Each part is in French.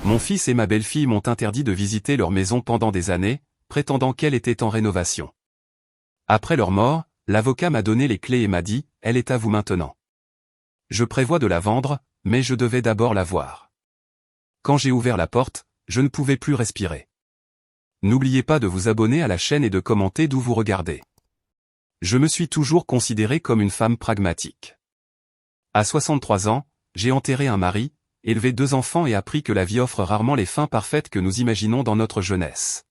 Mon fils et ma belle-fille m'ont interdit de visiter leur maison pendant des années, prétendant qu'elle était en rénovation. Après leur mort, l'avocat m'a donné les clés et m'a dit, elle est à vous maintenant. Je prévois de la vendre, mais je devais d'abord la voir. Quand j'ai ouvert la porte, je ne pouvais plus respirer. N'oubliez pas de vous abonner à la chaîne et de commenter d'où vous regardez. Je me suis toujours considérée comme une femme pragmatique. À 63 ans, j'ai enterré un mari, élevé 2 enfants et appris que la vie offre rarement les fins parfaites que nous imaginons dans notre jeunesse.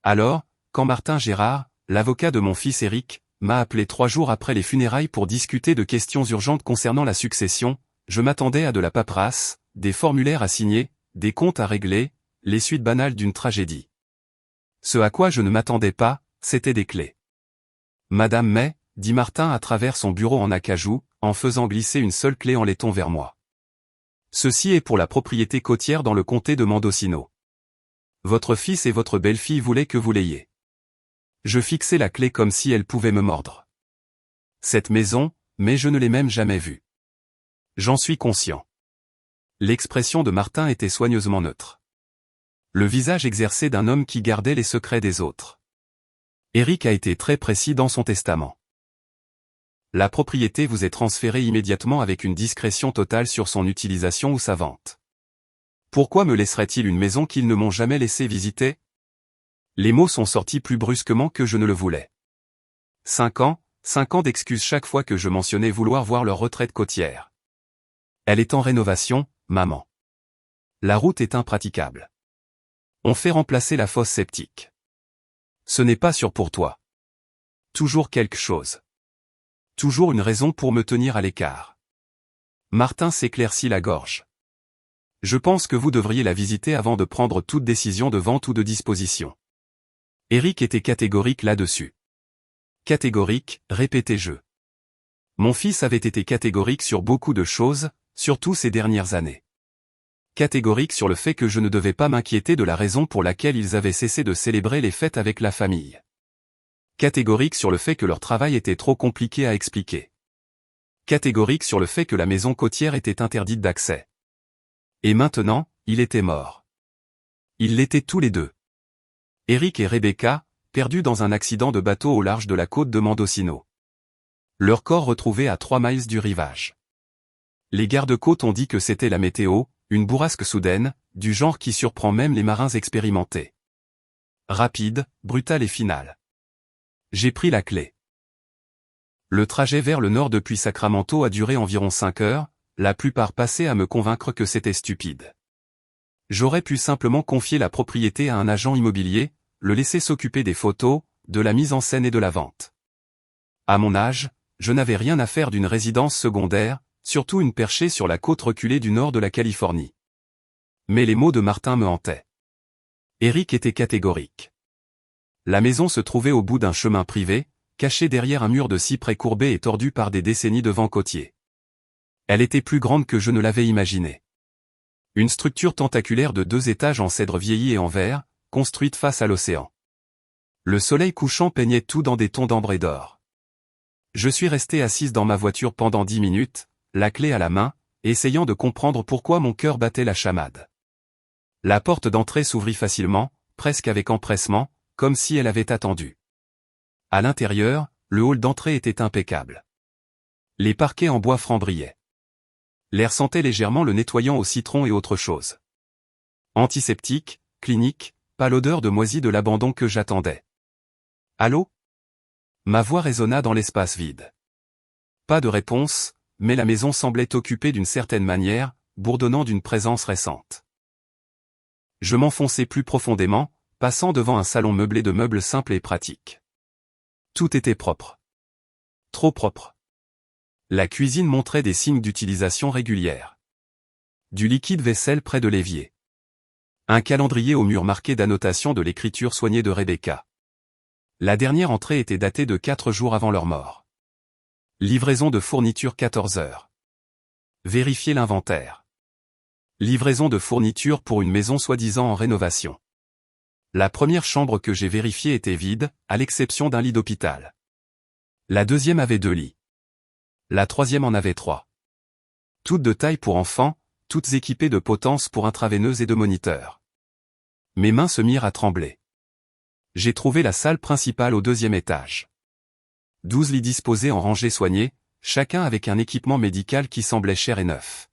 Alors, quand Martin Gérard, l'avocat de mon fils Éric, m'a appelé 3 jours après les funérailles pour discuter de questions urgentes concernant la succession, je m'attendais à de la paperasse, des formulaires à signer, des comptes à régler, les suites banales d'une tragédie. Ce à quoi je ne m'attendais pas, c'était des clés. Madame May, dit Martin à travers son bureau en acajou, en faisant glisser une seule clé en laiton vers moi. Ceci est pour la propriété côtière dans le comté de Mendocino. Votre fils et votre belle-fille voulaient que vous l'ayez. Je fixai la clé comme si elle pouvait me mordre. Cette maison, mais je ne l'ai même jamais vue. J'en suis conscient. L'expression de Martin était soigneusement neutre. Le visage exercé d'un homme qui gardait les secrets des autres. Éric a été très précis dans son testament. La propriété vous est transférée immédiatement avec une discrétion totale sur son utilisation ou sa vente. Pourquoi me laisserait-il une maison qu'ils ne m'ont jamais laissé visiter? Les mots sont sortis plus brusquement que je ne le voulais. 5 ans d'excuses chaque fois que je mentionnais vouloir voir leur retraite côtière. Elle est en rénovation, maman. La route est impraticable. On fait remplacer la fosse septique. Ce n'est pas sûr pour toi. Toujours quelque chose. Toujours une raison pour me tenir à l'écart. Martin s'éclaircit la gorge. Je pense que vous devriez la visiter avant de prendre toute décision de vente ou de disposition. Éric était catégorique là-dessus. Catégorique, répétai-je. Mon fils avait été catégorique sur beaucoup de choses, surtout ces dernières années. Catégorique sur le fait que je ne devais pas m'inquiéter de la raison pour laquelle ils avaient cessé de célébrer les fêtes avec la famille. Catégorique sur le fait que leur travail était trop compliqué à expliquer. Catégorique sur le fait que la maison côtière était interdite d'accès. Et maintenant, il était mort. Ils l'étaient tous les deux. Éric et Rebecca, perdus dans un accident de bateau au large de la côte de Mendocino. Leur corps retrouvé à 3 miles du rivage. Les gardes-côtes ont dit que c'était la météo, une bourrasque soudaine, du genre qui surprend même les marins expérimentés. Rapide, brutale et finale. J'ai pris la clé. Le trajet vers le nord depuis Sacramento a duré environ 5 heures, la plupart passées à me convaincre que c'était stupide. J'aurais pu simplement confier la propriété à un agent immobilier, le laisser s'occuper des photos, de la mise en scène et de la vente. À mon âge, je n'avais rien à faire d'une résidence secondaire, surtout une perchée sur la côte reculée du nord de la Californie. Mais les mots de Martin me hantaient. Éric était catégorique. La maison se trouvait au bout d'un chemin privé, cachée derrière un mur de cyprès courbé et tordu par des décennies de vent côtier. Elle était plus grande que je ne l'avais imaginé. Une structure tentaculaire de 2 étages en cèdre vieilli et en verre, construite face à l'océan. Le soleil couchant peignait tout dans des tons d'ambre et d'or. Je suis resté assise dans ma voiture pendant 10 minutes, la clé à la main, essayant de comprendre pourquoi mon cœur battait la chamade. La porte d'entrée s'ouvrit facilement, presque avec empressement, comme si elle avait attendu. À l'intérieur, le hall d'entrée était impeccable. Les parquets en bois franc brillaient. L'air sentait légèrement le nettoyant au citron et autre chose. Antiseptique, clinique, pas l'odeur de moisi de l'abandon que j'attendais. Allô? Ma voix résonna dans l'espace vide. Pas de réponse, mais la maison semblait occupée d'une certaine manière, bourdonnant d'une présence récente. Je m'enfonçai plus profondément, passant devant un salon meublé de meubles simples et pratiques. Tout était propre. Trop propre. La cuisine montrait des signes d'utilisation régulière. Du liquide vaisselle près de l'évier. Un calendrier au mur marqué d'annotations de l'écriture soignée de Rebecca. La dernière entrée était datée de 4 jours avant leur mort. Livraison de fournitures 14 heures. Vérifier l'inventaire. Livraison de fournitures pour une maison soi-disant en rénovation. La première chambre que j'ai vérifiée était vide, à l'exception d'un lit d'hôpital. La deuxième avait 2 lits. La troisième en avait 3. Toutes de taille pour enfants, toutes équipées de potences pour intraveineuses et de moniteurs. Mes mains se mirent à trembler. J'ai trouvé la salle principale au 2e étage. 12 lits disposés en rangées soignées, chacun avec un équipement médical qui semblait cher et neuf.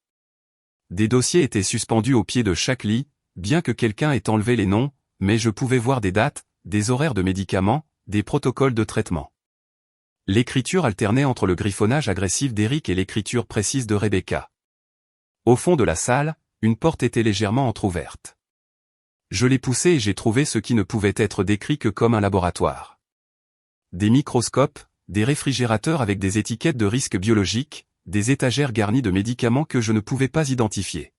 Des dossiers étaient suspendus au pied de chaque lit, bien que quelqu'un ait enlevé les noms, mais je pouvais voir des dates, des horaires de médicaments, des protocoles de traitement. L'écriture alternait entre le griffonnage agressif d'Eric et l'écriture précise de Rebecca. Au fond de la salle, une porte était légèrement entr'ouverte. Je l'ai poussée et j'ai trouvé ce qui ne pouvait être décrit que comme un laboratoire. Des microscopes, des réfrigérateurs avec des étiquettes de risque biologique, des étagères garnies de médicaments que je ne pouvais pas identifier.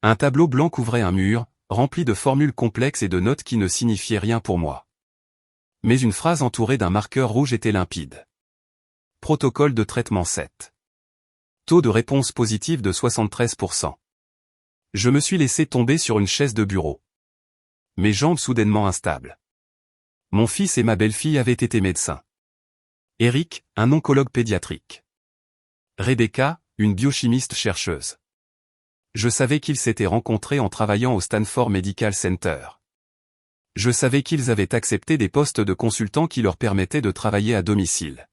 Un tableau blanc couvrait un mur, rempli de formules complexes et de notes qui ne signifiaient rien pour moi. Mais une phrase entourée d'un marqueur rouge était limpide. Protocole de traitement 7. Taux de réponse positive de 73%. Je me suis laissé tomber sur une chaise de bureau. Mes jambes soudainement instables. Mon fils et ma belle-fille avaient été médecins. Eric, un oncologue pédiatrique. Rebecca, une biochimiste chercheuse. Je savais qu'ils s'étaient rencontrés en travaillant au Stanford Medical Center. Je savais qu'ils avaient accepté des postes de consultants qui leur permettaient de travailler à domicile.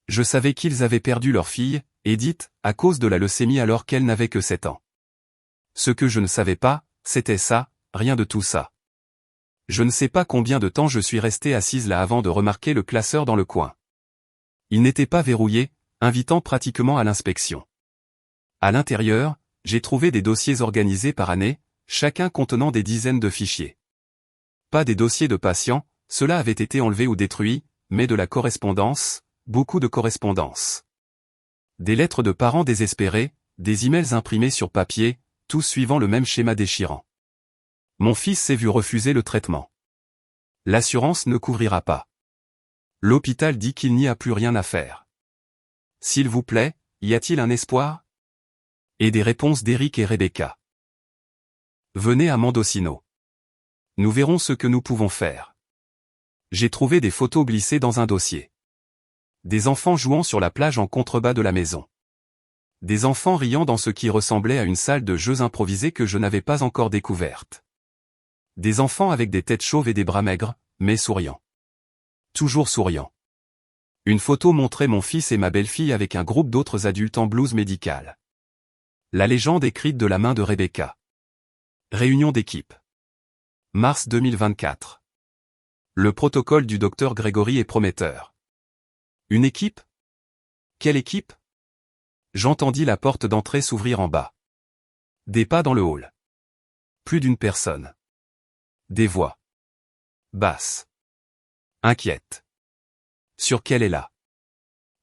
Je savais qu'ils avaient perdu leur fille, Edith, à cause de la leucémie alors qu'elle n'avait que 7 ans. Ce que je ne savais pas, c'était ça, rien de tout ça. Je ne sais pas combien de temps je suis resté assise là avant de remarquer le classeur dans le coin. Il n'était pas verrouillé, invitant pratiquement à l'inspection. À l'intérieur, j'ai trouvé des dossiers organisés par année, chacun contenant des dizaines de fichiers. Pas des dossiers de patients, cela avait été enlevé ou détruit, mais de la correspondance, beaucoup de correspondance. Des lettres de parents désespérés, des emails imprimés sur papier, tous suivant le même schéma déchirant. Mon fils s'est vu refuser le traitement. L'assurance ne couvrira pas. L'hôpital dit qu'il n'y a plus rien à faire. S'il vous plaît, y a-t-il un espoir? Et des réponses d'Eric et Rebecca. Venez à Mendocino. Nous verrons ce que nous pouvons faire. J'ai trouvé des photos glissées dans un dossier. Des enfants jouant sur la plage en contrebas de la maison. Des enfants riant dans ce qui ressemblait à une salle de jeux improvisée que je n'avais pas encore découverte. Des enfants avec des têtes chauves et des bras maigres, mais souriants. Toujours souriants. Une photo montrait mon fils et ma belle-fille avec un groupe d'autres adultes en blouse médicale. La légende écrite de la main de Rebecca. Réunion d'équipe. Mars 2024. Le protocole du docteur Grégory est prometteur. Une équipe? Quelle équipe? J'entendis la porte d'entrée s'ouvrir en bas. Des pas dans le hall. Plus d'une personne. Des voix. Basses. Inquiètes. Sur quelle est là?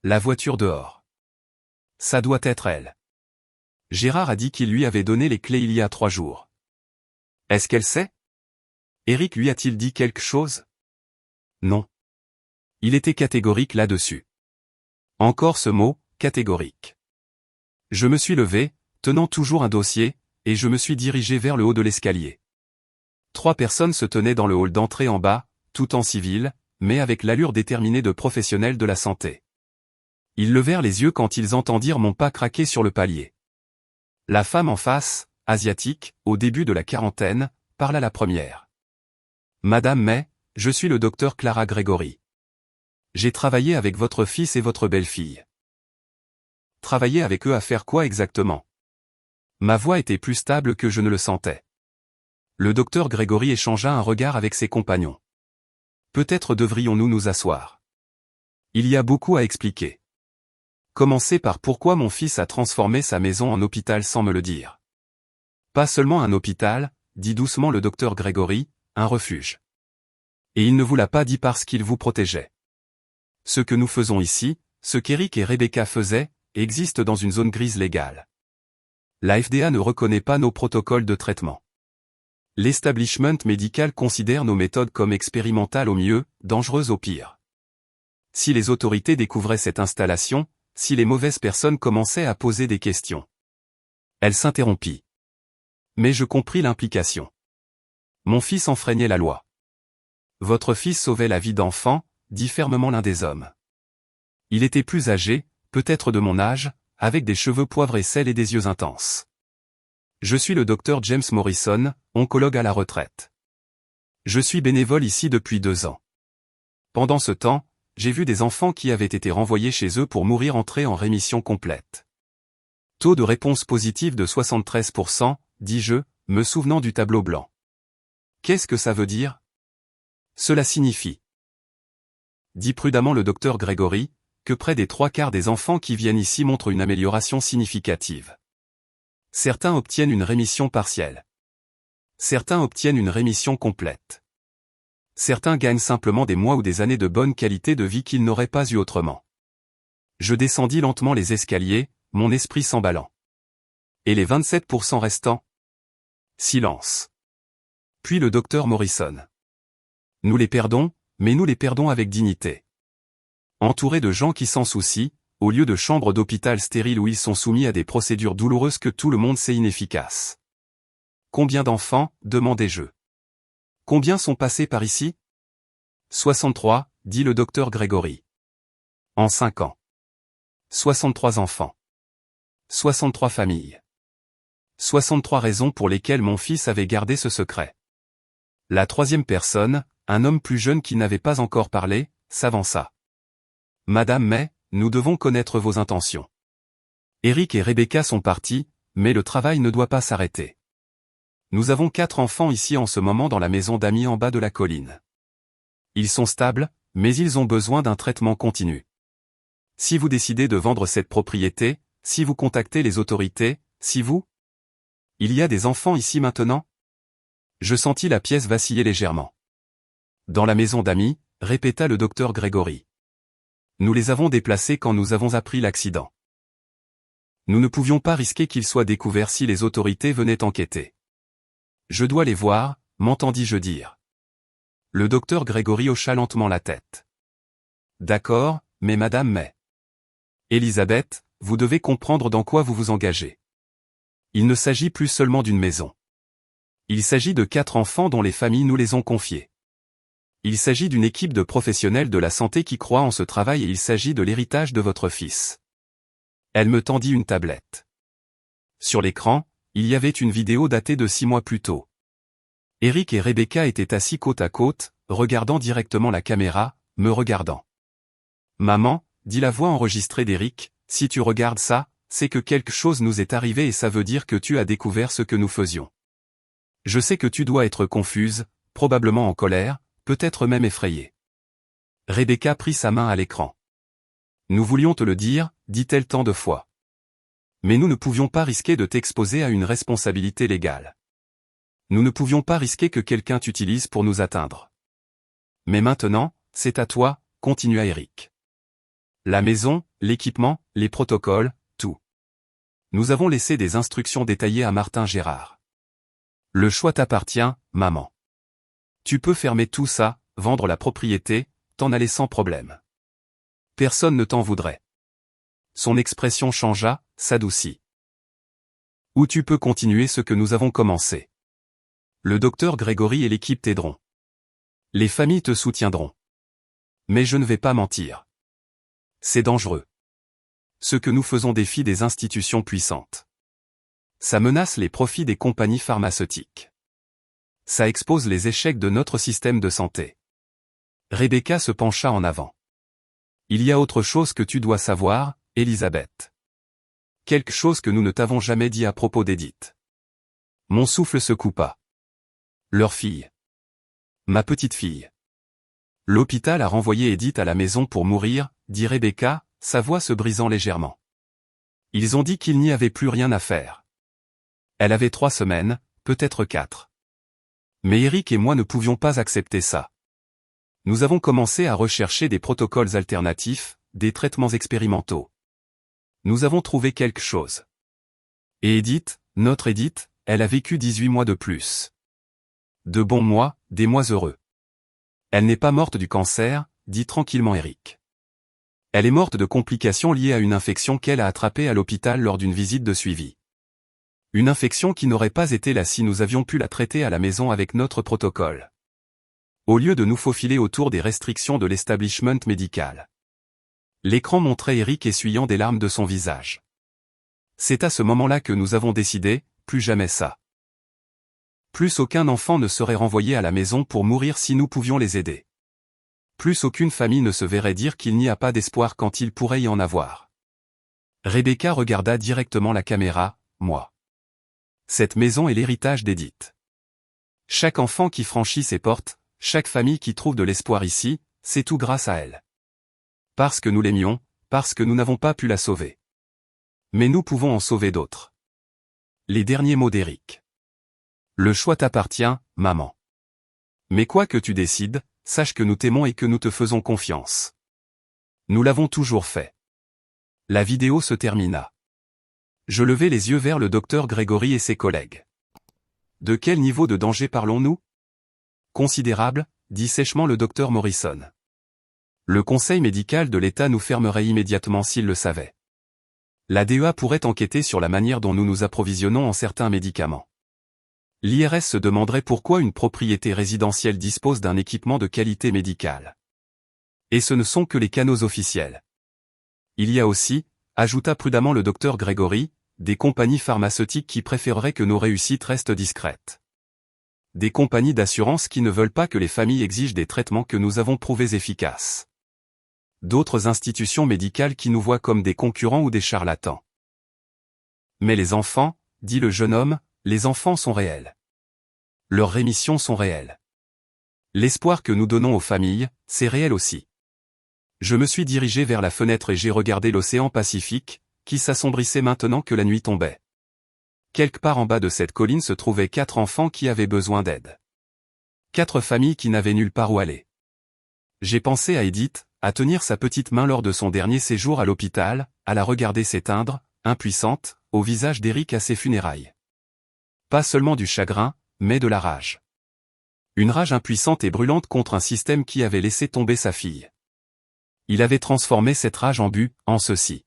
La voiture dehors. Ça doit être elle. Gérard a dit qu'il lui avait donné les clés il y a 3 jours. Est-ce qu'elle sait? Eric lui a-t-il dit quelque chose? Non. Il était catégorique là-dessus. Encore ce mot, catégorique. Je me suis levé, tenant toujours un dossier, et je me suis dirigé vers le haut de l'escalier. 3 personnes se tenaient dans le hall d'entrée en bas, tout en civil, mais avec l'allure déterminée de professionnels de la santé. Ils levèrent les yeux quand ils entendirent mon pas craquer sur le palier. La femme en face, asiatique, au début de la quarantaine, parla la première. Madame May, je suis le docteur Clara Grégory. J'ai travaillé avec votre fils et votre belle-fille. Travailler avec eux à faire quoi exactement? Ma voix était plus stable que je ne le sentais. Le docteur Grégory échangea un regard avec ses compagnons. Peut-être devrions-nous nous asseoir. Il y a beaucoup à expliquer. Commencez par pourquoi mon fils a transformé sa maison en hôpital sans me le dire. Pas seulement un hôpital, dit doucement le docteur Grégory, un refuge. Et il ne vous l'a pas dit parce qu'il vous protégeait. Ce que nous faisons ici, ce qu'Eric et Rebecca faisaient, existe dans une zone grise légale. La FDA ne reconnaît pas nos protocoles de traitement. L'establishment médical considère nos méthodes comme expérimentales au mieux, dangereuses au pire. Si les autorités découvraient cette installation, si les mauvaises personnes commençaient à poser des questions. Elle s'interrompit. Mais je compris l'implication. Mon fils enfreignait la loi. Votre fils sauvait la vie d'enfants, dit fermement l'un des hommes. Il était plus âgé, peut-être de mon âge, avec des cheveux poivre et sel et des yeux intenses. Je suis le docteur James Morrison, oncologue à la retraite. Je suis bénévole ici depuis 2 ans. Pendant ce temps, j'ai vu des enfants qui avaient été renvoyés chez eux pour mourir entrés en rémission complète. Taux de réponse positive de 73%, dis-je, me souvenant du tableau blanc. Qu'est-ce que ça veut dire? Cela signifie, dit prudemment le docteur Gregory, que près des 3/4 des enfants qui viennent ici montrent une amélioration significative. Certains obtiennent une rémission partielle. Certains obtiennent une rémission complète. Certains gagnent simplement des mois ou des années de bonne qualité de vie qu'ils n'auraient pas eu autrement. Je descendis lentement les escaliers, mon esprit s'emballant. Et les 27% restants? Silence. Puis le docteur Morrison. Nous les perdons, mais nous les perdons avec dignité. Entourés de gens qui s'en soucient, au lieu de chambres d'hôpital stériles où ils sont soumis à des procédures douloureuses que tout le monde sait inefficaces. Combien d'enfants, demandai-je. Combien sont passés par ici? 63, dit le docteur Gregory. En 5 ans. 63 enfants. 63 familles. 63 raisons pour lesquelles mon fils avait gardé ce secret. La 3e personne, un homme plus jeune qui n'avait pas encore parlé, s'avança. Madame May, nous devons connaître vos intentions. Eric et Rebecca sont partis, mais le travail ne doit pas s'arrêter. Nous avons 4 enfants ici en ce moment dans la maison d'amis en bas de la colline. Ils sont stables, mais ils ont besoin d'un traitement continu. Si vous décidez de vendre cette propriété, si vous contactez les autorités, si vous... Il y a des enfants ici maintenant? Je sentis la pièce vaciller légèrement. Dans la maison d'amis, répéta le docteur Gregory. Nous les avons déplacés quand nous avons appris l'accident. Nous ne pouvions pas risquer qu'ils soient découverts si les autorités venaient enquêter. Je dois les voir, m'entendis-je dire. Le docteur Gregory hocha lentement la tête. D'accord, mais Madame May. Elisabeth, vous devez comprendre dans quoi vous vous engagez. Il ne s'agit plus seulement d'une maison. Il s'agit de 4 enfants dont les familles nous les ont confiés. Il s'agit d'une équipe de professionnels de la santé qui croient en ce travail et il s'agit de l'héritage de votre fils. Elle me tendit une tablette. Sur l'écran, il y avait une vidéo datée de 6 mois plus tôt. Eric et Rebecca étaient assis côte à côte, regardant directement la caméra, me regardant. Maman, dit la voix enregistrée d'Eric, si tu regardes ça, c'est que quelque chose nous est arrivé et ça veut dire que tu as découvert ce que nous faisions. Je sais que tu dois être confuse, probablement en colère, peut-être même effrayée. Rebecca prit sa main à l'écran. Nous voulions te le dire, dit-elle tant de fois. Mais nous ne pouvions pas risquer de t'exposer à une responsabilité légale. Nous ne pouvions pas risquer que quelqu'un t'utilise pour nous atteindre. Mais maintenant, c'est à toi, continua Eric. La maison, l'équipement, les protocoles, tout. Nous avons laissé des instructions détaillées à Martin Gérard. Le choix t'appartient, maman. Tu peux fermer tout ça, vendre la propriété, t'en aller sans problème. Personne ne t'en voudrait. Son expression changea, s'adoucit. Ou tu peux continuer ce que nous avons commencé. Le docteur Gregory et l'équipe t'aideront. Les familles te soutiendront. Mais je ne vais pas mentir. C'est dangereux. Ce que nous faisons défie des institutions puissantes. Ça menace les profits des compagnies pharmaceutiques. Ça expose les échecs de notre système de santé. Rebecca se pencha en avant. Il y a autre chose que tu dois savoir, Elisabeth. Quelque chose que nous ne t'avons jamais dit à propos d'Edith. Mon souffle se coupa. Leur fille. Ma petite fille. L'hôpital a renvoyé Edith à la maison pour mourir, dit Rebecca, sa voix se brisant légèrement. Ils ont dit qu'il n'y avait plus rien à faire. Elle avait 3 semaines, peut-être 4. Mais Eric et moi ne pouvions pas accepter ça. Nous avons commencé à rechercher des protocoles alternatifs, des traitements expérimentaux. Nous avons trouvé quelque chose. Et Edith, notre Edith, elle a vécu 18 mois de plus. De bons mois, des mois heureux. Elle n'est pas morte du cancer, dit tranquillement Eric. Elle est morte de complications liées à une infection qu'elle a attrapée à l'hôpital lors d'une visite de suivi. Une infection qui n'aurait pas été là si nous avions pu la traiter à la maison avec notre protocole. Au lieu de nous faufiler autour des restrictions de l'establishment médical. L'écran montrait Eric essuyant des larmes de son visage. C'est à ce moment-là que nous avons décidé, plus jamais ça. Plus aucun enfant ne serait renvoyé à la maison pour mourir si nous pouvions les aider. Plus aucune famille ne se verrait dire qu'il n'y a pas d'espoir quand il pourrait y en avoir. Rebecca regarda directement la caméra, moi. Cette maison est l'héritage d'Edith. Chaque enfant qui franchit ses portes, chaque famille qui trouve de l'espoir ici, c'est tout grâce à elle. Parce que nous l'aimions, parce que nous n'avons pas pu la sauver. Mais nous pouvons en sauver d'autres. Les derniers mots d'Eric. Le choix t'appartient, maman. Mais quoi que tu décides, sache que nous t'aimons et que nous te faisons confiance. Nous l'avons toujours fait. La vidéo se termina. Je levai les yeux vers le docteur Gregory et ses collègues. De quel niveau de danger parlons-nous? Considérable, dit sèchement le docteur Morrison. Le conseil médical de l'État nous fermerait immédiatement s'il le savait. La DEA pourrait enquêter sur la manière dont nous nous approvisionnons en certains médicaments. L'IRS se demanderait pourquoi une propriété résidentielle dispose d'un équipement de qualité médicale. Et ce ne sont que les canaux officiels. Il y a aussi, ajouta prudemment le docteur Gregory, des compagnies pharmaceutiques qui préféreraient que nos réussites restent discrètes. Des compagnies d'assurance qui ne veulent pas que les familles exigent des traitements que nous avons prouvés efficaces. D'autres institutions médicales qui nous voient comme des concurrents ou des charlatans. Mais les enfants, dit le jeune homme, les enfants sont réels. Leurs rémissions sont réelles. L'espoir que nous donnons aux familles, c'est réel aussi. Je me suis dirigé vers la fenêtre et j'ai regardé l'océan Pacifique, qui s'assombrissait maintenant que la nuit tombait. Quelque part en bas de cette colline se trouvaient 4 enfants qui avaient besoin d'aide. 4 familles qui n'avaient nulle part où aller. J'ai pensé à Edith, à tenir sa petite main lors de son dernier séjour à l'hôpital, à la regarder s'éteindre, impuissante, au visage d'Eric à ses funérailles. Pas seulement du chagrin, mais de la rage. Une rage impuissante et brûlante contre un système qui avait laissé tomber sa fille. Il avait transformé cette rage en but, en ceci.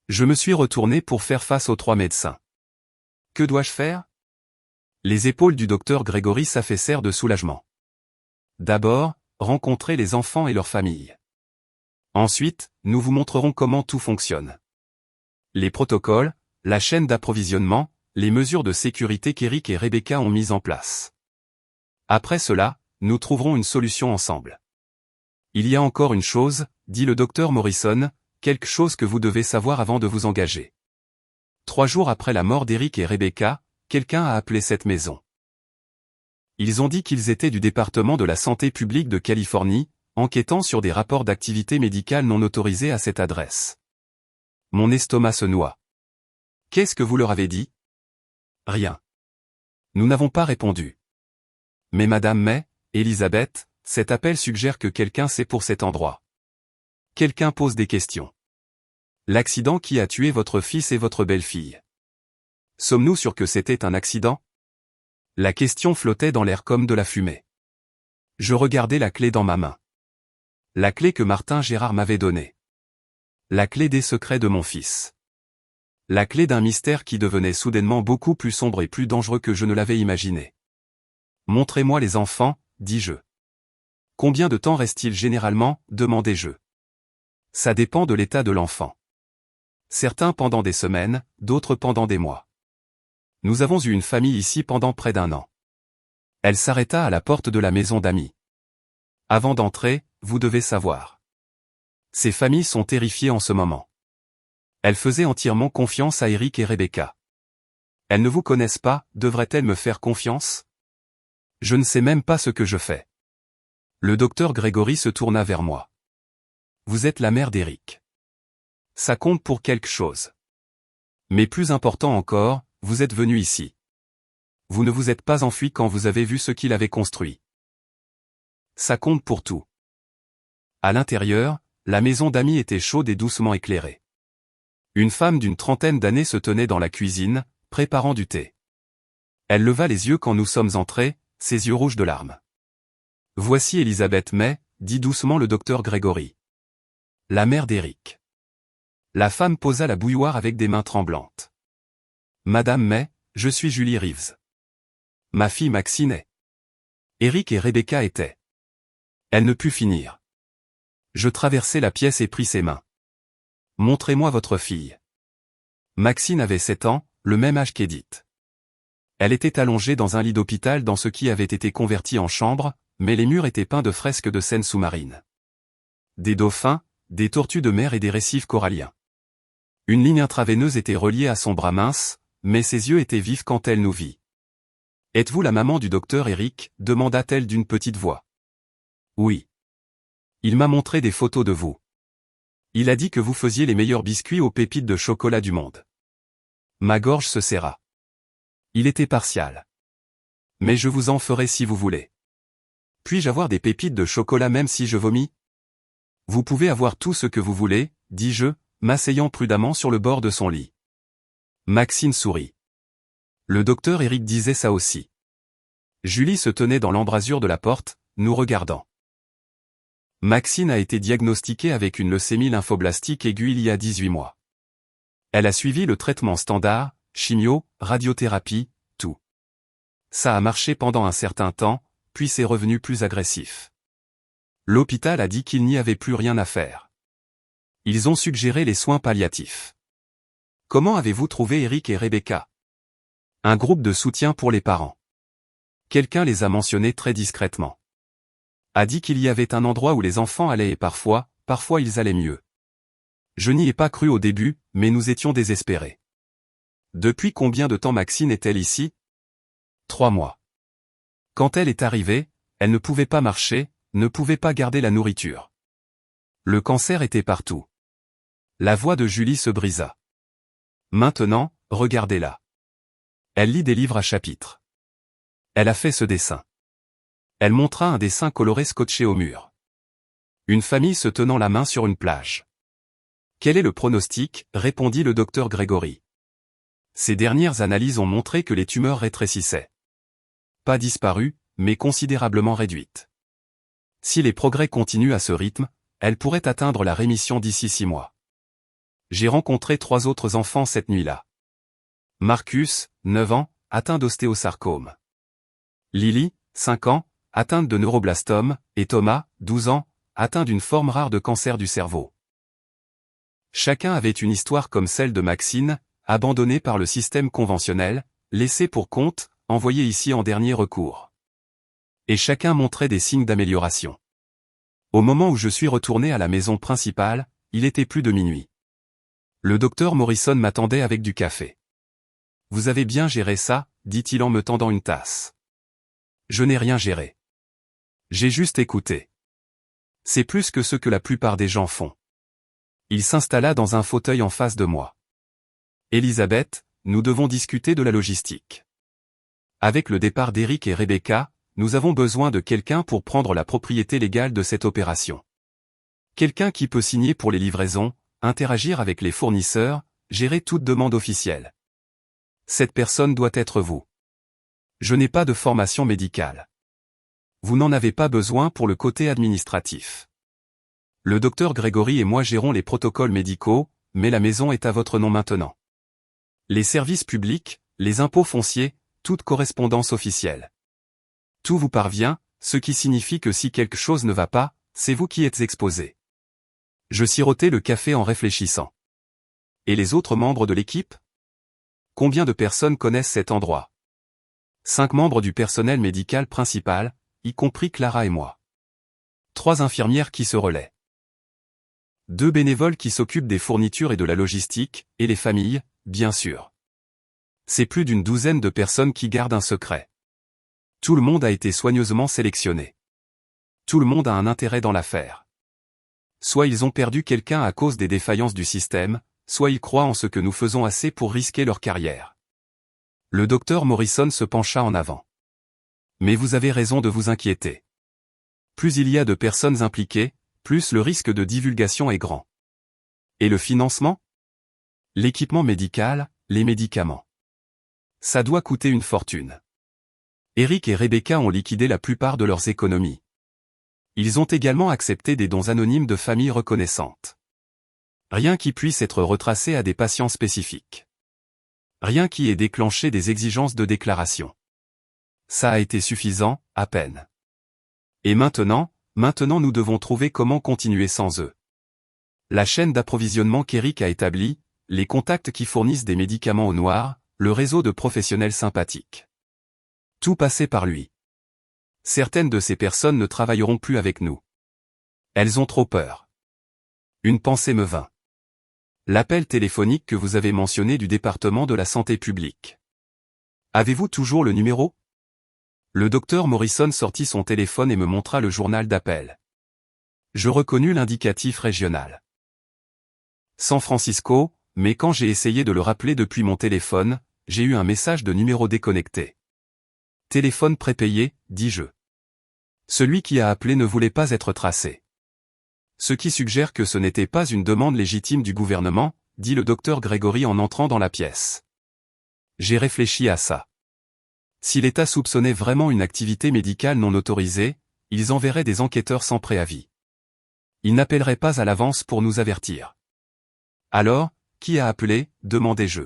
Je me suis retourné pour faire face aux 3 médecins. Que dois-je faire? Les épaules du docteur Gregory s'affaissèrent de soulagement. D'abord, rencontrer les enfants et leurs familles. Ensuite, nous vous montrerons comment tout fonctionne. Les protocoles, la chaîne d'approvisionnement, les mesures de sécurité qu'Eric et Rebecca ont mises en place. Après cela, nous trouverons une solution ensemble. Il y a encore une chose, dit le docteur Morrison, quelque chose que vous devez savoir avant de vous engager. 3 jours après la mort d'Eric et Rebecca, quelqu'un a appelé cette maison. Ils ont dit qu'ils étaient du département de la santé publique de Californie, enquêtant sur des rapports d'activité médicale non autorisés à cette adresse. Mon estomac se noie. Qu'est-ce que vous leur avez dit? Rien. Nous n'avons pas répondu. Mais Madame May, Elisabeth, cet appel suggère que quelqu'un sait pour cet endroit. Quelqu'un pose des questions. L'accident qui a tué votre fils et votre belle-fille. Sommes-nous sûrs que c'était un accident? La question flottait dans l'air comme de la fumée. Je regardais la clé dans ma main. La clé que Martin Gérard m'avait donnée. La clé des secrets de mon fils. La clé d'un mystère qui devenait soudainement beaucoup plus sombre et plus dangereux que je ne l'avais imaginé. Montrez-moi les enfants, dis-je. Combien de temps reste-t-il généralement, demandai-je. Ça dépend de l'état de l'enfant. Certains pendant des semaines, d'autres pendant des mois. Nous avons eu une famille ici pendant près d'1 an. Elle s'arrêta à la porte de la maison d'amis. Avant d'entrer, vous devez savoir. Ces familles sont terrifiées en ce moment. Elles faisaient entièrement confiance à Eric et Rebecca. Elles ne vous connaissent pas, devraient-elles me faire confiance? Je ne sais même pas ce que je fais. Le docteur Gregory se tourna vers moi. Vous êtes la mère d'Eric. Ça compte pour quelque chose. Mais plus important encore, vous êtes venu ici. Vous ne vous êtes pas enfui quand vous avez vu ce qu'il avait construit. Ça compte pour tout. À l'intérieur, la maison d'amis était chaude et doucement éclairée. Une femme d'une 30aine d'années se tenait dans la cuisine, préparant du thé. Elle leva les yeux quand nous sommes entrés, ses yeux rouges de larmes. Voici Elisabeth May, dit doucement le docteur Gregory. La mère d'Eric. La femme posa la bouilloire avec des mains tremblantes. Madame May, je suis Julie Reeves. Ma fille Maxine est. Eric et Rebecca étaient. Elle ne put finir. Je traversai la pièce et pris ses mains. Montrez-moi votre fille. Maxine avait 7 ans, le même âge qu'Edith. Elle était allongée dans un lit d'hôpital dans ce qui avait été converti en chambre, mais les murs étaient peints de fresques de scènes sous-marines. Des dauphins, des tortues de mer et des récifs coralliens. Une ligne intraveineuse était reliée à son bras mince, mais ses yeux étaient vifs quand elle nous vit. « Êtes-vous la maman du docteur Eric ?» demanda-t-elle d'une petite voix. « Oui. Il m'a montré des photos de vous. Il a dit que vous faisiez les meilleurs biscuits aux pépites de chocolat du monde. » Ma gorge se serra. Il était partial. « Mais je vous en ferai si vous voulez. Puis-je avoir des pépites de chocolat même si je vomis ? » Vous pouvez avoir tout ce que vous voulez, dis-je, m'asseyant prudemment sur le bord de son lit. Maxine sourit. Le docteur Eric disait ça aussi. Julie se tenait dans l'embrasure de la porte, nous regardant. Maxine a été diagnostiquée avec une leucémie lymphoblastique aiguë il y a 18 mois. Elle a suivi le traitement standard, chimio, radiothérapie, tout. Ça a marché pendant un certain temps, puis c'est revenu plus agressif. L'hôpital a dit qu'il n'y avait plus rien à faire. Ils ont suggéré les soins palliatifs. Comment avez-vous trouvé Eric et Rebecca ? Un groupe de soutien pour les parents. Quelqu'un les a mentionnés très discrètement. A dit qu'il y avait un endroit où les enfants allaient et parfois ils allaient mieux. Je n'y ai pas cru au début, mais nous étions désespérés. Depuis combien de temps Maxine est-elle ici ? 3 mois. Quand elle est arrivée, elle ne pouvait pas marcher, ne pouvait pas garder la nourriture. Le cancer était partout. La voix de Julie se brisa. Maintenant, regardez-la. Elle lit des livres à chapitres. Elle a fait ce dessin. Elle montra un dessin coloré scotché au mur. Une famille se tenant la main sur une plage. Quel est le pronostic ? Répondit le docteur Grégory. Ces dernières analyses ont montré que les tumeurs rétrécissaient. Pas disparues, mais considérablement réduites. Si les progrès continuent à ce rythme, elle pourrait atteindre la rémission d'ici 6 mois. J'ai rencontré 3 autres enfants cette nuit-là. Marcus, 9 ans, atteint d'ostéosarcome. Lily, 5 ans, atteinte de neuroblastome, et Thomas, 12 ans, atteint d'une forme rare de cancer du cerveau. Chacun avait une histoire comme celle de Maxine, abandonnée par le système conventionnel, laissée pour compte, envoyée ici en dernier recours. Et chacun montrait des signes d'amélioration. Au moment où je suis retourné à la maison principale, il était plus de minuit. Le docteur Morrison m'attendait avec du café. « Vous avez bien géré ça ?» dit-il en me tendant une tasse. Je n'ai rien géré. J'ai juste écouté. C'est plus que ce que la plupart des gens font. Il s'installa dans un fauteuil en face de moi. Elisabeth, nous devons discuter de la logistique. Avec le départ d'Eric et Rebecca, nous avons besoin de quelqu'un pour prendre la propriété légale de cette opération. Quelqu'un qui peut signer pour les livraisons, interagir avec les fournisseurs, gérer toute demande officielle. Cette personne doit être vous. Je n'ai pas de formation médicale. Vous n'en avez pas besoin pour le côté administratif. Le docteur Grégory et moi gérons les protocoles médicaux, mais la maison est à votre nom maintenant. Les services publics, les impôts fonciers, toute correspondance officielle. Tout vous parvient, ce qui signifie que si quelque chose ne va pas, c'est vous qui êtes exposé. Je sirotais le café en réfléchissant. Et les autres membres de l'équipe ? Combien de personnes connaissent cet endroit ? 5 membres du personnel médical principal, y compris Clara et moi. 3 infirmières qui se relaient. 2 bénévoles qui s'occupent des fournitures et de la logistique, et les familles, bien sûr. C'est plus d'une douzaine de personnes qui gardent un secret. Tout le monde a été soigneusement sélectionné. Tout le monde a un intérêt dans l'affaire. Soit ils ont perdu quelqu'un à cause des défaillances du système, soit ils croient en ce que nous faisons assez pour risquer leur carrière. Le docteur Morrison se pencha en avant. Mais vous avez raison de vous inquiéter. Plus il y a de personnes impliquées, plus le risque de divulgation est grand. Et le financement ? L'équipement médical, les médicaments. Ça doit coûter une fortune. Eric et Rebecca ont liquidé la plupart de leurs économies. Ils ont également accepté des dons anonymes de familles reconnaissantes. Rien qui puisse être retracé à des patients spécifiques. Rien qui ait déclenché des exigences de déclaration. Ça a été suffisant, à peine. Et maintenant nous devons trouver comment continuer sans eux. La chaîne d'approvisionnement qu'Eric a établie, les contacts qui fournissent des médicaments au noir, le réseau de professionnels sympathiques. Tout passait par lui. Certaines de ces personnes ne travailleront plus avec nous. Elles ont trop peur. Une pensée me vint. L'appel téléphonique que vous avez mentionné du département de la santé publique. Avez-vous toujours le numéro? Le docteur Morrison sortit son téléphone et me montra le journal d'appel. Je reconnus l'indicatif régional. San Francisco, mais quand j'ai essayé de le rappeler depuis mon téléphone, j'ai eu un message de numéro déconnecté. Téléphone prépayé, dis-je. Celui qui a appelé ne voulait pas être tracé. Ce qui suggère que ce n'était pas une demande légitime du gouvernement, dit le docteur Gregory en entrant dans la pièce. J'ai réfléchi à ça. Si l'État soupçonnait vraiment une activité médicale non autorisée, ils enverraient des enquêteurs sans préavis. Ils n'appelleraient pas à l'avance pour nous avertir. Alors, qui a appelé, demandai-je.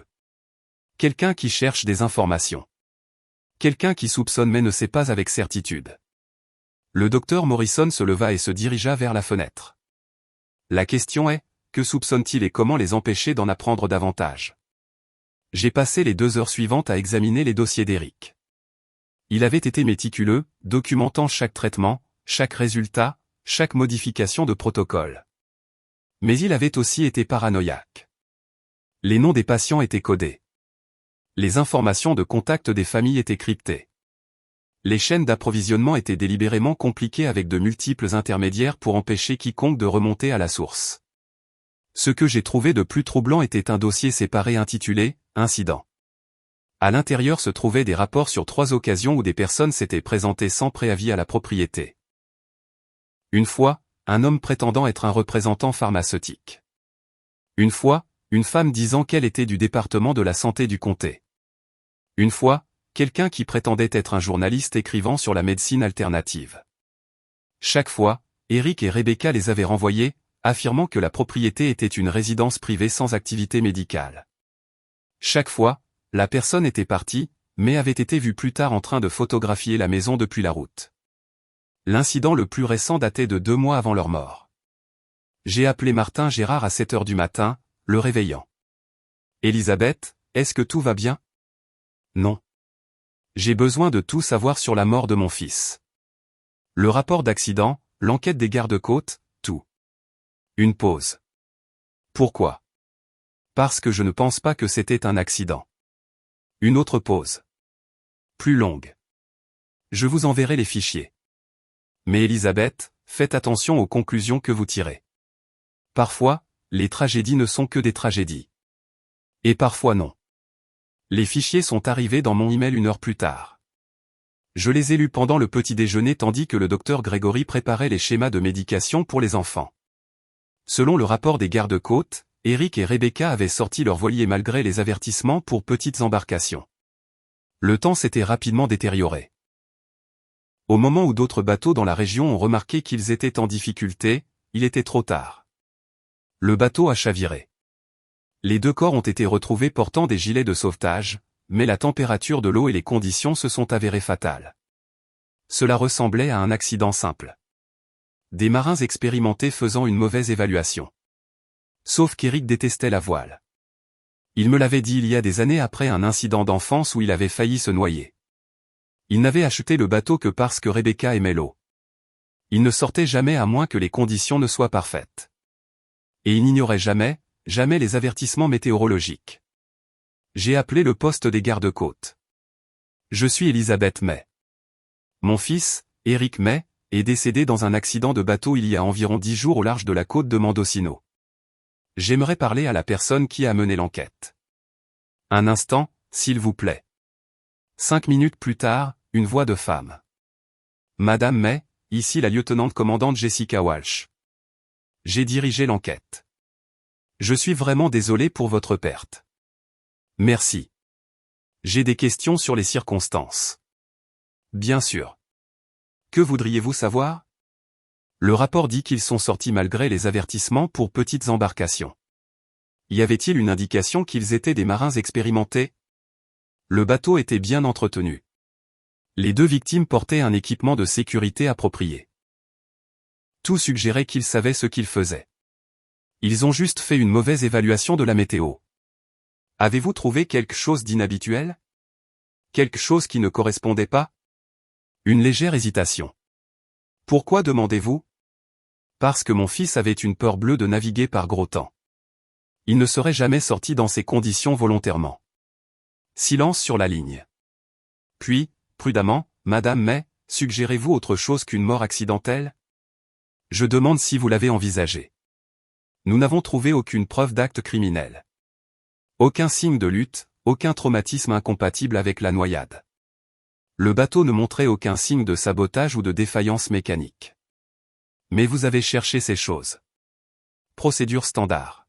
Quelqu'un qui cherche des informations. Quelqu'un qui soupçonne mais ne sait pas avec certitude. Le docteur Morrison se leva et se dirigea vers la fenêtre. La question est, que soupçonne-t-il et comment les empêcher d'en apprendre davantage? J'ai passé les 2 heures suivantes à examiner les dossiers d'Eric. Il avait été méticuleux, documentant chaque traitement, chaque résultat, chaque modification de protocole. Mais il avait aussi été paranoïaque. Les noms des patients étaient codés. Les informations de contact des familles étaient cryptées. Les chaînes d'approvisionnement étaient délibérément compliquées avec de multiples intermédiaires pour empêcher quiconque de remonter à la source. Ce que j'ai trouvé de plus troublant était un dossier séparé intitulé « Incident ». À l'intérieur se trouvaient des rapports sur 3 occasions où des personnes s'étaient présentées sans préavis à la propriété. Une fois, un homme prétendant être un représentant pharmaceutique. Une fois, une femme disant qu'elle était du département de la santé du comté. Une fois, quelqu'un qui prétendait être un journaliste écrivant sur la médecine alternative. Chaque fois, Eric et Rebecca les avaient renvoyés, affirmant que la propriété était une résidence privée sans activité médicale. Chaque fois, la personne était partie, mais avait été vue plus tard en train de photographier la maison depuis la route. L'incident le plus récent datait de 2 mois avant leur mort. J'ai appelé Martin Gérard à 7 heures du matin, le réveillant. « Elisabeth, est-ce que tout va bien? » « Non. J'ai besoin de tout savoir sur la mort de mon fils. Le rapport d'accident, l'enquête des gardes-côtes, tout. » Une pause. « Pourquoi? » « Parce que je ne pense pas que c'était un accident. » Une autre pause. Plus longue. « Je vous enverrai les fichiers. Mais Elisabeth, faites attention aux conclusions que vous tirez. Parfois, les tragédies ne sont que des tragédies. Et parfois non. Les fichiers sont arrivés dans mon email 1 heure plus tard. Je les ai lus pendant le petit déjeuner tandis que le docteur Gregory préparait les schémas de médication pour les enfants. Selon le rapport des gardes-côtes, Eric et Rebecca avaient sorti leur voilier malgré les avertissements pour petites embarcations. Le temps s'était rapidement détérioré. Au moment où d'autres bateaux dans la région ont remarqué qu'ils étaient en difficulté, il était trop tard. Le bateau a chaviré. Les 2 corps ont été retrouvés portant des gilets de sauvetage, mais la température de l'eau et les conditions se sont avérées fatales. Cela ressemblait à un accident simple. Des marins expérimentés faisant une mauvaise évaluation. Sauf qu'Eric détestait la voile. Il me l'avait dit il y a des années après un incident d'enfance où il avait failli se noyer. Il n'avait acheté le bateau que parce que Rebecca aimait l'eau. Il ne sortait jamais à moins que les conditions ne soient parfaites. Et il n'ignorait jamais les avertissements météorologiques. J'ai appelé le poste des gardes-côtes. Je suis Elisabeth May. Mon fils, Eric May, est décédé dans un accident de bateau il y a environ 10 jours au large de la côte de Mendocino. J'aimerais parler à la personne qui a mené l'enquête. Un instant, s'il vous plaît. 5 minutes plus tard, une voix de femme. Madame May, ici la lieutenant-commandante Jessica Walsh. J'ai dirigé l'enquête. Je suis vraiment désolé pour votre perte. Merci. J'ai des questions sur les circonstances. Bien sûr. Que voudriez-vous savoir? Le rapport dit qu'ils sont sortis malgré les avertissements pour petites embarcations. Y avait-il une indication qu'ils étaient des marins expérimentés? Le bateau était bien entretenu. Les 2 victimes portaient un équipement de sécurité approprié. Tout suggérait qu'ils savaient ce qu'ils faisaient. Ils ont juste fait une mauvaise évaluation de la météo. Avez-vous trouvé quelque chose d'inhabituel? Quelque chose qui ne correspondait pas? Une légère hésitation. Pourquoi demandez-vous? Parce que mon fils avait une peur bleue de naviguer par gros temps. Il ne serait jamais sorti dans ces conditions volontairement. Silence sur la ligne. Puis, prudemment, Madame May, suggérez-vous autre chose qu'une mort accidentelle? Je demande si vous l'avez envisagé. Nous n'avons trouvé aucune preuve d'acte criminel. Aucun signe de lutte, aucun traumatisme incompatible avec la noyade. Le bateau ne montrait aucun signe de sabotage ou de défaillance mécanique. Mais vous avez cherché ces choses. Procédure standard.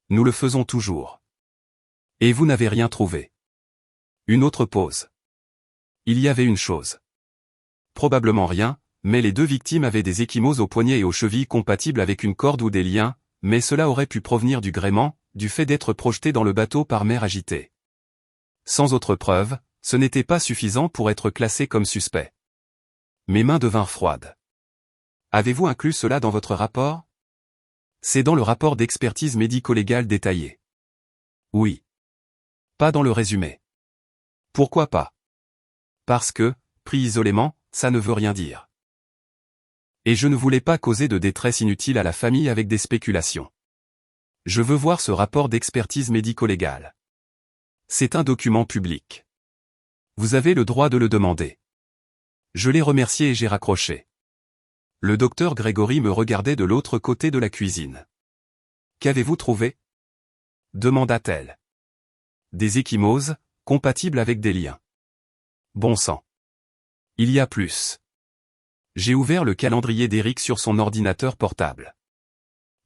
Nous le faisons toujours. Et vous n'avez rien trouvé. Une autre pause. Il y avait une chose. Probablement rien, mais les deux victimes avaient des ecchymoses aux poignets et aux chevilles compatibles avec une corde ou des liens, mais cela aurait pu provenir du gréement, du fait d'être projeté dans le bateau par mer agitée. Sans autre preuve, ce n'était pas suffisant pour être classé comme suspect. Mes mains devinrent froides. Avez-vous inclus cela dans votre rapport? C'est dans le rapport d'expertise médico-légale détaillé. Oui. Pas dans le résumé. Pourquoi pas? Parce que, pris isolément, ça ne veut rien dire. Et je ne voulais pas causer de détresse inutile à la famille avec des spéculations. Je veux voir ce rapport d'expertise médico-légale. C'est un document public. Vous avez le droit de le demander. Je l'ai remercié et j'ai raccroché. Le docteur Grégory me regardait de l'autre côté de la cuisine. Qu'avez-vous trouvé? Demanda-t-elle. Des ecchymoses, compatibles avec des liens. Bon sang. Il y a plus. J'ai ouvert le calendrier d'Éric sur son ordinateur portable.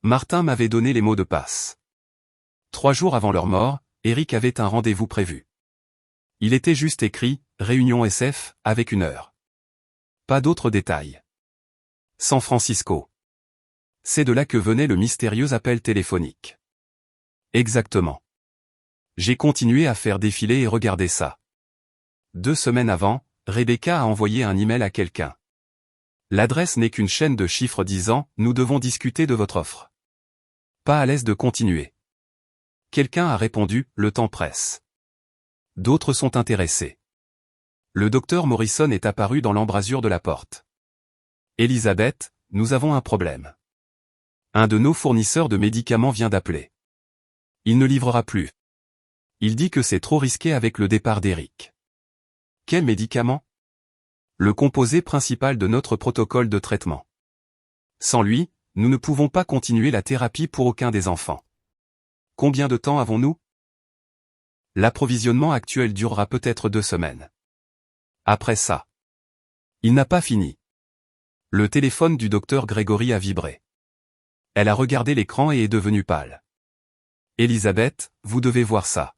Martin m'avait donné les mots de passe. 3 jours avant leur mort, Éric avait un rendez-vous prévu. Il était juste écrit « Réunion SF » avec une heure. Pas d'autres détails. San Francisco. C'est de là que venait le mystérieux appel téléphonique. Exactement. J'ai continué à faire défiler et regarder ça. 2 semaines avant, Rebecca a envoyé un email à quelqu'un. L'adresse n'est qu'une chaîne de chiffres disant « Nous devons discuter de votre offre ». Pas à l'aise de continuer. Quelqu'un a répondu « Le temps presse ». D'autres sont intéressés. Le docteur Morrison est apparu dans l'embrasure de la porte. Elisabeth, nous avons un problème. Un de nos fournisseurs de médicaments vient d'appeler. Il ne livrera plus. Il dit que c'est trop risqué avec le départ d'Éric. Quel médicament? Le composé principal de notre protocole de traitement. Sans lui, nous ne pouvons pas continuer la thérapie pour aucun des enfants. Combien de temps avons-nous? L'approvisionnement actuel durera peut-être 2 semaines. Après ça. Il n'a pas fini. Le téléphone du docteur Grégory a vibré. Elle a regardé l'écran et est devenue pâle. Elisabeth, vous devez voir ça.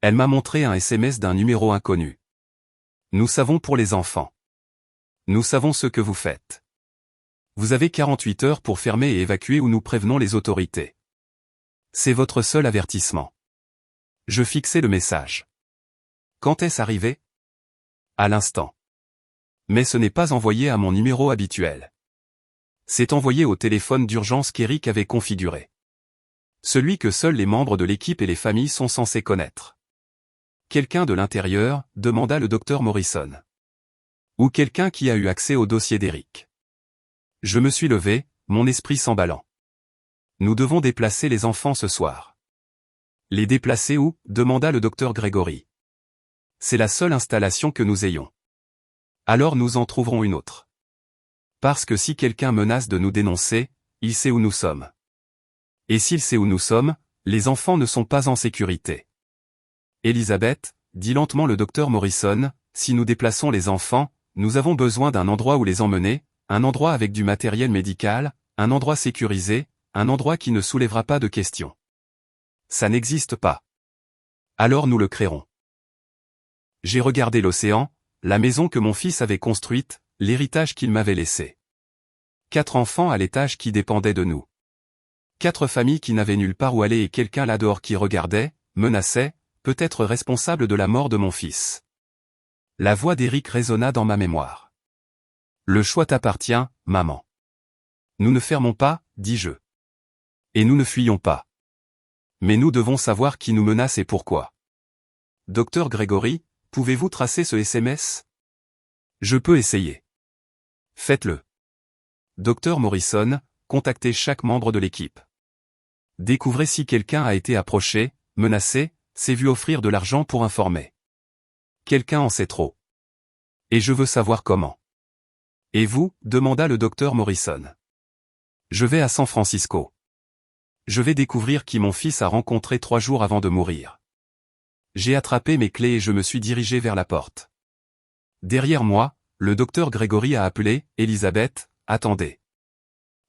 Elle m'a montré un SMS d'un numéro inconnu. Nous savons pour les enfants. Nous savons ce que vous faites. Vous avez 48 heures pour fermer et évacuer ou nous prévenons les autorités. C'est votre seul avertissement. Je fixais le message. Quand est-ce arrivé? À l'instant. Mais ce n'est pas envoyé à mon numéro habituel. C'est envoyé au téléphone d'urgence qu'Éric avait configuré. Celui que seuls les membres de l'équipe et les familles sont censés connaître. Quelqu'un de l'intérieur, demanda le docteur Morrison. Ou quelqu'un qui a eu accès au dossier d'Éric. Je me suis levé, mon esprit s'emballant. Nous devons déplacer les enfants ce soir. Les déplacer où? Demanda le docteur Grégory. C'est la seule installation que nous ayons. Alors nous en trouverons une autre. Parce que si quelqu'un menace de nous dénoncer, il sait où nous sommes. Et s'il sait où nous sommes, les enfants ne sont pas en sécurité. Elisabeth, dit lentement le docteur Morrison, si nous déplaçons les enfants, nous avons besoin d'un endroit où les emmener, un endroit avec du matériel médical, un endroit sécurisé, un endroit qui ne soulèvera pas de questions. Ça n'existe pas. Alors nous le créerons. J'ai regardé l'océan, la maison que mon fils avait construite, l'héritage qu'il m'avait laissé. 4 enfants à l'étage qui dépendaient de nous. 4 familles qui n'avaient nulle part où aller et quelqu'un là dehors qui regardait, menaçait, peut-être responsable de la mort de mon fils. La voix d'Éric résonna dans ma mémoire. Le choix t'appartient, maman. Nous ne fermons pas, dis-je. Et nous ne fuyons pas. Mais nous devons savoir qui nous menace et pourquoi. Docteur Grégory, Pouvez-vous tracer ce SMS? Je peux essayer. Faites-le. Dr Morrison, contactez chaque membre de l'équipe. Découvrez si quelqu'un a été approché, menacé, s'est vu offrir de l'argent pour informer. Quelqu'un en sait trop. Et je veux savoir comment. Et vous? Demanda le docteur Morrison. Je vais à San Francisco. Je vais découvrir qui mon fils a rencontré 3 jours avant de mourir. J'ai attrapé mes clés et je me suis dirigé vers la porte. Derrière moi, le docteur Gregory a appelé, « Elisabeth, attendez.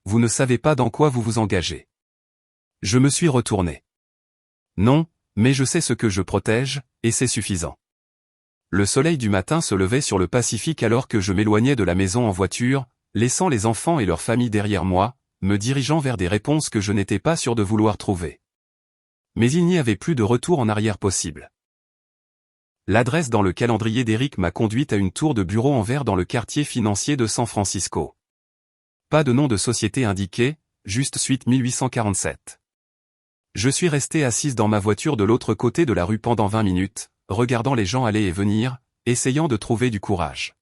Vous ne savez pas dans quoi vous vous engagez. » Je me suis retourné. Non, mais je sais ce que je protège, et c'est suffisant. Le soleil du matin se levait sur le Pacifique alors que je m'éloignais de la maison en voiture, laissant les enfants et leurs familles derrière moi, me dirigeant vers des réponses que je n'étais pas sûr de vouloir trouver. Mais il n'y avait plus de retour en arrière possible. L'adresse dans le calendrier d'Eric m'a conduite à une tour de bureau en verre dans le quartier financier de San Francisco. Pas de nom de société indiqué, juste suite 1847. Je suis resté assise dans ma voiture de l'autre côté de la rue pendant 20 minutes, regardant les gens aller et venir, essayant de trouver du courage.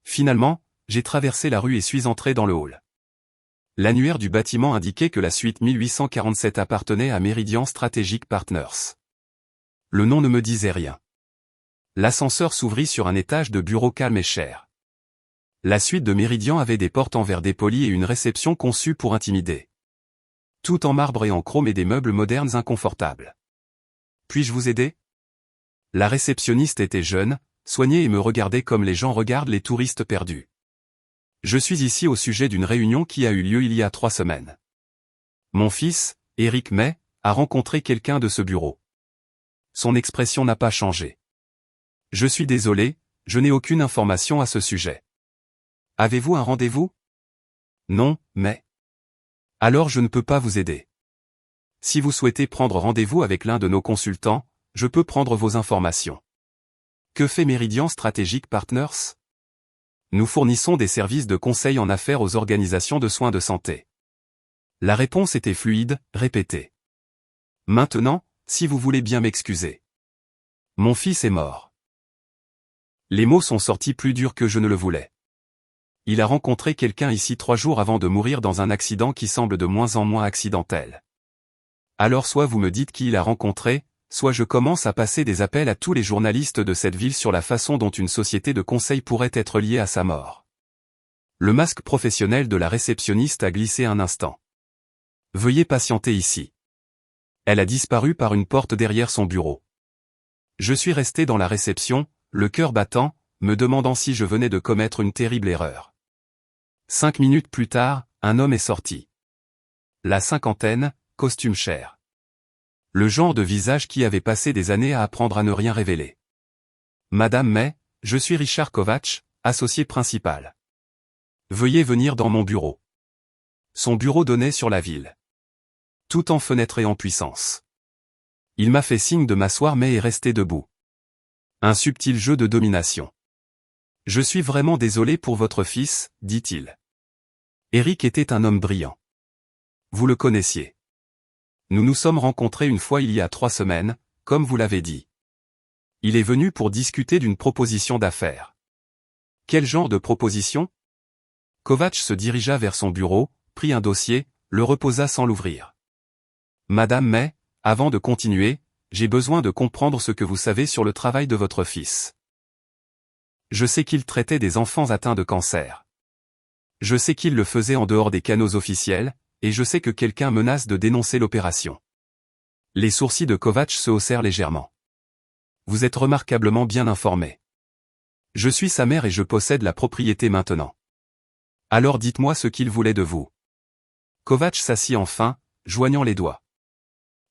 Finalement, j'ai traversé la rue et suis entré dans le hall. L'annuaire du bâtiment indiquait que la suite 1847 appartenait à Meridian Strategic Partners. Le nom ne me disait rien. L'ascenseur s'ouvrit sur un étage de bureaux calme et cher. La suite de Meridian avait des portes en verre dépoli et une réception conçue pour intimider. Tout en marbre et en chrome et des meubles modernes inconfortables. Puis-je vous aider? La réceptionniste était jeune, soignée et me regardait comme les gens regardent les touristes perdus. Je suis ici au sujet d'une réunion qui a eu lieu il y a 3 semaines. Mon fils, Eric May, a rencontré quelqu'un de ce bureau. Son expression n'a pas changé. Je suis désolé, je n'ai aucune information à ce sujet. Avez-vous un rendez-vous? Non, mais... Alors je ne peux pas vous aider. Si vous souhaitez prendre rendez-vous avec l'un de nos consultants, je peux prendre vos informations. Que fait Meridian Strategic Partners? Nous fournissons des services de conseil en affaires aux organisations de soins de santé. La réponse était fluide, répétée. Maintenant, si vous voulez bien m'excuser. Mon fils est mort. Les mots sont sortis plus durs que je ne le voulais. Il a rencontré quelqu'un ici 3 jours avant de mourir dans un accident qui semble de moins en moins accidentel. Alors soit vous me dites qui il a rencontré, soit je commence à passer des appels à tous les journalistes de cette ville sur la façon dont une société de conseil pourrait être liée à sa mort. Le masque professionnel de la réceptionniste a glissé un instant. Veuillez patienter ici. Elle a disparu par une porte derrière son bureau. Je suis resté dans la réception, le cœur battant, me demandant si je venais de commettre une terrible erreur. 5 minutes plus tard, un homme est sorti. La cinquantaine, costume cher. Le genre de visage qui avait passé des années à apprendre à ne rien révéler. Madame May, je suis Richard Kovacs, associé principal. Veuillez venir dans mon bureau. Son bureau donnait sur la ville. Tout enfenêtré en puissance. Il m'a fait signe de m'asseoir mais est resté debout. Un subtil jeu de domination. Je suis vraiment désolé pour votre fils, dit-il. Eric était un homme brillant. Vous le connaissiez. Nous nous sommes rencontrés une fois il y a 3 semaines, comme vous l'avez dit. Il est venu pour discuter d'une proposition d'affaires. Quel genre de proposition? Kovacs se dirigea vers son bureau, prit un dossier, le reposa sans l'ouvrir. Madame May, avant de continuer, j'ai besoin de comprendre ce que vous savez sur le travail de votre fils. Je sais qu'il traitait des enfants atteints de cancer. Je sais qu'il le faisait en dehors des canaux officiels, et je sais que quelqu'un menace de dénoncer l'opération. Les sourcils de Kovacs se haussèrent légèrement. Vous êtes remarquablement bien informé. Je suis sa mère et je possède la propriété maintenant. Alors dites-moi ce qu'il voulait de vous. Kovacs s'assit enfin, joignant les doigts.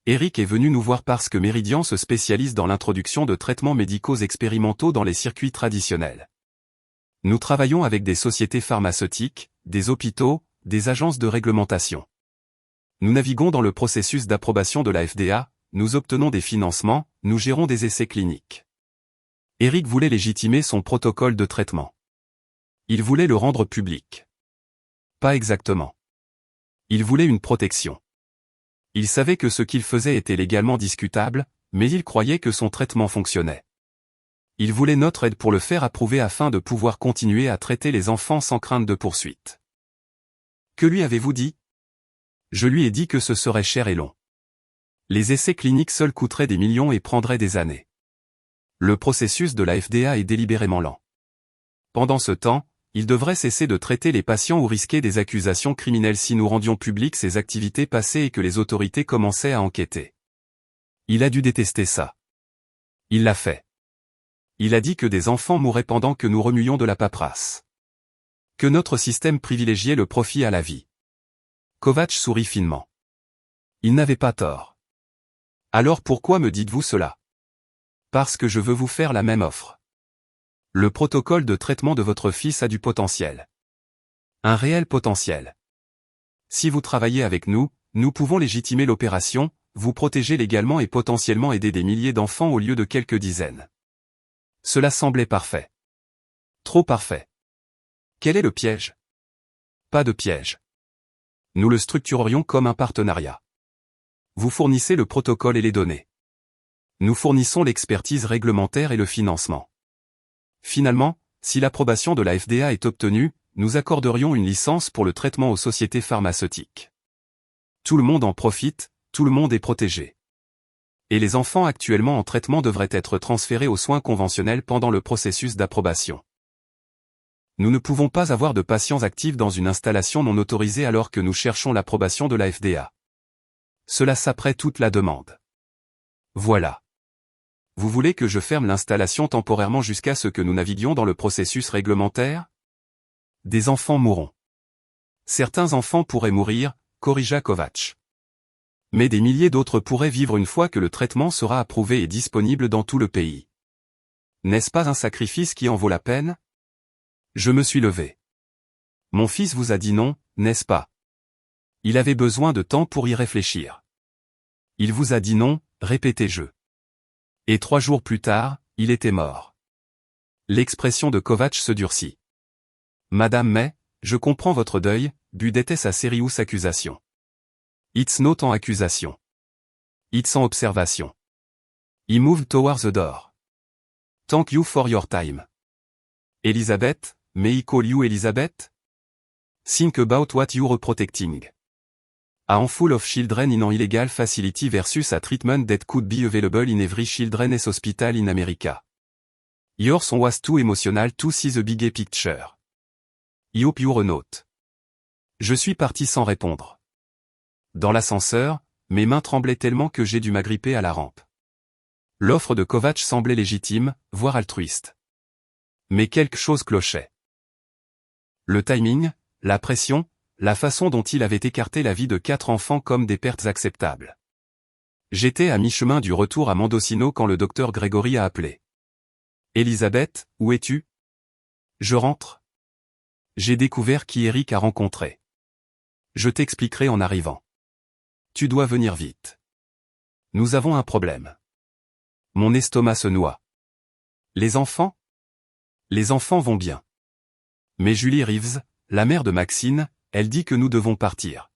Eric est venu nous voir parce que Meridian se spécialise dans l'introduction de traitements médicaux expérimentaux dans les circuits traditionnels. Nous travaillons avec des sociétés pharmaceutiques, des hôpitaux, des agences de réglementation. Nous naviguons dans le processus d'approbation de la FDA, nous obtenons des financements, nous gérons des essais cliniques. Eric voulait légitimer son protocole de traitement. Il voulait le rendre public. Pas exactement. Il voulait une protection. Il savait que ce qu'il faisait était légalement discutable, mais il croyait que son traitement fonctionnait. Il voulait notre aide pour le faire approuver afin de pouvoir continuer à traiter les enfants sans crainte de poursuite. Que lui avez-vous dit? Je lui ai dit que ce serait cher et long. Les essais cliniques seuls coûteraient des millions et prendraient des années. Le processus de la FDA est délibérément lent. Pendant ce temps, il devrait cesser de traiter les patients ou risquer des accusations criminelles si nous rendions publiques ses activités passées et que les autorités commençaient à enquêter. Il a dû détester ça. Il l'a fait. Il a dit que des enfants mouraient pendant que nous remuions de la paperasse. Que notre système privilégiait le profit à la vie. Kovacs sourit finement. Il n'avait pas tort. Alors pourquoi me dites-vous cela? Parce que je veux vous faire la même offre. Le protocole de traitement de votre fils a du potentiel. Un réel potentiel. Si vous travaillez avec nous, nous pouvons légitimer l'opération, vous protéger légalement et potentiellement aider des milliers d'enfants au lieu de quelques dizaines. Cela semblait parfait. Trop parfait. Quel est le piège? Pas de piège. Nous le structurerions comme un partenariat. Vous fournissez le protocole et les données. Nous fournissons l'expertise réglementaire et le financement. Finalement, si l'approbation de la FDA est obtenue, nous accorderions une licence pour le traitement aux sociétés pharmaceutiques. Tout le monde en profite, tout le monde est protégé. Et les enfants actuellement en traitement devraient être transférés aux soins conventionnels pendant le processus d'approbation. Nous ne pouvons pas avoir de patients actifs dans une installation non autorisée alors que nous cherchons l'approbation de la FDA. Cela saperait toute la demande. Voilà. Vous voulez que je ferme l'installation temporairement jusqu'à ce que nous naviguions dans le processus réglementaire? Des enfants mourront. Certains enfants pourraient mourir, corrigea Kovacs. Mais des milliers d'autres pourraient vivre une fois que le traitement sera approuvé et disponible dans tout le pays. N'est-ce pas un sacrifice qui en vaut la peine? Je me suis levé. Mon fils vous a dit non, n'est-ce pas? Il avait besoin de temps pour y réfléchir. Il vous a dit non, répétai-je. Et 3 jours plus tard, il était mort. L'expression de Kovacs se durcit. Madame May, je comprends votre deuil, but était sa sérious accusation. It's not en accusation. It's en observation. He moved towards the door. Thank you for your time. Elizabeth, may I call you Elizabeth? Think about what you're protecting. A handful of children in an illegal facility versus a treatment that could be available in every children's hospital in America. Your son was too emotional to see the big picture. I hope you're not. Je suis parti sans répondre. Dans l'ascenseur, mes mains tremblaient tellement que j'ai dû m'agripper à la rampe. L'offre de Kovacs semblait légitime, voire altruiste. Mais quelque chose clochait. Le timing, la pression, la façon dont il avait écarté la vie de 4 enfants comme des pertes acceptables. J'étais à mi-chemin du retour à Mendocino quand le docteur Gregory a appelé. Elisabeth, où es-tu? Je rentre. J'ai découvert qui Eric a rencontré. Je t'expliquerai en arrivant. Tu dois venir vite. Nous avons un problème. Mon estomac se noie. Les enfants? Les enfants vont bien. Mais Julie Reeves, la mère de Maxine, elle dit que nous devons partir.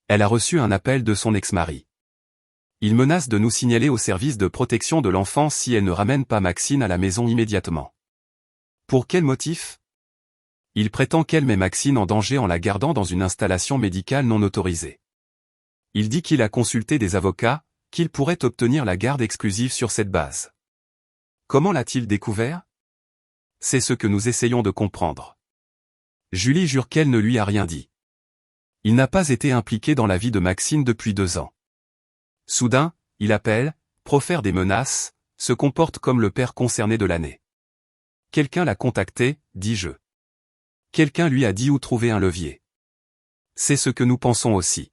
Elle a reçu un appel de son ex-mari. Il menace de nous signaler au service de protection de l'enfance si elle ne ramène pas Maxine à la maison immédiatement. Pour quel motif? Il prétend qu'elle met Maxine en danger en la gardant dans une installation médicale non autorisée. Il dit qu'il a consulté des avocats, qu'il pourrait obtenir la garde exclusive sur cette base. Comment l'a-t-il découvert? C'est ce que nous essayons de comprendre. Julie jure qu'elle ne lui a rien dit. Il n'a pas été impliqué dans la vie de Maxine depuis 2 ans. Soudain, il appelle, profère des menaces, se comporte comme le père concerné de l'année. Quelqu'un l'a contacté, dis-je. Quelqu'un lui a dit où trouver un levier. C'est ce que nous pensons aussi.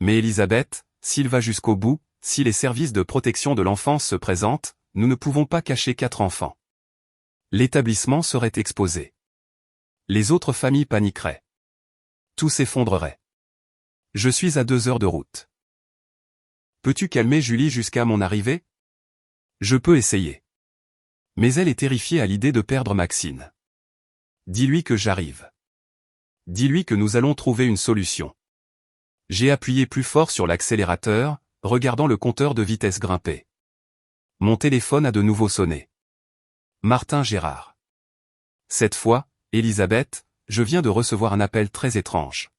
Mais Elisabeth, s'il va jusqu'au bout, si les services de protection de l'enfance se présentent, nous ne pouvons pas cacher 4 enfants. L'établissement serait exposé. Les autres familles paniqueraient. Tout s'effondrerait. Je suis à 2 heures de route. Peux-tu calmer Julie jusqu'à mon arrivée? Je peux essayer. Mais elle est terrifiée à l'idée de perdre Maxine. Dis-lui que j'arrive. Dis-lui que nous allons trouver une solution. J'ai appuyé plus fort sur l'accélérateur, regardant le compteur de vitesse grimper. Mon téléphone a de nouveau sonné. Martin Gérard. Cette fois, Elisabeth, je viens de recevoir un appel très étrange.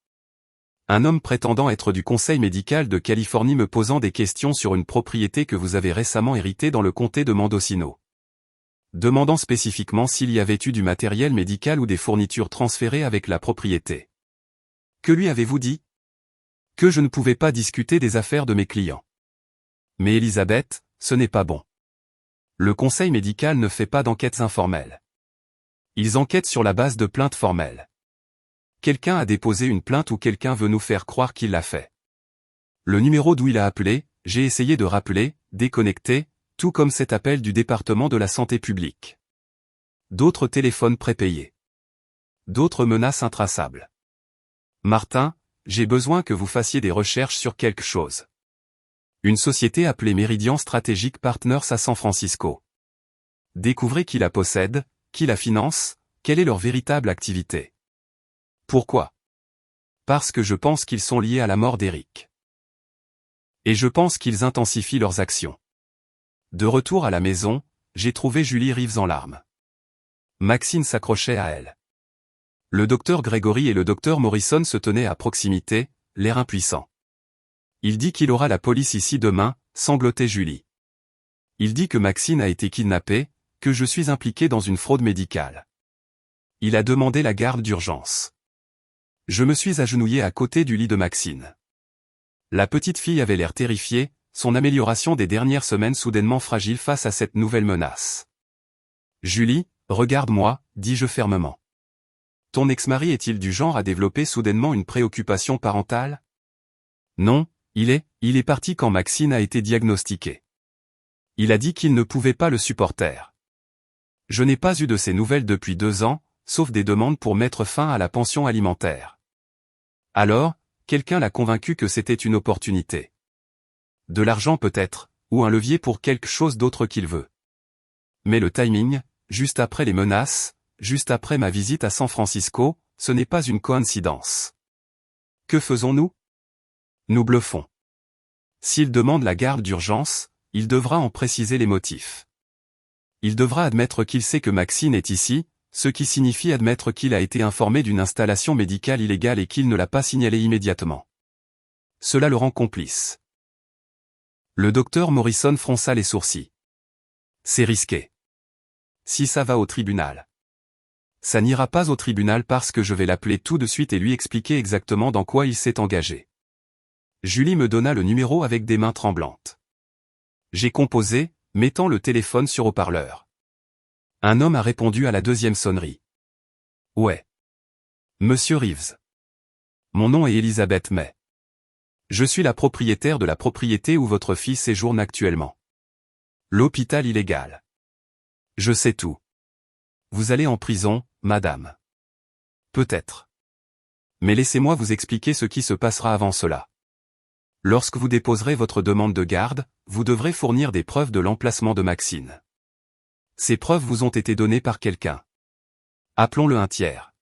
Un homme prétendant être du conseil médical de Californie me posant des questions sur une propriété que vous avez récemment héritée dans le comté de Mendocino. Demandant spécifiquement s'il y avait eu du matériel médical ou des fournitures transférées avec la propriété. Que lui avez-vous dit? Que je ne pouvais pas discuter des affaires de mes clients. Mais Elisabeth, ce n'est pas bon. Le conseil médical ne fait pas d'enquêtes informelles. Ils enquêtent sur la base de plaintes formelles. Quelqu'un a déposé une plainte ou quelqu'un veut nous faire croire qu'il l'a fait. Le numéro d'où il a appelé, j'ai essayé de rappeler, déconnecté, tout comme cet appel du département de la santé publique. D'autres téléphones prépayés. D'autres menaces intraçables. Martin, j'ai besoin que vous fassiez des recherches sur quelque chose. Une société appelée Meridian Strategic Partners à San Francisco. Découvrez qui la possède, qui la finance, quelle est leur véritable activité. Pourquoi? Parce que je pense qu'ils sont liés à la mort d'Eric. Et je pense qu'ils intensifient leurs actions. De retour à la maison, j'ai trouvé Julie Reeves en larmes. Maxine s'accrochait à elle. Le docteur Gregory et le docteur Morrison se tenaient à proximité, l'air impuissant. Il dit qu'il aura la police ici demain, sanglotait Julie. Il dit que Maxine a été kidnappée, que je suis impliqué dans une fraude médicale. Il a demandé la garde d'urgence. Je me suis agenouillé à côté du lit de Maxine. La petite fille avait l'air terrifiée, son amélioration des dernières semaines soudainement fragile face à cette nouvelle menace. Julie, regarde-moi, dis-je fermement. Ton ex-mari est-il du genre à développer soudainement une préoccupation parentale? Non, il est parti quand Maxine a été diagnostiquée. Il a dit qu'il ne pouvait pas le supporter. Je n'ai pas eu de ses nouvelles depuis 2 ans, sauf des demandes pour mettre fin à la pension alimentaire. Alors, quelqu'un l'a convaincu que c'était une opportunité. De l'argent peut-être, ou un levier pour quelque chose d'autre qu'il veut. Mais le timing, juste après les menaces, juste après ma visite à San Francisco, ce n'est pas une coïncidence. Que faisons-nous? Nous bluffons. S'il demande la garde d'urgence, il devra en préciser les motifs. Il devra admettre qu'il sait que Maxine est ici, ce qui signifie admettre qu'il a été informé d'une installation médicale illégale et qu'il ne l'a pas signalée immédiatement. Cela le rend complice. Le docteur Morrison fronça les sourcils. C'est risqué. Si ça va au tribunal. Ça n'ira pas au tribunal parce que je vais l'appeler tout de suite et lui expliquer exactement dans quoi il s'est engagé. Julie me donna le numéro avec des mains tremblantes. J'ai composé, mettant le téléphone sur haut-parleur. Un homme a répondu à la deuxième sonnerie. Ouais. Monsieur Reeves. Mon nom est Elisabeth May. Je suis la propriétaire de la propriété où votre fils séjourne actuellement. L'hôpital illégal. Je sais tout. Vous allez en prison, madame. Peut-être. Mais laissez-moi vous expliquer ce qui se passera avant cela. Lorsque vous déposerez votre demande de garde, vous devrez fournir des preuves de l'emplacement de Maxine. Ces preuves vous ont été données par quelqu'un. Appelons-le un tiers.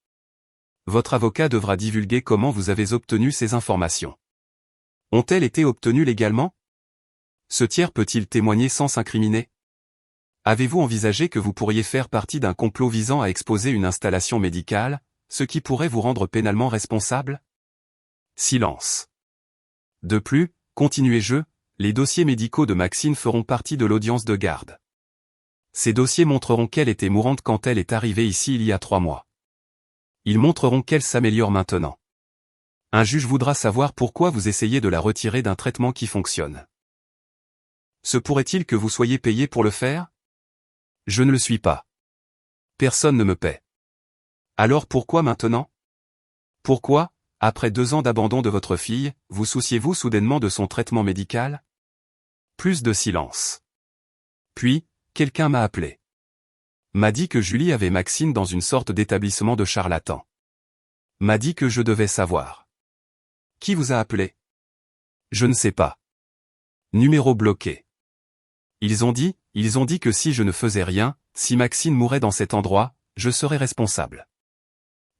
Votre avocat devra divulguer comment vous avez obtenu ces informations. Ont-elles été obtenues légalement? Ce tiers peut-il témoigner sans s'incriminer? Avez-vous envisagé que vous pourriez faire partie d'un complot visant à exposer une installation médicale, ce qui pourrait vous rendre pénalement responsable? Silence. De plus, continuez-je, les dossiers médicaux de Maxine feront partie de l'audience de garde. Ces dossiers montreront qu'elle était mourante quand elle est arrivée ici il y a 3 mois. Ils montreront qu'elle s'améliore maintenant. Un juge voudra savoir pourquoi vous essayez de la retirer d'un traitement qui fonctionne. Se pourrait-il que vous soyez payé pour le faire? Je ne le suis pas. Personne ne me paie. Alors pourquoi maintenant? Pourquoi, après 2 ans d'abandon de votre fille, vous souciez-vous soudainement de son traitement médical? Plus de silence. Puis, quelqu'un m'a appelé. M'a dit que Julie avait Maxine dans une sorte d'établissement de charlatans. M'a dit que je devais savoir. Qui vous a appelé? Je ne sais pas. Numéro bloqué. Ils ont dit que si je ne faisais rien, si Maxine mourait dans cet endroit, je serais responsable.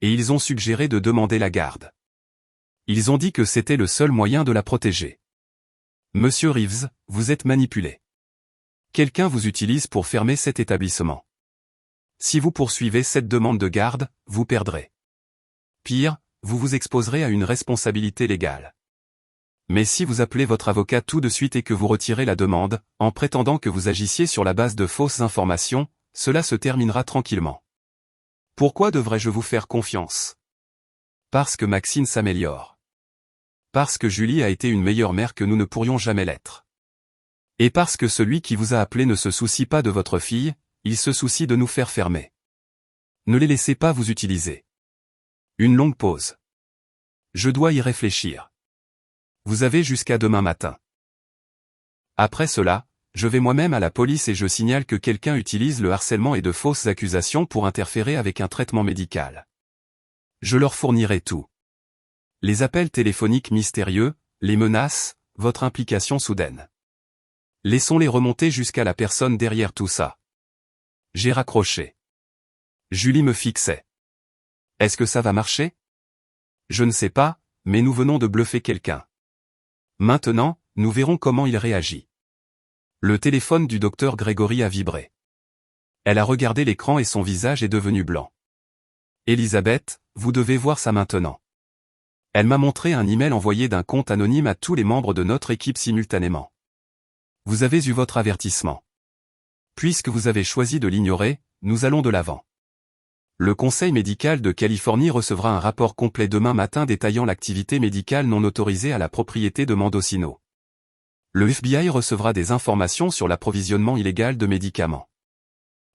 Et ils ont suggéré de demander la garde. Ils ont dit que c'était le seul moyen de la protéger. Monsieur Reeves, vous êtes manipulé. Quelqu'un vous utilise pour fermer cet établissement. Si vous poursuivez cette demande de garde, vous perdrez. Pire, vous vous exposerez à une responsabilité légale. Mais si vous appelez votre avocat tout de suite et que vous retirez la demande, en prétendant que vous agissiez sur la base de fausses informations, cela se terminera tranquillement. Pourquoi devrais-je vous faire confiance? Parce que Maxine s'améliore. Parce que Julie a été une meilleure mère que nous ne pourrions jamais l'être. Et parce que celui qui vous a appelé ne se soucie pas de votre fille, il se soucie de nous faire fermer. Ne les laissez pas vous utiliser. Une longue pause. Je dois y réfléchir. Vous avez jusqu'à demain matin. Après cela, je vais moi-même à la police et je signale que quelqu'un utilise le harcèlement et de fausses accusations pour interférer avec un traitement médical. Je leur fournirai tout. Les appels téléphoniques mystérieux, les menaces, votre implication soudaine. Laissons-les remonter jusqu'à la personne derrière tout ça. J'ai raccroché. Julie me fixait. Est-ce que ça va marcher? Je ne sais pas, mais nous venons de bluffer quelqu'un. Maintenant, nous verrons comment il réagit. Le téléphone du docteur Grégory a vibré. Elle a regardé l'écran et son visage est devenu blanc. Elisabeth, vous devez voir ça maintenant. Elle m'a montré un email envoyé d'un compte anonyme à tous les membres de notre équipe simultanément. Vous avez eu votre avertissement. Puisque vous avez choisi de l'ignorer, nous allons de l'avant. Le Conseil médical de Californie recevra un rapport complet demain matin détaillant l'activité médicale non autorisée à la propriété de Mendocino. Le FBI recevra des informations sur l'approvisionnement illégal de médicaments.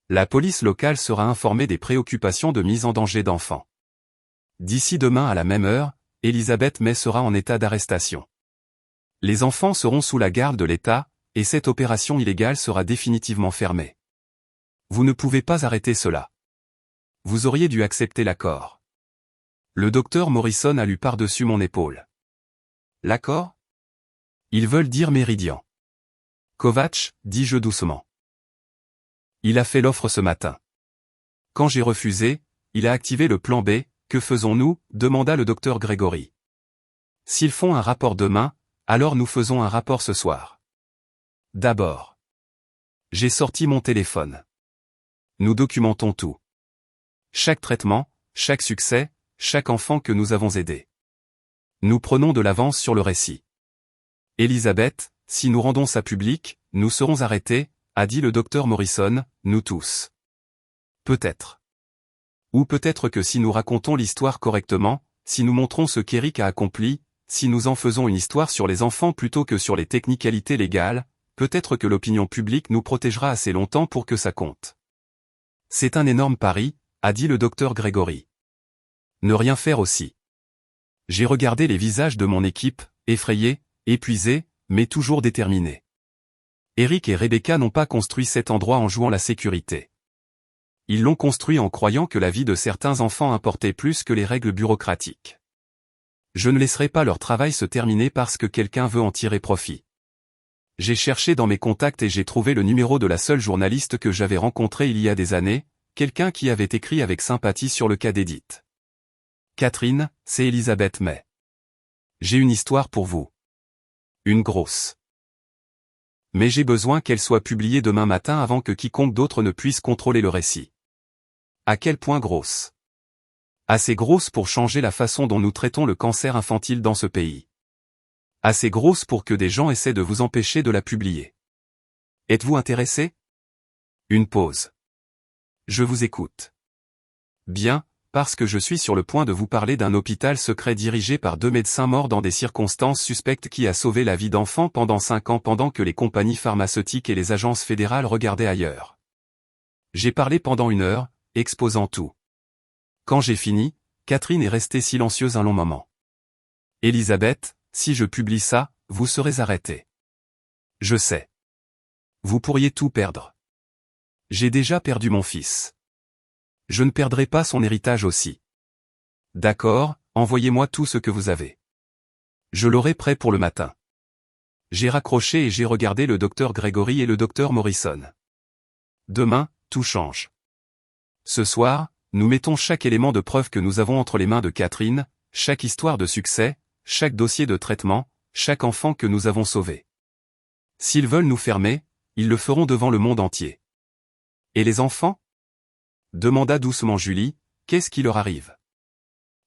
La police locale sera informée des préoccupations de mise en danger d'enfants. D'ici demain à la même heure, Elisabeth May sera en état d'arrestation. Les enfants seront sous la garde de l'État, et cette opération illégale sera définitivement fermée. Vous ne pouvez pas arrêter cela. Vous auriez dû accepter l'accord. Le docteur Morrison a lu par-dessus mon épaule. L'accord? Ils veulent dire Méridian. Kovacs, dis-je doucement. Il a fait l'offre ce matin. Quand j'ai refusé, il a activé le plan B, que faisons-nous? Demanda le docteur Grégory. S'ils font un rapport demain, alors nous faisons un rapport ce soir. D'abord. J'ai sorti mon téléphone. Nous documentons tout. Chaque traitement, chaque succès, chaque enfant que nous avons aidé. Nous prenons de l'avance sur le récit. Elisabeth, si nous rendons ça public, nous serons arrêtés, a dit le docteur Morrison, nous tous. Peut-être. Ou peut-être que si nous racontons l'histoire correctement, si nous montrons ce qu'Eric a accompli, si nous en faisons une histoire sur les enfants plutôt que sur les technicalités légales, peut-être que l'opinion publique nous protégera assez longtemps pour que ça compte. C'est un énorme pari, a dit le docteur Grégory. Ne rien faire aussi. J'ai regardé les visages de mon équipe, effrayés, épuisés, mais toujours déterminés. Eric et Rebecca n'ont pas construit cet endroit en jouant la sécurité. Ils l'ont construit en croyant que la vie de certains enfants importait plus que les règles bureaucratiques. Je ne laisserai pas leur travail se terminer parce que quelqu'un veut en tirer profit. J'ai cherché dans mes contacts et j'ai trouvé le numéro de la seule journaliste que j'avais rencontrée il y a des années, quelqu'un qui avait écrit avec sympathie sur le cas d'Edith. Catherine, c'est Elisabeth May. J'ai une histoire pour vous. Une grosse. Mais j'ai besoin qu'elle soit publiée demain matin avant que quiconque d'autre ne puisse contrôler le récit. À quel point grosse? Assez grosse pour changer la façon dont nous traitons le cancer infantile dans ce pays. Assez grosse pour que des gens essaient de vous empêcher de la publier. Êtes-vous intéressé? Une pause. Je vous écoute. Bien, parce que je suis sur le point de vous parler d'un hôpital secret dirigé par 2 médecins morts dans des circonstances suspectes qui a sauvé la vie d'enfants pendant 5 ans pendant que les compagnies pharmaceutiques et les agences fédérales regardaient ailleurs. J'ai parlé pendant 1 heure, exposant tout. Quand j'ai fini, Catherine est restée silencieuse un long moment. Elisabeth, si je publie ça, vous serez arrêtée. Je sais. Vous pourriez tout perdre. J'ai déjà perdu mon fils. Je ne perdrai pas son héritage aussi. D'accord, envoyez-moi tout ce que vous avez. Je l'aurai prêt pour le matin. J'ai raccroché et j'ai regardé le docteur Grégory et le docteur Morrison. Demain, tout change. Ce soir, nous mettons chaque élément de preuve que nous avons entre les mains de Catherine, chaque histoire de succès, chaque dossier de traitement, chaque enfant que nous avons sauvé. S'ils veulent nous fermer, ils le feront devant le monde entier. Et les enfants? demanda doucement Julie, qu'est-ce qui leur arrive?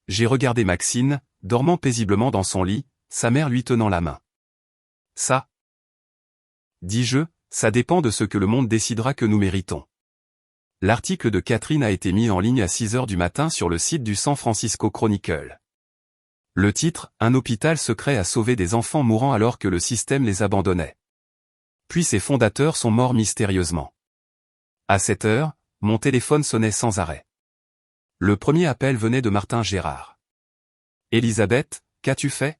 J'ai regardé Maxine, dormant paisiblement dans son lit, sa mère lui tenant la main. Ça, dis-je, ça dépend de ce que le monde décidera que nous méritons. L'article de Catherine a été mis en ligne à 6 heures du matin sur le site du San Francisco Chronicle. Le titre, un hôpital secret a sauvé des enfants mourant alors que le système les abandonnait. Puis ses fondateurs sont morts mystérieusement. À 7 heures, mon téléphone sonnait sans arrêt. Le premier appel venait de Martin Gérard. Elisabeth, qu'as-tu fait?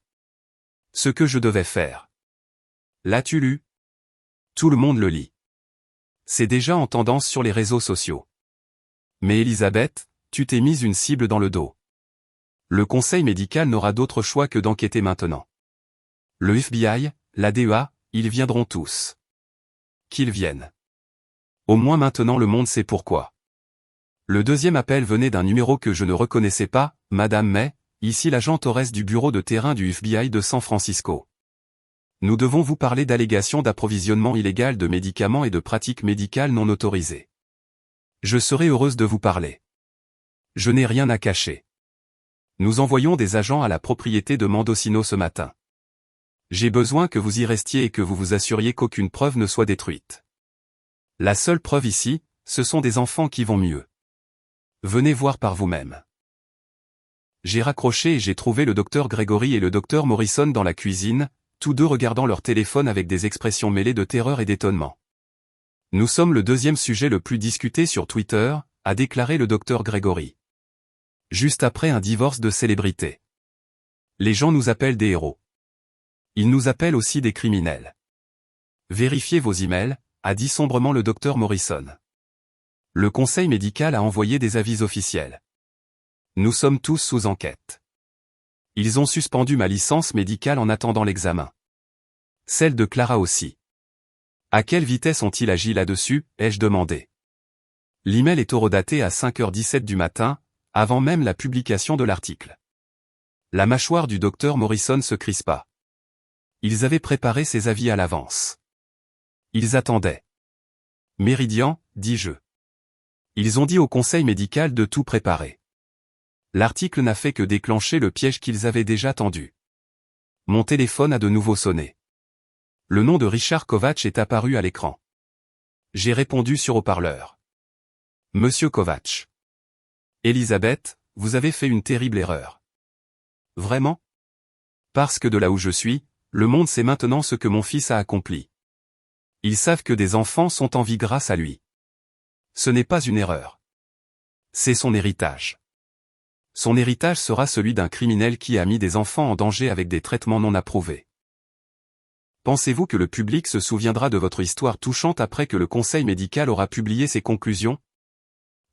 Ce que je devais faire. L'as-tu lu? Tout le monde le lit. C'est déjà en tendance sur les réseaux sociaux. Mais Elisabeth, tu t'es mise une cible dans le dos. Le conseil médical n'aura d'autre choix que d'enquêter maintenant. Le FBI, la DEA, ils viendront tous. Qu'ils viennent. Au moins maintenant le monde sait pourquoi. Le deuxième appel venait d'un numéro que je ne reconnaissais pas, Madame May, ici l'agent Torres du bureau de terrain du FBI de San Francisco. Nous devons vous parler d'allégations d'approvisionnement illégal de médicaments et de pratiques médicales non autorisées. Je serai heureuse de vous parler. Je n'ai rien à cacher. Nous envoyons des agents à la propriété de Mendocino ce matin. J'ai besoin que vous y restiez et que vous vous assuriez qu'aucune preuve ne soit détruite. La seule preuve ici, ce sont des enfants qui vont mieux. Venez voir par vous-même. J'ai raccroché et j'ai trouvé le docteur Gregory et le docteur Morrison dans la cuisine, tous deux regardant leur téléphone avec des expressions mêlées de terreur et d'étonnement. Nous sommes le deuxième sujet le plus discuté sur Twitter, a déclaré le docteur Gregory. Juste après un divorce de célébrité. Les gens nous appellent des héros. Ils nous appellent aussi des criminels. Vérifiez vos emails, a dit sombrement le docteur Morrison. Le conseil médical a envoyé des avis officiels. Nous sommes tous sous enquête. Ils ont suspendu ma licence médicale en attendant l'examen. Celle de Clara aussi. À quelle vitesse ont-ils agi là-dessus, ai-je demandé. L'email est horodaté à 5h17 du matin, avant même la publication de l'article. La mâchoire du docteur Morrison se crispa. Ils avaient préparé ces avis à l'avance. Ils attendaient. Méridian, dis-je. Ils ont dit au conseil médical de tout préparer. L'article n'a fait que déclencher le piège qu'ils avaient déjà tendu. Mon téléphone a de nouveau sonné. Le nom de Richard Kovacs est apparu à l'écran. J'ai répondu sur haut-parleur. Monsieur Kovacs. Elisabeth, vous avez fait une terrible erreur. Vraiment? Parce que de là où je suis, le monde sait maintenant ce que mon fils a accompli. Ils savent que des enfants sont en vie grâce à lui. Ce n'est pas une erreur. C'est son héritage. Son héritage sera celui d'un criminel qui a mis des enfants en danger avec des traitements non approuvés. Pensez-vous que le public se souviendra de votre histoire touchante après que le conseil médical aura publié ses conclusions?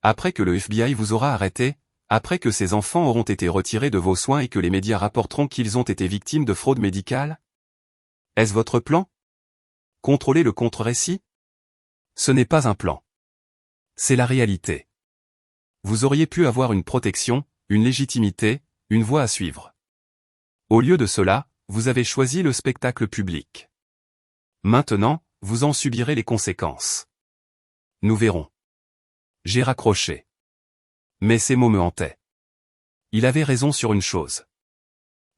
Après que le FBI vous aura arrêté, après que ces enfants auront été retirés de vos soins et que les médias rapporteront qu'ils ont été victimes de fraude médicale? Est-ce votre plan? Contrôler le contre-récit? Ce n'est pas un plan. C'est la réalité. Vous auriez pu avoir une protection, une légitimité, une voie à suivre. Au lieu de cela, vous avez choisi le spectacle public. Maintenant, vous en subirez les conséquences. Nous verrons. J'ai raccroché. Mais ces mots me hantaient. Il avait raison sur une chose.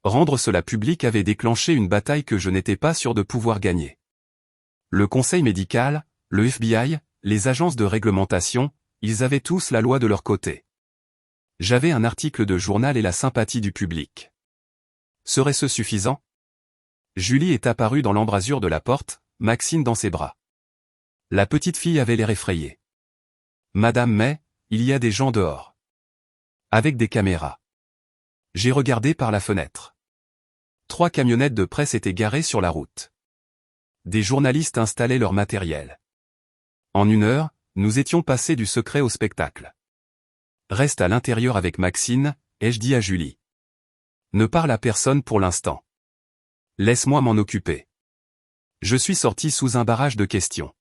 Rendre cela public avait déclenché une bataille que je n'étais pas sûr de pouvoir gagner. Le conseil médical, le FBI, les agences de réglementation, ils avaient tous la loi de leur côté. J'avais un article de journal et la sympathie du public. Serait-ce suffisant? Julie est apparue dans l'embrasure de la porte, Maxine dans ses bras. La petite fille avait l'air effrayée. Madame May, il y a des gens dehors. Avec des caméras. J'ai regardé par la fenêtre. 3 camionnettes de presse étaient garées sur la route. Des journalistes installaient leur matériel. En 1 heure, nous étions passés du secret au spectacle. Reste à l'intérieur avec Maxine, ai-je dit à Julie. Ne parle à personne pour l'instant. Laisse-moi m'en occuper. Je suis sorti sous un barrage de questions.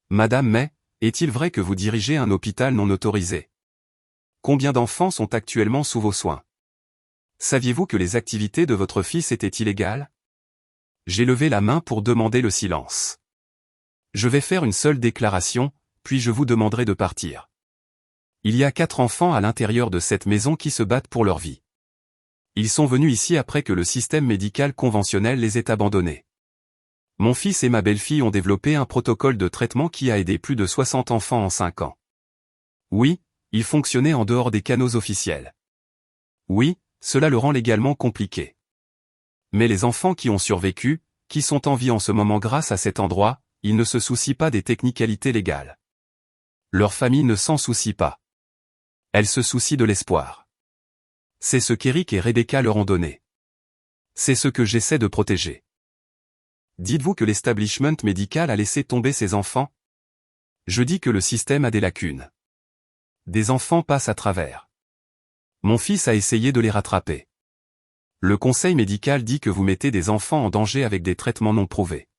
Madame May, est-il vrai que vous dirigez un hôpital non autorisé? Combien d'enfants sont actuellement sous vos soins? Saviez-vous que les activités de votre fils étaient illégales? J'ai levé la main pour demander le silence. Je vais faire une seule déclaration, puis je vous demanderai de partir. Il y a 4 enfants à l'intérieur de cette maison qui se battent pour leur vie. Ils sont venus ici après que le système médical conventionnel les ait abandonnés. Mon fils et ma belle-fille ont développé un protocole de traitement qui a aidé plus de 60 enfants en 5 ans. Oui, il fonctionnait en dehors des canaux officiels. Oui, cela le rend légalement compliqué. Mais les enfants qui ont survécu, qui sont en vie en ce moment grâce à cet endroit, ils ne se soucient pas des technicalités légales. Leur famille ne s'en soucie pas. Elle se soucie de l'espoir. C'est ce qu'Eric et Rebecca leur ont donné. C'est ce que j'essaie de protéger. Dites-vous que l'establishment médical a laissé tomber ses enfants? Je dis que le système a des lacunes. Des enfants passent à travers. Mon fils a essayé de les rattraper. Le conseil médical dit que vous mettez des enfants en danger avec des traitements non prouvés.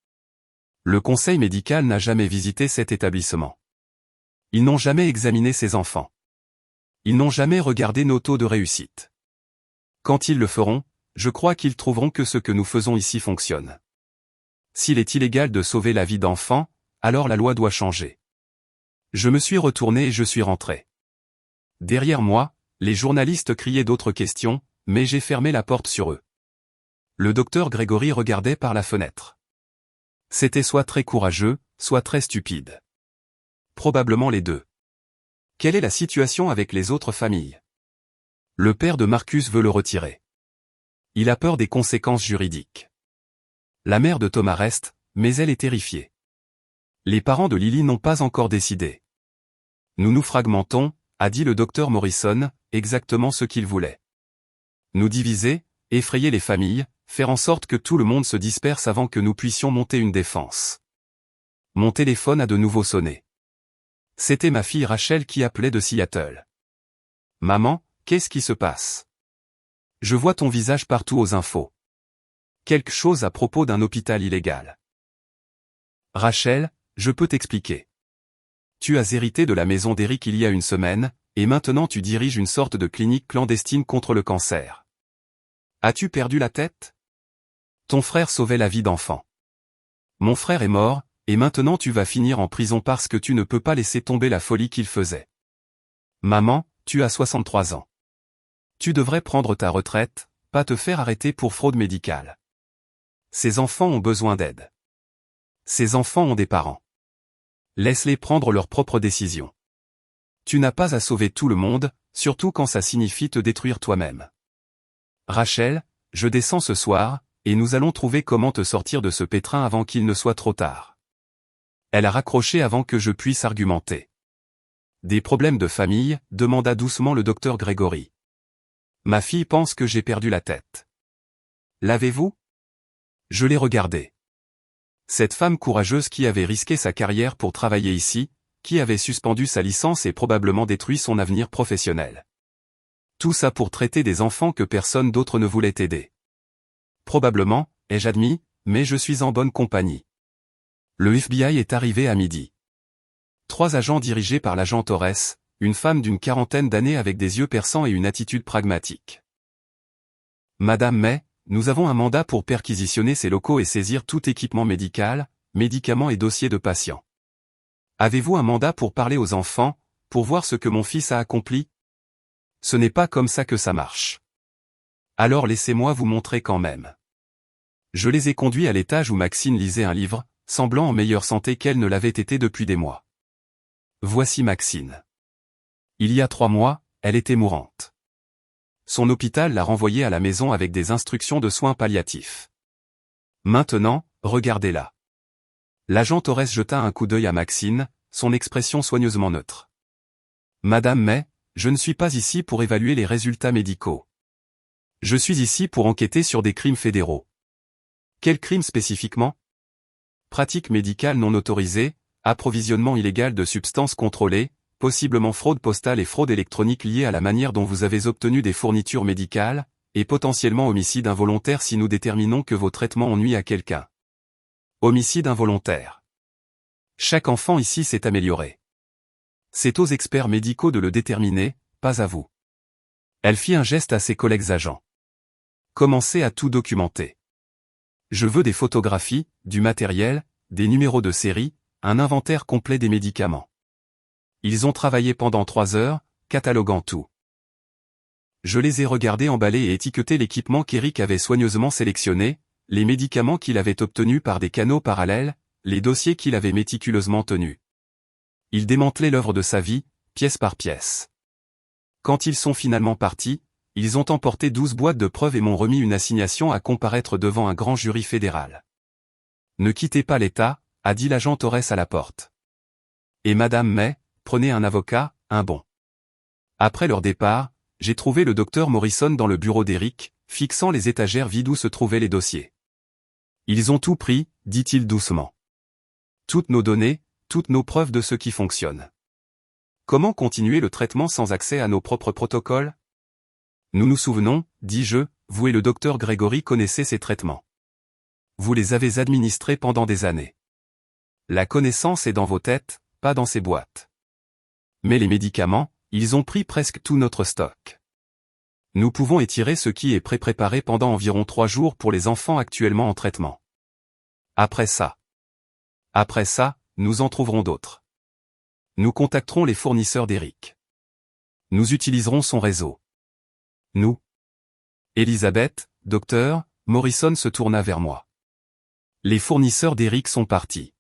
Le conseil médical n'a jamais visité cet établissement. Ils n'ont jamais examiné ces enfants. Ils n'ont jamais regardé nos taux de réussite. Quand ils le feront, je crois qu'ils trouveront que ce que nous faisons ici fonctionne. S'il est illégal de sauver la vie d'enfants, alors la loi doit changer. Je me suis retourné et je suis rentré. Derrière moi, les journalistes criaient d'autres questions, mais j'ai fermé la porte sur eux. Le docteur Grégory regardait par la fenêtre. C'était soit très courageux, soit très stupide. Probablement les deux. Quelle est la situation avec les autres familles? Le père de Marcus veut le retirer. Il a peur des conséquences juridiques. La mère de Thomas reste, mais elle est terrifiée. Les parents de Lily n'ont pas encore décidé. Nous nous fragmentons, a dit le docteur Morrison, exactement ce qu'il voulait. Nous diviser, effrayer les familles, faire en sorte que tout le monde se disperse avant que nous puissions monter une défense. Mon téléphone a de nouveau sonné. C'était ma fille Rachel qui appelait de Seattle. Maman, qu'est-ce qui se passe? Je vois ton visage partout aux infos. Quelque chose à propos d'un hôpital illégal. Rachel, je peux t'expliquer. Tu as hérité de la maison d'Eric il y a une semaine, et maintenant tu diriges une sorte de clinique clandestine contre le cancer. As-tu perdu la tête? Ton frère sauvait la vie d'enfants. Mon frère est mort, et maintenant tu vas finir en prison parce que tu ne peux pas laisser tomber la folie qu'il faisait. Maman, tu as 63 ans. Tu devrais prendre ta retraite, pas te faire arrêter pour fraude médicale. Ces enfants ont besoin d'aide. Ces enfants ont des parents. Laisse-les prendre leurs propres décisions. Tu n'as pas à sauver tout le monde, surtout quand ça signifie te détruire toi-même. Rachel, je descends ce soir, et nous allons trouver comment te sortir de ce pétrin avant qu'il ne soit trop tard. Elle a raccroché avant que je puisse argumenter. Des problèmes de famille, demanda doucement le docteur Grégory. Ma fille pense que j'ai perdu la tête. L'avez-vous? Je l'ai regardée. Cette femme courageuse qui avait risqué sa carrière pour travailler ici, qui avait suspendu sa licence et probablement détruit son avenir professionnel. Tout ça pour traiter des enfants que personne d'autre ne voulait aider. Probablement, ai-je admis, mais je suis en bonne compagnie. Le FBI est arrivé à midi. 3 agents dirigés par l'agent Torres, une femme d'une 40aine d'années avec des yeux perçants et une attitude pragmatique. Madame May, nous avons un mandat pour perquisitionner ces locaux et saisir tout équipement médical, médicaments et dossiers de patients. Avez-vous un mandat pour parler aux enfants, pour voir ce que mon fils a accompli? Ce n'est pas comme ça que ça marche. Alors laissez-moi vous montrer quand même. Je les ai conduits à l'étage où Maxine lisait un livre, semblant en meilleure santé qu'elle ne l'avait été depuis des mois. Voici Maxine. Il y a 3 mois, elle était mourante. Son hôpital l'a renvoyée à la maison avec des instructions de soins palliatifs. Maintenant, regardez-la. L'agent Torres jeta un coup d'œil à Maxine, son expression soigneusement neutre. Madame May, je ne suis pas ici pour évaluer les résultats médicaux. Je suis ici pour enquêter sur des crimes fédéraux. Quels crimes spécifiquement? Pratiques médicales non autorisées, approvisionnement illégal de substances contrôlées, possiblement fraude postale et fraude électronique liée à la manière dont vous avez obtenu des fournitures médicales, et potentiellement homicide involontaire si nous déterminons que vos traitements ont nui à quelqu'un. Homicide involontaire. Chaque enfant ici s'est amélioré. C'est aux experts médicaux de le déterminer, pas à vous. Elle fit un geste à ses collègues agents. Commencez à tout documenter. Je veux des photographies, du matériel, des numéros de série, un inventaire complet des médicaments. Ils ont travaillé pendant 3 heures, cataloguant tout. Je les ai regardés emballer et étiqueter l'équipement qu'Eric avait soigneusement sélectionné, les médicaments qu'il avait obtenus par des canaux parallèles, les dossiers qu'il avait méticuleusement tenus. Il démantelait l'œuvre de sa vie, pièce par pièce. Quand ils sont finalement partis, ils ont emporté 12 boîtes de preuves et m'ont remis une assignation à comparaître devant un grand jury fédéral. Ne quittez pas l'État, a dit l'agent Torres à la porte. Et Madame May, prenez un avocat, un bon. Après leur départ, j'ai trouvé le docteur Morrison dans le bureau d'Eric, fixant les étagères vides où se trouvaient les dossiers. Ils ont tout pris, dit-il doucement. Toutes nos données, toutes nos preuves de ce qui fonctionne. Comment continuer le traitement sans accès à nos propres protocoles? Nous nous souvenons, dis-je, vous et le docteur Gregory connaissez ces traitements. Vous les avez administrés pendant des années. La connaissance est dans vos têtes, pas dans ces boîtes. Mais les médicaments, ils ont pris presque tout notre stock. Nous pouvons étirer ce qui est pré-préparé pendant environ 3 jours pour les enfants actuellement en traitement. Après ça, nous en trouverons d'autres. Nous contacterons les fournisseurs d'Eric. Nous utiliserons son réseau. Nous. Elisabeth, docteur, Morrison se tourna vers moi. Les fournisseurs d'Eric sont partis.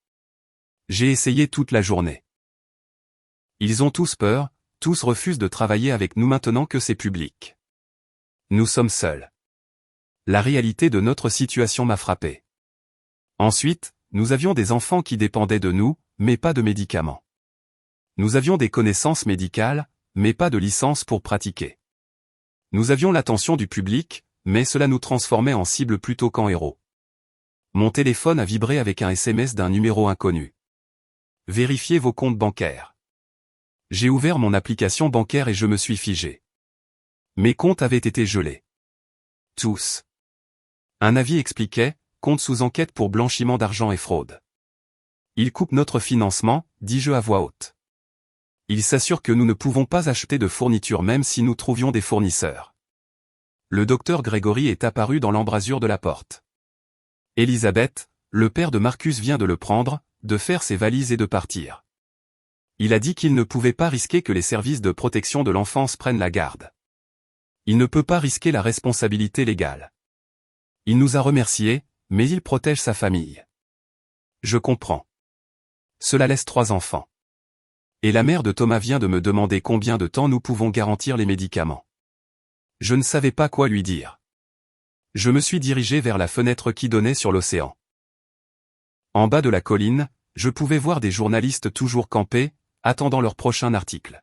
J'ai essayé toute la journée. Ils ont tous peur, tous refusent de travailler avec nous maintenant que c'est public. Nous sommes seuls. La réalité de notre situation m'a frappé. Ensuite, nous avions des enfants qui dépendaient de nous, mais pas de médicaments. Nous avions des connaissances médicales, mais pas de licence pour pratiquer. Nous avions l'attention du public, mais cela nous transformait en cible plutôt qu'en héros. Mon téléphone a vibré avec un SMS d'un numéro inconnu. Vérifiez vos comptes bancaires. J'ai ouvert mon application bancaire et je me suis figé. Mes comptes avaient été gelés. Tous. Un avis expliquait, compte sous enquête pour blanchiment d'argent et fraude. Il coupe notre financement, dis-je à voix haute. Il s'assure que nous ne pouvons pas acheter de fournitures même si nous trouvions des fournisseurs. Le docteur Gregory est apparu dans l'embrasure de la porte. Elisabeth, le père de Marcus vient de le prendre, de faire ses valises et de partir. Il a dit qu'il ne pouvait pas risquer que les services de protection de l'enfance prennent la garde. Il ne peut pas risquer la responsabilité légale. Il nous a remerciés, mais il protège sa famille. Je comprends. Cela laisse 3 enfants. Et la mère de Thomas vient de me demander combien de temps nous pouvons garantir les médicaments. Je ne savais pas quoi lui dire. Je me suis dirigé vers la fenêtre qui donnait sur l'océan. En bas de la colline, je pouvais voir des journalistes toujours campés, attendant leur prochain article.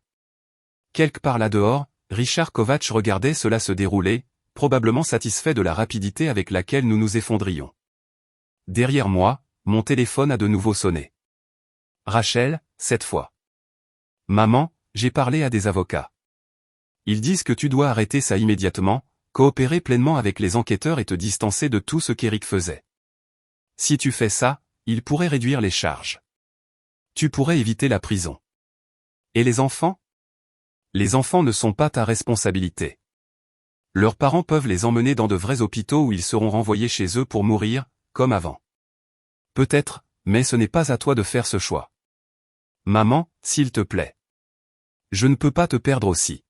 Quelque part là dehors, Richard Kovacs regardait cela se dérouler, probablement satisfait de la rapidité avec laquelle nous nous effondrions. Derrière moi, mon téléphone a de nouveau sonné. Rachel, cette fois. Maman, j'ai parlé à des avocats. Ils disent que tu dois arrêter ça immédiatement, coopérer pleinement avec les enquêteurs et te distancer de tout ce qu'Eric faisait. Si tu fais ça, il pourrait réduire les charges. Tu pourrais éviter la prison. Et les enfants? Les enfants ne sont pas ta responsabilité. Leurs parents peuvent les emmener dans de vrais hôpitaux où ils seront renvoyés chez eux pour mourir, comme avant. Peut-être, mais ce n'est pas à toi de faire ce choix. Maman, s'il te plaît. Je ne peux pas te perdre aussi.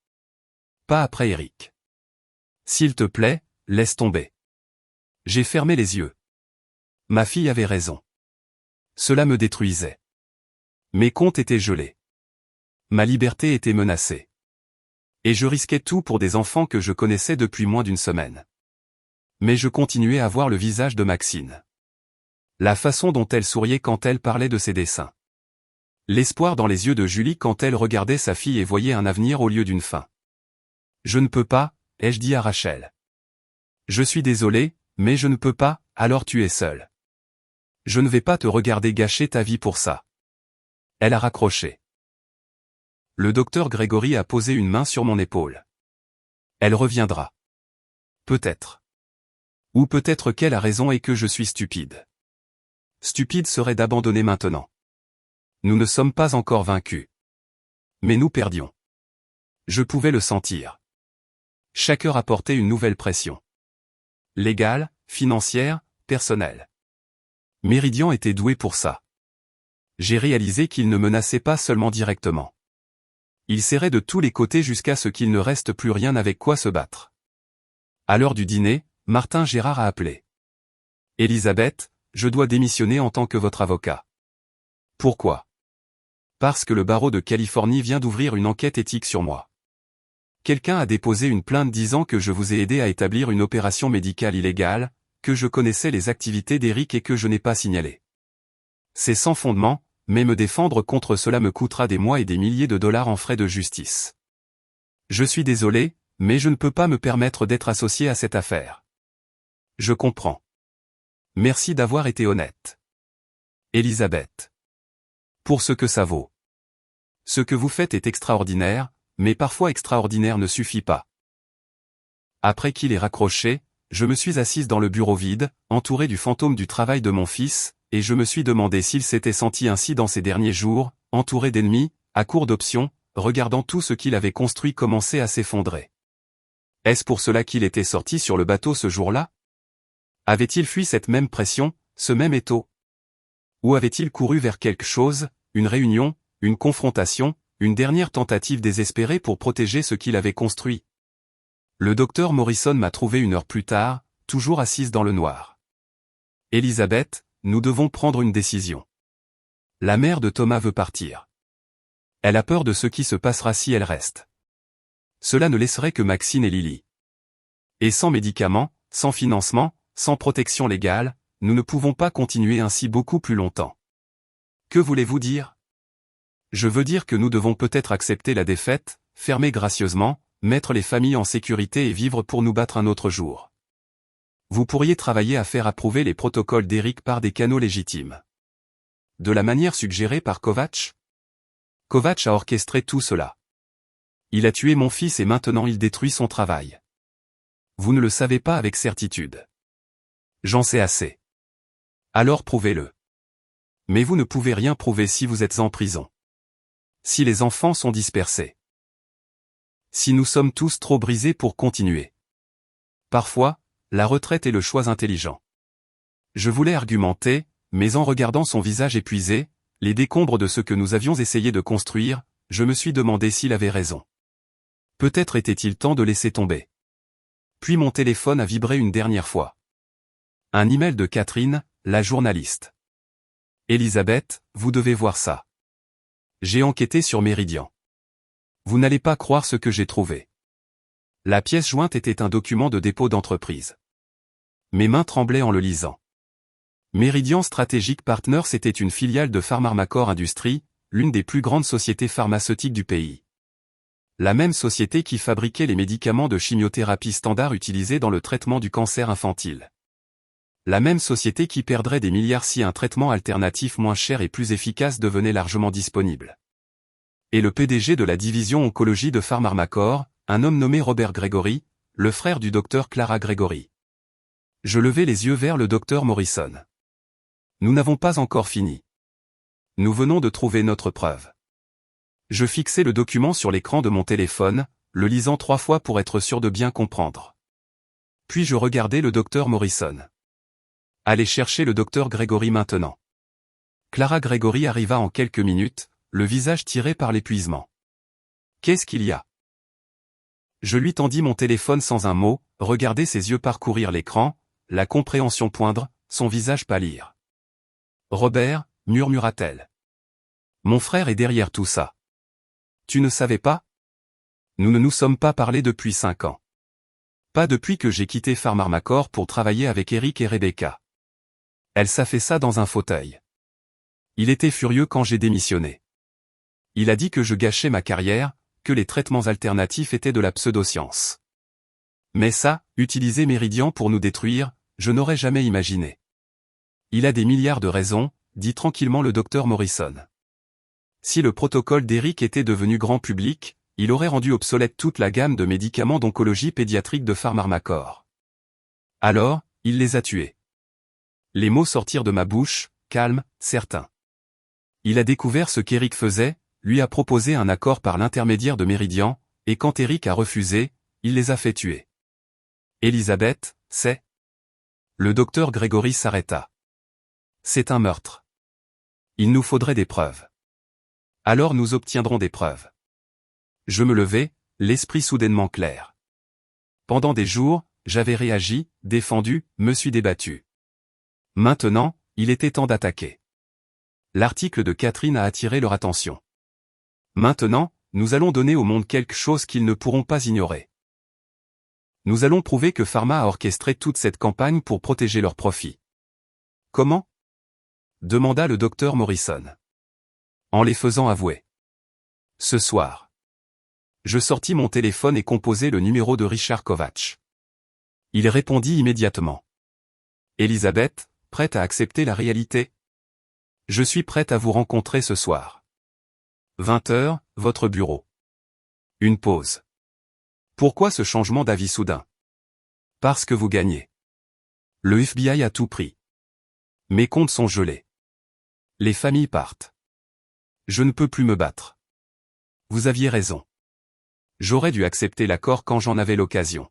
Pas après Eric. S'il te plaît, laisse tomber. J'ai fermé les yeux. Ma fille avait raison. Cela me détruisait. Mes comptes étaient gelés. Ma liberté était menacée. Et je risquais tout pour des enfants que je connaissais depuis moins d'1 semaine. Mais je continuais à voir le visage de Maxine. La façon dont elle souriait quand elle parlait de ses dessins. L'espoir dans les yeux de Julie quand elle regardait sa fille et voyait un avenir au lieu d'une fin. Je ne peux pas, ai-je dit à Rachel. Je suis désolé, mais je ne peux pas, alors tu es seule. Je ne vais pas te regarder gâcher ta vie pour ça. Elle a raccroché. Le docteur Gregory a posé une main sur mon épaule. Elle reviendra. Peut-être. Ou peut-être qu'elle a raison et que je suis stupide. Stupide serait d'abandonner maintenant. Nous ne sommes pas encore vaincus. Mais nous perdions. Je pouvais le sentir. Chaque heure apportait une nouvelle pression. Légale, financière, personnelle. Méridian était doué pour ça. J'ai réalisé qu'il ne menaçait pas seulement directement. Ils serraient de tous les côtés jusqu'à ce qu'il ne reste plus rien avec quoi se battre. À l'heure du dîner, Martin Gérard a appelé. « Elisabeth, je dois démissionner en tant que votre avocat. » « Pourquoi ? » ?»« Parce que le barreau de Californie vient d'ouvrir une enquête éthique sur moi. Quelqu'un a déposé une plainte disant que je vous ai aidé à établir une opération médicale illégale, que je connaissais les activités d'Eric et que je n'ai pas signalé. C'est sans fondement, mais me défendre contre cela me coûtera des mois et des milliers de dollars en frais de justice. Je suis désolé, mais je ne peux pas me permettre d'être associé à cette affaire. Je comprends. Merci d'avoir été honnête. Elisabeth. Pour ce que ça vaut. Ce que vous faites est extraordinaire, mais parfois extraordinaire ne suffit pas. Après qu'il ait raccroché, je me suis assise dans le bureau vide, entouré du fantôme du travail de mon fils, et je me suis demandé s'il s'était senti ainsi dans ces derniers jours, entouré d'ennemis, à court d'options, regardant tout ce qu'il avait construit commencer à s'effondrer. Est-ce pour cela qu'il était sorti sur le bateau ce jour-là? Avait-il fui cette même pression, ce même étau? Ou avait-il couru vers quelque chose, une réunion, une confrontation, une dernière tentative désespérée pour protéger ce qu'il avait construit? Le docteur Morrison m'a trouvé une heure plus tard, toujours assise dans le noir. Elisabeth, nous devons prendre une décision. La mère de Thomas veut partir. Elle a peur de ce qui se passera si elle reste. Cela ne laisserait que Maxine et Lily. Et sans médicaments, sans financement, sans protection légale, nous ne pouvons pas continuer ainsi beaucoup plus longtemps. Que voulez-vous dire? Je veux dire que nous devons peut-être accepter la défaite, fermer gracieusement, mettre les familles en sécurité et vivre pour nous battre un autre jour. Vous pourriez travailler à faire approuver les protocoles d'Eric par des canaux légitimes. De la manière suggérée par Kovacs? Kovacs a orchestré tout cela. Il a tué mon fils et maintenant il détruit son travail. Vous ne le savez pas avec certitude. J'en sais assez. Alors prouvez-le. Mais vous ne pouvez rien prouver si vous êtes en prison. Si les enfants sont dispersés. Si nous sommes tous trop brisés pour continuer. Parfois, la retraite est le choix intelligent. Je voulais argumenter, mais en regardant son visage épuisé, les décombres de ce que nous avions essayé de construire, je me suis demandé s'il avait raison. Peut-être était-il temps de laisser tomber. Puis mon téléphone a vibré une dernière fois. Un email de Catherine, la journaliste. Elisabeth, vous devez voir ça. J'ai enquêté sur Méridian. Vous n'allez pas croire ce que j'ai trouvé. La pièce jointe était un document de dépôt d'entreprise. Mes mains tremblaient en le lisant. Meridian Strategic Partners était une filiale de Pharmacor Industries, l'une des plus grandes sociétés pharmaceutiques du pays. La même société qui fabriquait les médicaments de chimiothérapie standard utilisés dans le traitement du cancer infantile. La même société qui perdrait des milliards si un traitement alternatif moins cher et plus efficace devenait largement disponible. Et le PDG de la division oncologie de Pharmacor, un homme nommé Robert Gregory, le frère du docteur Clara Gregory. Je levai les yeux vers le docteur Morrison. Nous n'avons pas encore fini. Nous venons de trouver notre preuve. Je fixai le document sur l'écran de mon téléphone, le lisant 3 fois pour être sûr de bien comprendre. Puis je regardai le docteur Morrison. Allez chercher le docteur Gregory maintenant. Clara Gregory arriva en quelques minutes, le visage tiré par l'épuisement. Qu'est-ce qu'il y a? Je lui tendis mon téléphone sans un mot, regardai ses yeux parcourir l'écran, la compréhension poindre, son visage pâlir. Robert, murmura-t-elle. Mon frère est derrière tout ça. Tu ne savais pas? Nous ne nous sommes pas parlé depuis 5 ans. Pas depuis que j'ai quitté Pharmacor pour travailler avec Eric et Rebecca. Elle s'affaissa dans un fauteuil. Il était furieux quand j'ai démissionné. Il a dit que je gâchais ma carrière, que les traitements alternatifs étaient de la pseudoscience. Mais ça, utiliser Méridian pour nous détruire, je n'aurais jamais imaginé. Il a des milliards de raisons, dit tranquillement le docteur Morrison. Si le protocole d'Eric était devenu grand public, il aurait rendu obsolète toute la gamme de médicaments d'oncologie pédiatrique de Pharmacor. Alors, il les a tués. Les mots sortirent de ma bouche, calmes, certains. Il a découvert ce qu'Eric faisait, lui a proposé un accord par l'intermédiaire de Méridian, et quand Eric a refusé, il les a fait tuer. Elisabeth, c'est... Le docteur Gregory s'arrêta. C'est un meurtre. Il nous faudrait des preuves. Alors nous obtiendrons des preuves. Je me levai, l'esprit soudainement clair. Pendant des jours, j'avais réagi, défendu, me suis débattu. Maintenant, il était temps d'attaquer. L'article de Catherine a attiré leur attention. Maintenant, nous allons donner au monde quelque chose qu'ils ne pourront pas ignorer. Nous allons prouver que Pharma a orchestré toute cette campagne pour protéger leurs profits. Comment ? Demanda le docteur Morrison. En les faisant avouer. Ce soir. Je sortis mon téléphone et composai le numéro de Richard Kovacs. Il répondit immédiatement. Elisabeth, prête à accepter la réalité ? Je suis prête à vous rencontrer ce soir. 20h, votre bureau. Une pause. Pourquoi ce changement d'avis soudain ? Parce que vous gagnez. Le FBI a tout pris. Mes comptes sont gelés. Les familles partent. Je ne peux plus me battre. Vous aviez raison. J'aurais dû accepter l'accord quand j'en avais l'occasion.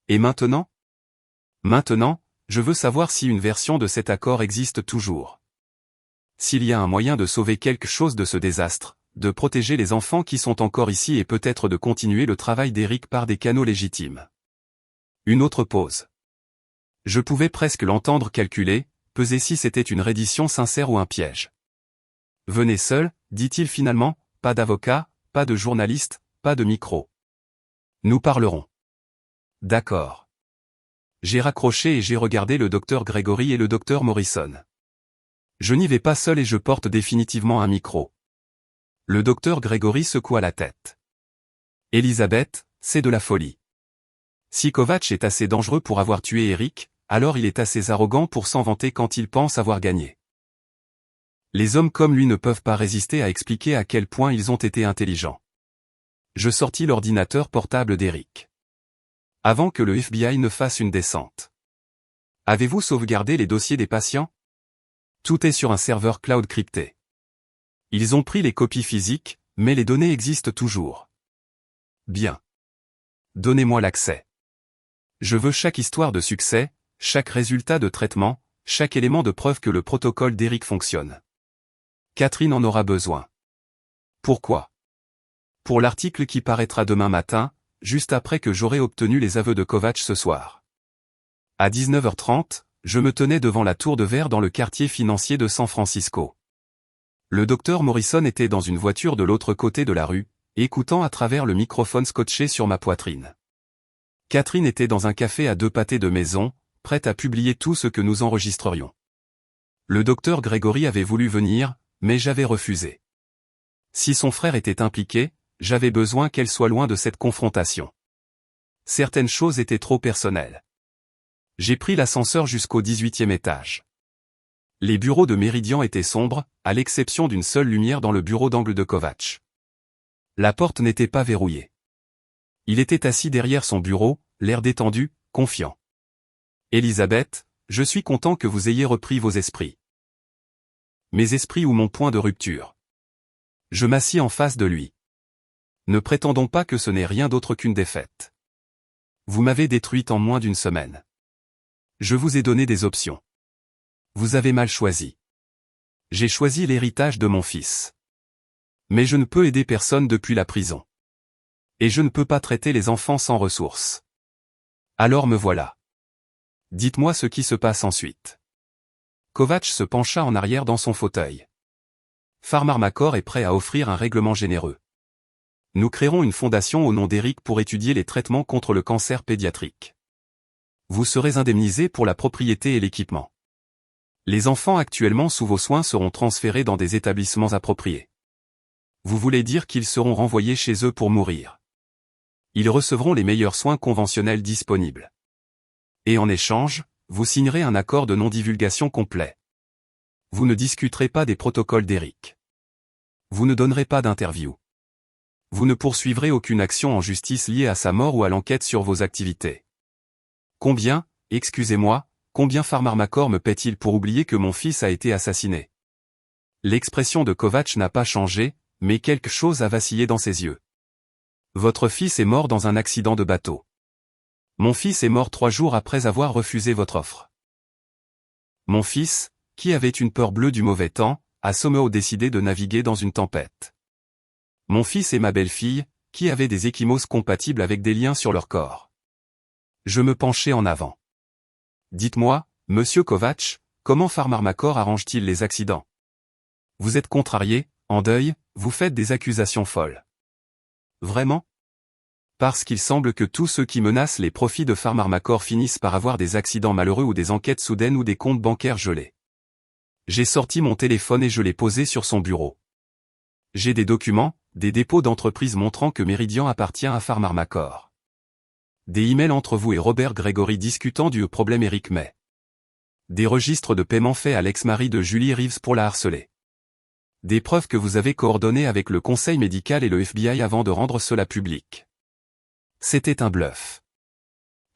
Et maintenant ? Maintenant, je veux savoir si une version de cet accord existe toujours. S'il y a un moyen de sauver quelque chose de ce désastre, de protéger les enfants qui sont encore ici et peut-être de continuer le travail d'Eric par des canaux légitimes. Une autre pause. Je pouvais presque l'entendre calculer, peser si c'était une reddition sincère ou un piège. Venez seul, dit-il finalement, pas d'avocat, pas de journaliste, pas de micro. Nous parlerons. D'accord. J'ai raccroché et j'ai regardé le docteur Gregory et le docteur Morrison. Je n'y vais pas seul et je porte définitivement un micro. Le docteur Gregory secoua la tête. Elisabeth, c'est de la folie. Si Kovacs est assez dangereux pour avoir tué Eric, alors il est assez arrogant pour s'en vanter quand il pense avoir gagné. Les hommes comme lui ne peuvent pas résister à expliquer à quel point ils ont été intelligents. Je sortis l'ordinateur portable d'Eric. Avant que le FBI ne fasse une descente. Avez-vous sauvegardé les dossiers des patients ? Tout est sur un serveur cloud crypté. Ils ont pris les copies physiques, mais les données existent toujours. Bien. Donnez-moi l'accès. Je veux chaque histoire de succès, chaque résultat de traitement, chaque élément de preuve que le protocole d'Eric fonctionne. Catherine en aura besoin. Pourquoi ? Pour l'article qui paraîtra demain matin, juste après que j'aurai obtenu les aveux de Kovacs ce soir. À 19h30, je me tenais devant la tour de verre dans le quartier financier de San Francisco. Le docteur Morrison était dans une voiture de l'autre côté de la rue, écoutant à travers le microphone scotché sur ma poitrine. Catherine était dans un café à 2 pâtés de maison, prête à publier tout ce que nous enregistrerions. Le docteur Gregory avait voulu venir, mais j'avais refusé. Si son frère était impliqué, j'avais besoin qu'elle soit loin de cette confrontation. Certaines choses étaient trop personnelles. J'ai pris l'ascenseur jusqu'au 18e étage. Les bureaux de Méridian étaient sombres, à l'exception d'une seule lumière dans le bureau d'angle de Kovacs. La porte n'était pas verrouillée. Il était assis derrière son bureau, l'air détendu, confiant. Elisabeth, je suis content que vous ayez repris vos esprits. Mes esprits ou mon point de rupture. Je m'assis en face de lui. Ne prétendons pas que ce n'est rien d'autre qu'une défaite. Vous m'avez détruite en moins d'une semaine. Je vous ai donné des options. Vous avez mal choisi. J'ai choisi l'héritage de mon fils. Mais je ne peux aider personne depuis la prison. Et je ne peux pas traiter les enfants sans ressources. Alors me voilà. Dites-moi ce qui se passe ensuite. Kovacs se pencha en arrière dans son fauteuil. Pharmacor est prêt à offrir un règlement généreux. Nous créerons une fondation au nom d'Eric pour étudier les traitements contre le cancer pédiatrique. Vous serez indemnisé pour la propriété et l'équipement. Les enfants actuellement sous vos soins seront transférés dans des établissements appropriés. Vous voulez dire qu'ils seront renvoyés chez eux pour mourir. Ils recevront les meilleurs soins conventionnels disponibles. Et en échange, vous signerez un accord de non-divulgation complet. Vous ne discuterez pas des protocoles d'Eric. Vous ne donnerez pas d'interview. Vous ne poursuivrez aucune action en justice liée à sa mort ou à l'enquête sur vos activités. Combien, excusez-moi, combien Pharmacor me paie-t-il pour oublier que mon fils a été assassiné ? L'expression de Kovacs n'a pas changé, mais quelque chose a vacillé dans ses yeux. Votre fils est mort dans un accident de bateau. Mon fils est mort 3 jours après avoir refusé votre offre. Mon fils, qui avait une peur bleue du mauvais temps, a somehow décidé de naviguer dans une tempête. Mon fils et ma belle-fille, qui avaient des ecchymoses compatibles avec des liens sur leur corps. Je me penchai en avant. Dites-moi, monsieur Kovacs, comment Pharmarmacor arrange-t-il les accidents? Vous êtes contrarié, en deuil, vous faites des accusations folles. Vraiment? Parce qu'il semble que tous ceux qui menacent les profits de Pharmarmacor finissent par avoir des accidents malheureux ou des enquêtes soudaines ou des comptes bancaires gelés. J'ai sorti mon téléphone et je l'ai posé sur son bureau. J'ai des documents, des dépôts d'entreprise montrant que Meridian appartient à Pharmarmacor. Des emails entre vous et Robert Gregory discutant du problème Eric May. Des registres de paiement faits à l'ex-mari de Julie Reeves pour la harceler. Des preuves que vous avez coordonnées avec le conseil médical et le FBI avant de rendre cela public. C'était un bluff.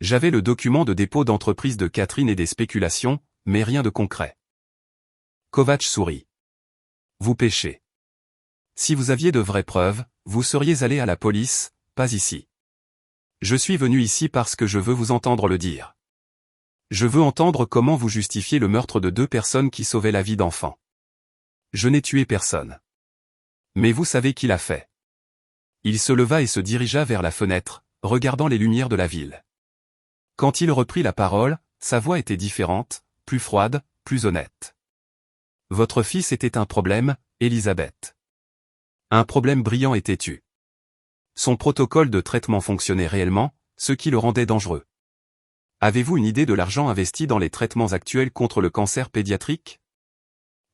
J'avais le document de dépôt d'entreprise de Catherine et des spéculations, mais rien de concret. Kovacs sourit. Vous péchez. Si vous aviez de vraies preuves, vous seriez allé à la police, pas ici. Je suis venu ici parce que je veux vous entendre le dire. Je veux entendre comment vous justifiez le meurtre de 2 personnes qui sauvaient la vie d'enfants. Je n'ai tué personne. Mais vous savez qui l'a fait. Il se leva et se dirigea vers la fenêtre, regardant les lumières de la ville. Quand il reprit la parole, sa voix était différente, plus froide, plus honnête. Votre fils était un problème, Elisabeth. Un problème brillant et têtu. Son protocole de traitement fonctionnait réellement, ce qui le rendait dangereux. Avez-vous une idée de l'argent investi dans les traitements actuels contre le cancer pédiatrique?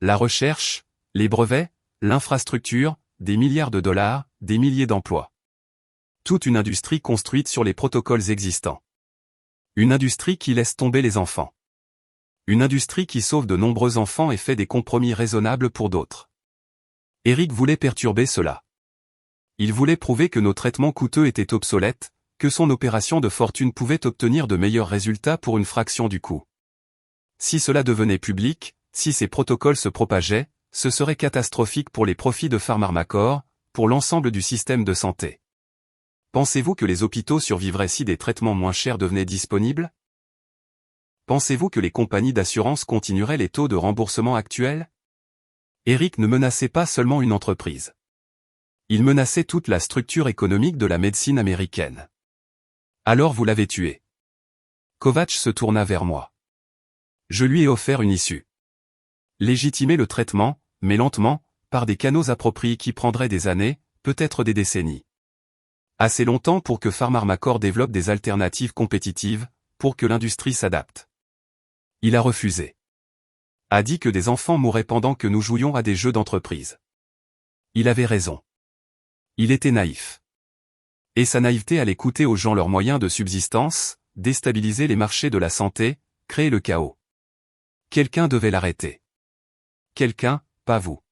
La recherche, les brevets, l'infrastructure, des milliards de dollars, des milliers d'emplois. Toute une industrie construite sur les protocoles existants. Une industrie qui laisse tomber les enfants. Une industrie qui sauve de nombreux enfants et fait des compromis raisonnables pour d'autres. Eric voulait perturber cela. Il voulait prouver que nos traitements coûteux étaient obsolètes, que son opération de fortune pouvait obtenir de meilleurs résultats pour une fraction du coût. Si cela devenait public, si ces protocoles se propageaient, ce serait catastrophique pour les profits de Pharmarmacor, pour l'ensemble du système de santé. Pensez-vous que les hôpitaux survivraient si des traitements moins chers devenaient disponibles? Pensez-vous que les compagnies d'assurance continueraient les taux de remboursement actuels? Eric ne menaçait pas seulement une entreprise. Il menaçait toute la structure économique de la médecine américaine. Alors vous l'avez tué. Kovacs se tourna vers moi. Je lui ai offert une issue. Légitimer le traitement, mais lentement, par des canaux appropriés qui prendraient des années, peut-être des décennies. Assez longtemps pour que Pharmarmacor développe des alternatives compétitives, pour que l'industrie s'adapte. Il a refusé. A dit que des enfants mourraient pendant que nous jouions à des jeux d'entreprise. Il avait raison. Il était naïf. Et sa naïveté allait coûter aux gens leurs moyens de subsistance, déstabiliser les marchés de la santé, créer le chaos. Quelqu'un devait l'arrêter. Quelqu'un, pas vous.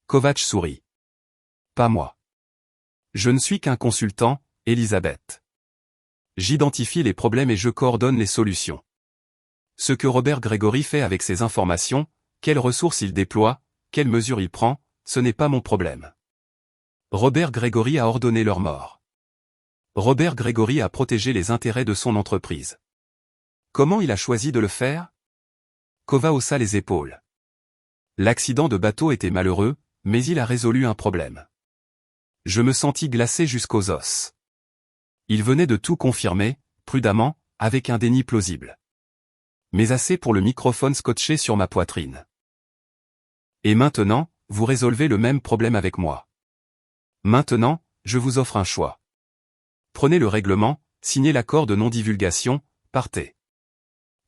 Kovacs sourit. Pas moi. Je ne suis qu'un consultant, Elisabeth. J'identifie les problèmes et je coordonne les solutions. Ce que Robert Gregory fait avec ces informations, quelles ressources il déploie, quelles mesures il prend, ce n'est pas mon problème. Robert Gregory a ordonné leur mort. Robert Gregory a protégé les intérêts de son entreprise. Comment il a choisi de le faire? Kova haussa les épaules. L'accident de bateau était malheureux, mais il a résolu un problème. Je me sentis glacé jusqu'aux os. Il venait de tout confirmer, prudemment, avec un déni plausible. Mais assez pour le microphone scotché sur ma poitrine. Et maintenant, vous résolvez le même problème avec moi. Maintenant, je vous offre un choix. Prenez le règlement, signez l'accord de non-divulgation, partez.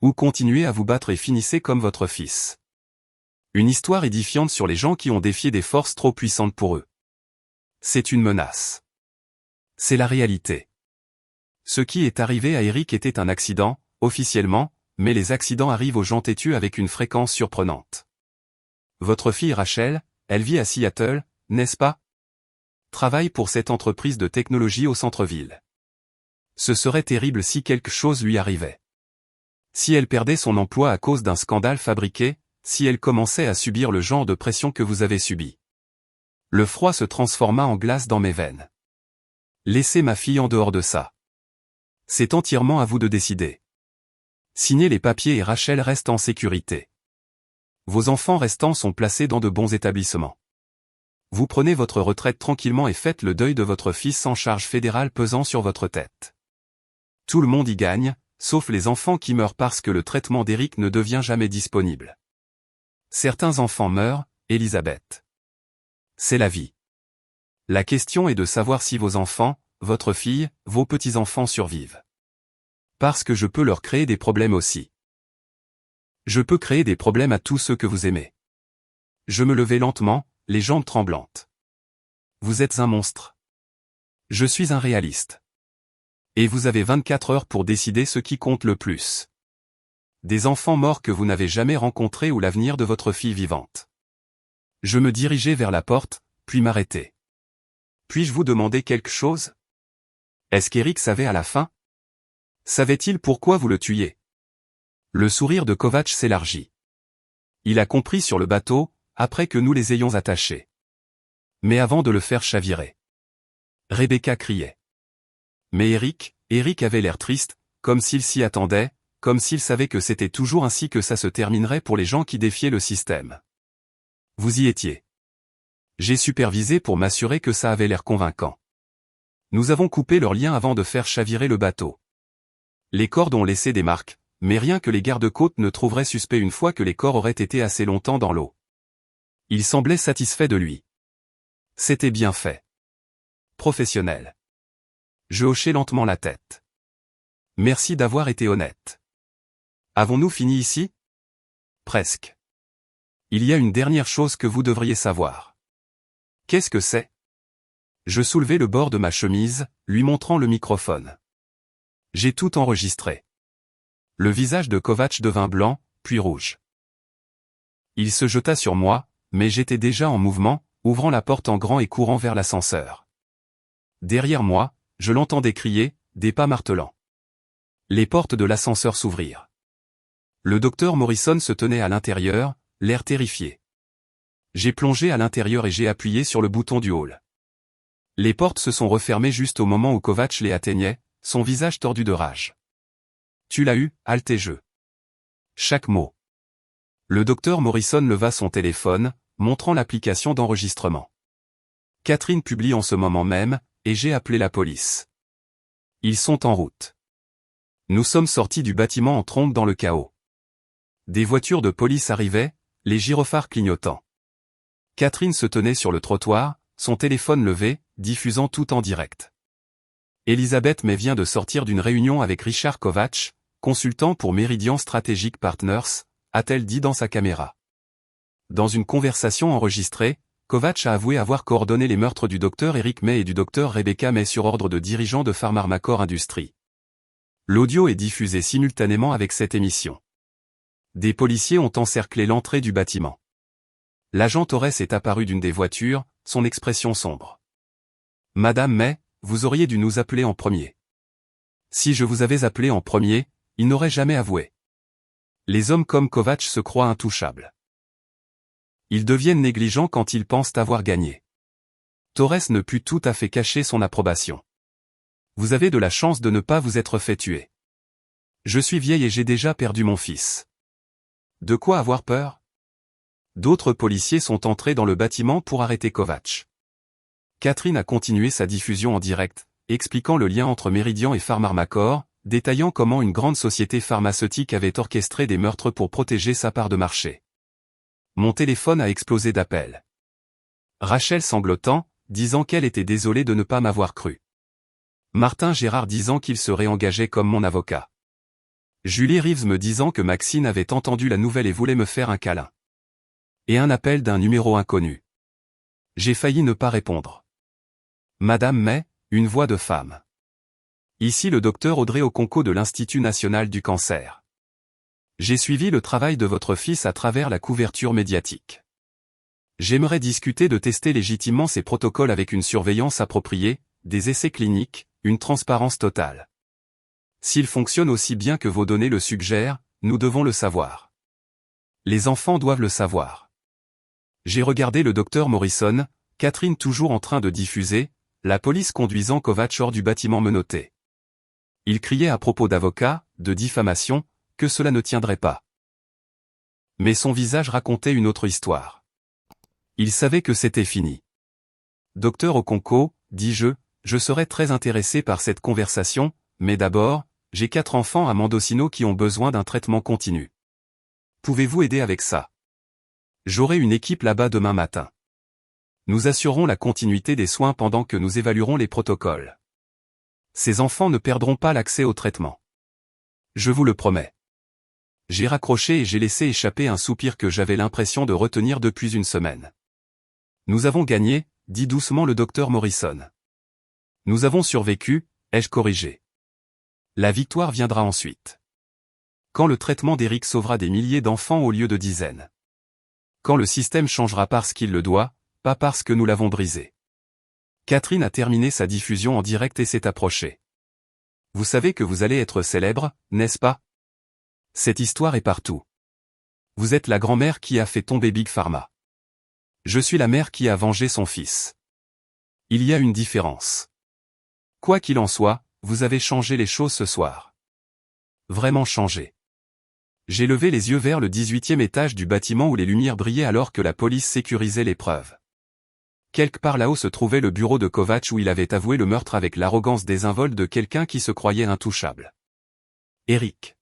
Ou continuez à vous battre et finissez comme votre fils. Une histoire édifiante sur les gens qui ont défié des forces trop puissantes pour eux. C'est une menace. C'est la réalité. Ce qui est arrivé à Eric était un accident, officiellement, mais les accidents arrivent aux gens têtus avec une fréquence surprenante. Votre fille Rachel, elle vit à Seattle, n'est-ce pas? Travaille pour cette entreprise de technologie au centre-ville. Ce serait terrible si quelque chose lui arrivait. Si elle perdait son emploi à cause d'un scandale fabriqué, si elle commençait à subir le genre de pression que vous avez subi. Le froid se transforma en glace dans mes veines. Laissez ma fille en dehors de ça. C'est entièrement à vous de décider. Signez les papiers et Rachel reste en sécurité. Vos enfants restants sont placés dans de bons établissements. Vous prenez votre retraite tranquillement et faites le deuil de votre fils sans charge fédérale pesant sur votre tête. Tout le monde y gagne, sauf les enfants qui meurent parce que le traitement d'Eric ne devient jamais disponible. Certains enfants meurent, Elisabeth. C'est la vie. La question est de savoir si vos enfants, votre fille, vos petits-enfants survivent. Parce que je peux leur créer des problèmes aussi. Je peux créer des problèmes à tous ceux que vous aimez. Je me levai lentement, les jambes tremblantes. Vous êtes un monstre. Je suis un réaliste. Et vous avez 24 heures pour décider ce qui compte le plus. Des enfants morts que vous n'avez jamais rencontrés ou l'avenir de votre fille vivante. Je me dirigeai vers la porte, puis m'arrêtai. Puis-je vous demander quelque chose? Est-ce qu'Eric savait à la fin? Savait-il pourquoi vous le tuiez? Le sourire de Kovacs s'élargit. Il a compris sur le bateau, après que nous les ayons attachés. Mais avant de le faire chavirer. Rebecca criait. Mais Eric avait l'air triste, comme s'il s'y attendait, comme s'il savait que c'était toujours ainsi que ça se terminerait pour les gens qui défiaient le système. Vous y étiez. J'ai supervisé pour m'assurer que ça avait l'air convaincant. Nous avons coupé leurs liens avant de faire chavirer le bateau. Les cordes ont laissé des marques, mais rien que les gardes-côtes ne trouveraient suspect une fois que les corps auraient été assez longtemps dans l'eau. Il semblait satisfait de lui. C'était bien fait. Professionnel. Je hochai lentement la tête. Merci d'avoir été honnête. Avons-nous fini ici? Presque. Il y a une dernière chose que vous devriez savoir. Qu'est-ce que c'est? Je soulevai le bord de ma chemise, lui montrant le microphone. J'ai tout enregistré. Le visage de Kovacs devint blanc, puis rouge. Il se jeta sur moi, mais j'étais déjà en mouvement, ouvrant la porte en grand et courant vers l'ascenseur. Derrière moi, je l'entendais crier, des pas martelants. Les portes de l'ascenseur s'ouvrirent. Le docteur Morrison se tenait à l'intérieur, l'air terrifié. J'ai plongé à l'intérieur et j'ai appuyé sur le bouton du hall. Les portes se sont refermées juste au moment où Kovacs les atteignait, son visage tordu de rage. Tu l'as eu, alté-je. Chaque mot. Le docteur Morrison leva son téléphone, montrant l'application d'enregistrement. Catherine publie en ce moment même, et j'ai appelé la police. Ils sont en route. Nous sommes sortis du bâtiment en trombe dans le chaos. Des voitures de police arrivaient, les gyrophares clignotant. Catherine se tenait sur le trottoir, son téléphone levé, diffusant tout en direct. Elisabeth May vient de sortir d'une réunion avec Richard Kovacs, consultant pour Meridian Strategic Partners, a-t-elle dit dans sa caméra. Dans une conversation enregistrée, Kovacs a avoué avoir coordonné les meurtres du docteur Eric May et du docteur Rebecca May sur ordre de dirigeants de Pharmacor Industries. L'audio est diffusé simultanément avec cette émission. Des policiers ont encerclé l'entrée du bâtiment. L'agent Torres est apparu d'une des voitures, son expression sombre. Madame May, vous auriez dû nous appeler en premier. Si je vous avais appelé en premier, il n'aurait jamais avoué. Les hommes comme Kovacs se croient intouchables. Ils deviennent négligents quand ils pensent avoir gagné. Torres ne put tout à fait cacher son approbation. Vous avez de la chance de ne pas vous être fait tuer. Je suis vieille et j'ai déjà perdu mon fils. De quoi avoir peur? D'autres policiers sont entrés dans le bâtiment pour arrêter Kovacs. Catherine a continué sa diffusion en direct, expliquant le lien entre Meridian et Pharmacor, détaillant comment une grande société pharmaceutique avait orchestré des meurtres pour protéger sa part de marché. Mon téléphone a explosé d'appels. Rachel sanglotant, disant qu'elle était désolée de ne pas m'avoir cru. Martin Gérard disant qu'il serait engagé comme mon avocat. Julie Reeves me disant que Maxine avait entendu la nouvelle et voulait me faire un câlin. Et un appel d'un numéro inconnu. J'ai failli ne pas répondre. Madame May, une voix de femme. Ici le docteur Audrey Okonko de l'Institut National du Cancer. J'ai suivi le travail de votre fils à travers la couverture médiatique. J'aimerais discuter de tester légitimement ces protocoles avec une surveillance appropriée, des essais cliniques, une transparence totale. S'ils fonctionnent aussi bien que vos données le suggèrent, nous devons le savoir. Les enfants doivent le savoir. J'ai regardé le docteur Morrison, Catherine toujours en train de diffuser, la police conduisant Kovacs hors du bâtiment menotté. Il criait à propos d'avocats, de diffamation, que cela ne tiendrait pas. Mais son visage racontait une autre histoire. Il savait que c'était fini. Docteur Okonkwo, dis-je, je serais très intéressé par cette conversation, mais d'abord, j'ai 4 enfants à Mendocino qui ont besoin d'un traitement continu. Pouvez-vous aider avec ça? J'aurai une équipe là-bas demain matin. Nous assurerons la continuité des soins pendant que nous évaluerons les protocoles. Ces enfants ne perdront pas l'accès au traitement. Je vous le promets. J'ai raccroché et j'ai laissé échapper un soupir que j'avais l'impression de retenir depuis une semaine. Nous avons gagné, dit doucement le docteur Morrison. Nous avons survécu, ai-je corrigé. La victoire viendra ensuite. Quand le traitement d'Eric sauvera des milliers d'enfants au lieu de dizaines. Quand le système changera parce qu'il le doit, pas parce que nous l'avons brisé. Catherine a terminé sa diffusion en direct et s'est approchée. Vous savez que vous allez être célèbre, n'est-ce pas? Cette histoire est partout. Vous êtes la grand-mère qui a fait tomber Big Pharma. Je suis la mère qui a vengé son fils. Il y a une différence. Quoi qu'il en soit, vous avez changé les choses ce soir. Vraiment changé. J'ai levé les yeux vers le 18e étage du bâtiment où les lumières brillaient alors que la police sécurisait les preuves. Quelque part là-haut se trouvait le bureau de Kovacs où il avait avoué le meurtre avec l'arrogance désinvolte de quelqu'un qui se croyait intouchable. Eric.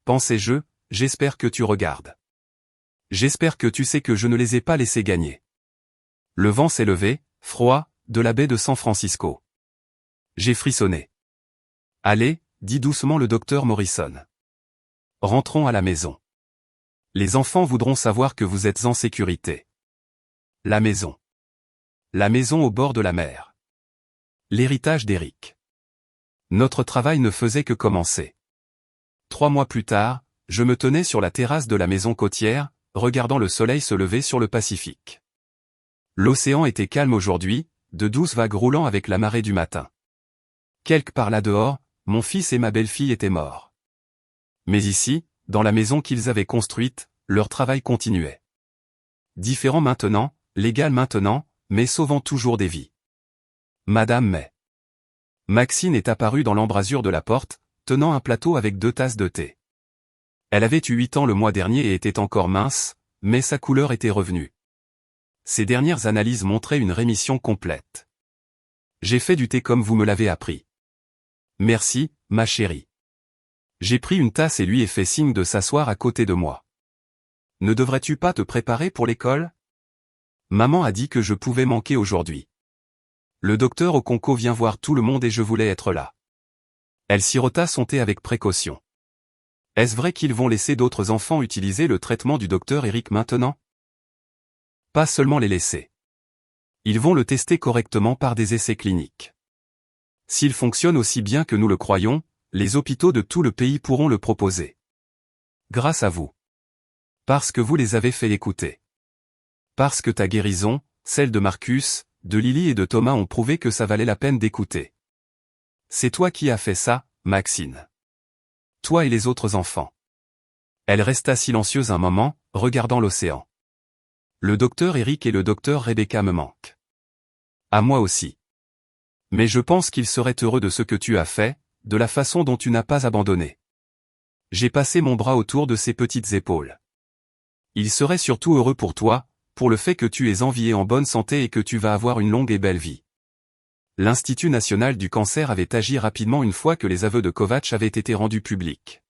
Pensais-je, j'espère que tu regardes. J'espère que tu sais que je ne les ai pas laissés gagner. Le vent s'est levé, froid, de la baie de San Francisco. J'ai frissonné. Allez, dit doucement le docteur Morrison. Rentrons à la maison. Les enfants voudront savoir que vous êtes en sécurité. La maison. La maison au bord de la mer. L'héritage d'Eric. Notre travail ne faisait que commencer. 3 mois plus tard, je me tenais sur la terrasse de la maison côtière, regardant le soleil se lever sur le Pacifique. L'océan était calme aujourd'hui, de douces vagues roulant avec la marée du matin. Quelque part là dehors, mon fils et ma belle-fille étaient morts. Mais ici, dans la maison qu'ils avaient construite, leur travail continuait. Différent maintenant, légal maintenant, mais sauvant toujours des vies. Madame May. Maxine est apparue dans l'embrasure de la porte, tenant un plateau avec 2 tasses de thé. Elle avait eu 8 ans le mois dernier et était encore mince, mais sa couleur était revenue. Ses dernières analyses montraient une rémission complète. J'ai fait du thé comme vous me l'avez appris. Merci, ma chérie. J'ai pris une tasse et lui ai fait signe de s'asseoir à côté de moi. Ne devrais-tu pas te préparer pour l'école? Maman a dit que je pouvais manquer aujourd'hui. Le docteur Okonkwo vient voir tout le monde et je voulais être là. Elle sirota son thé avec précaution. Est-ce vrai qu'ils vont laisser d'autres enfants utiliser le traitement du docteur Eric maintenant? Pas seulement les laisser. Ils vont le tester correctement par des essais cliniques. S'il fonctionne aussi bien que nous le croyons, les hôpitaux de tout le pays pourront le proposer. Grâce à vous. Parce que vous les avez fait écouter. Parce que ta guérison, celle de Marcus, de Lily et de Thomas ont prouvé que ça valait la peine d'écouter. C'est toi qui as fait ça, Maxine. Toi et les autres enfants. Elle resta silencieuse un moment, regardant l'océan. Le docteur Eric et le docteur Rebecca me manquent. À moi aussi. Mais je pense qu'ils seraient heureux de ce que tu as fait, de la façon dont tu n'as pas abandonné. J'ai passé mon bras autour de ses petites épaules. Ils seraient surtout heureux pour toi, pour le fait que tu es en vie et en bonne santé et que tu vas avoir une longue et belle vie. L'Institut national du cancer avait agi rapidement une fois que les aveux de Kovacs avaient été rendus publics.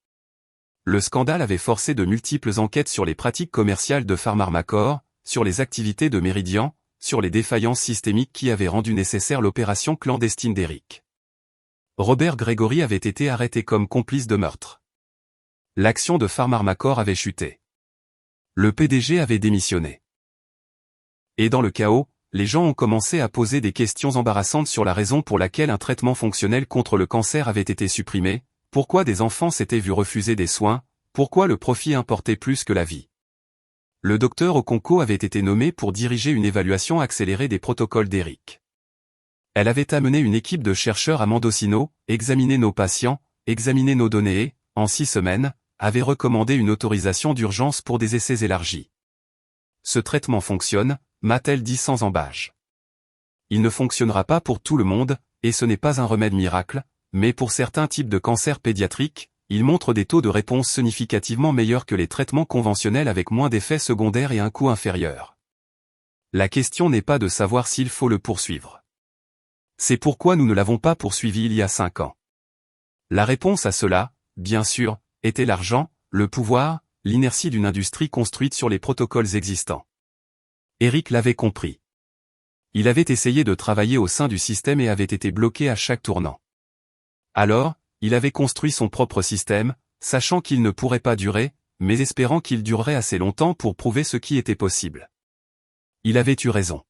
Le scandale avait forcé de multiples enquêtes sur les pratiques commerciales de Pharmacor, sur les activités de Meridian, sur les défaillances systémiques qui avaient rendu nécessaire l'opération clandestine d'Eric. Robert Gregory avait été arrêté comme complice de meurtre. L'action de Pharmacor avait chuté. Le PDG avait démissionné. Et dans le chaos, les gens ont commencé à poser des questions embarrassantes sur la raison pour laquelle un traitement fonctionnel contre le cancer avait été supprimé, pourquoi des enfants s'étaient vus refuser des soins, pourquoi le profit importait plus que la vie. Le docteur Okonkwo avait été nommé pour diriger une évaluation accélérée des protocoles d'Eric. Elle avait amené une équipe de chercheurs à Mendocino, examiner nos patients, examiner nos données et, en 6 semaines, avait recommandé une autorisation d'urgence pour des essais élargis. Ce traitement fonctionne, m'a-t-elle dit sans embâche. Il ne fonctionnera pas pour tout le monde, et ce n'est pas un remède miracle, mais pour certains types de cancers pédiatriques, il montre des taux de réponse significativement meilleurs que les traitements conventionnels avec moins d'effets secondaires et un coût inférieur. La question n'est pas de savoir s'il faut le poursuivre. C'est pourquoi nous ne l'avons pas poursuivi il y a 5 ans. La réponse à cela, bien sûr, était l'argent, le pouvoir, l'inertie d'une industrie construite sur les protocoles existants. Eric l'avait compris. Il avait essayé de travailler au sein du système et avait été bloqué à chaque tournant. Alors, il avait construit son propre système, sachant qu'il ne pourrait pas durer, mais espérant qu'il durerait assez longtemps pour prouver ce qui était possible. Il avait eu raison.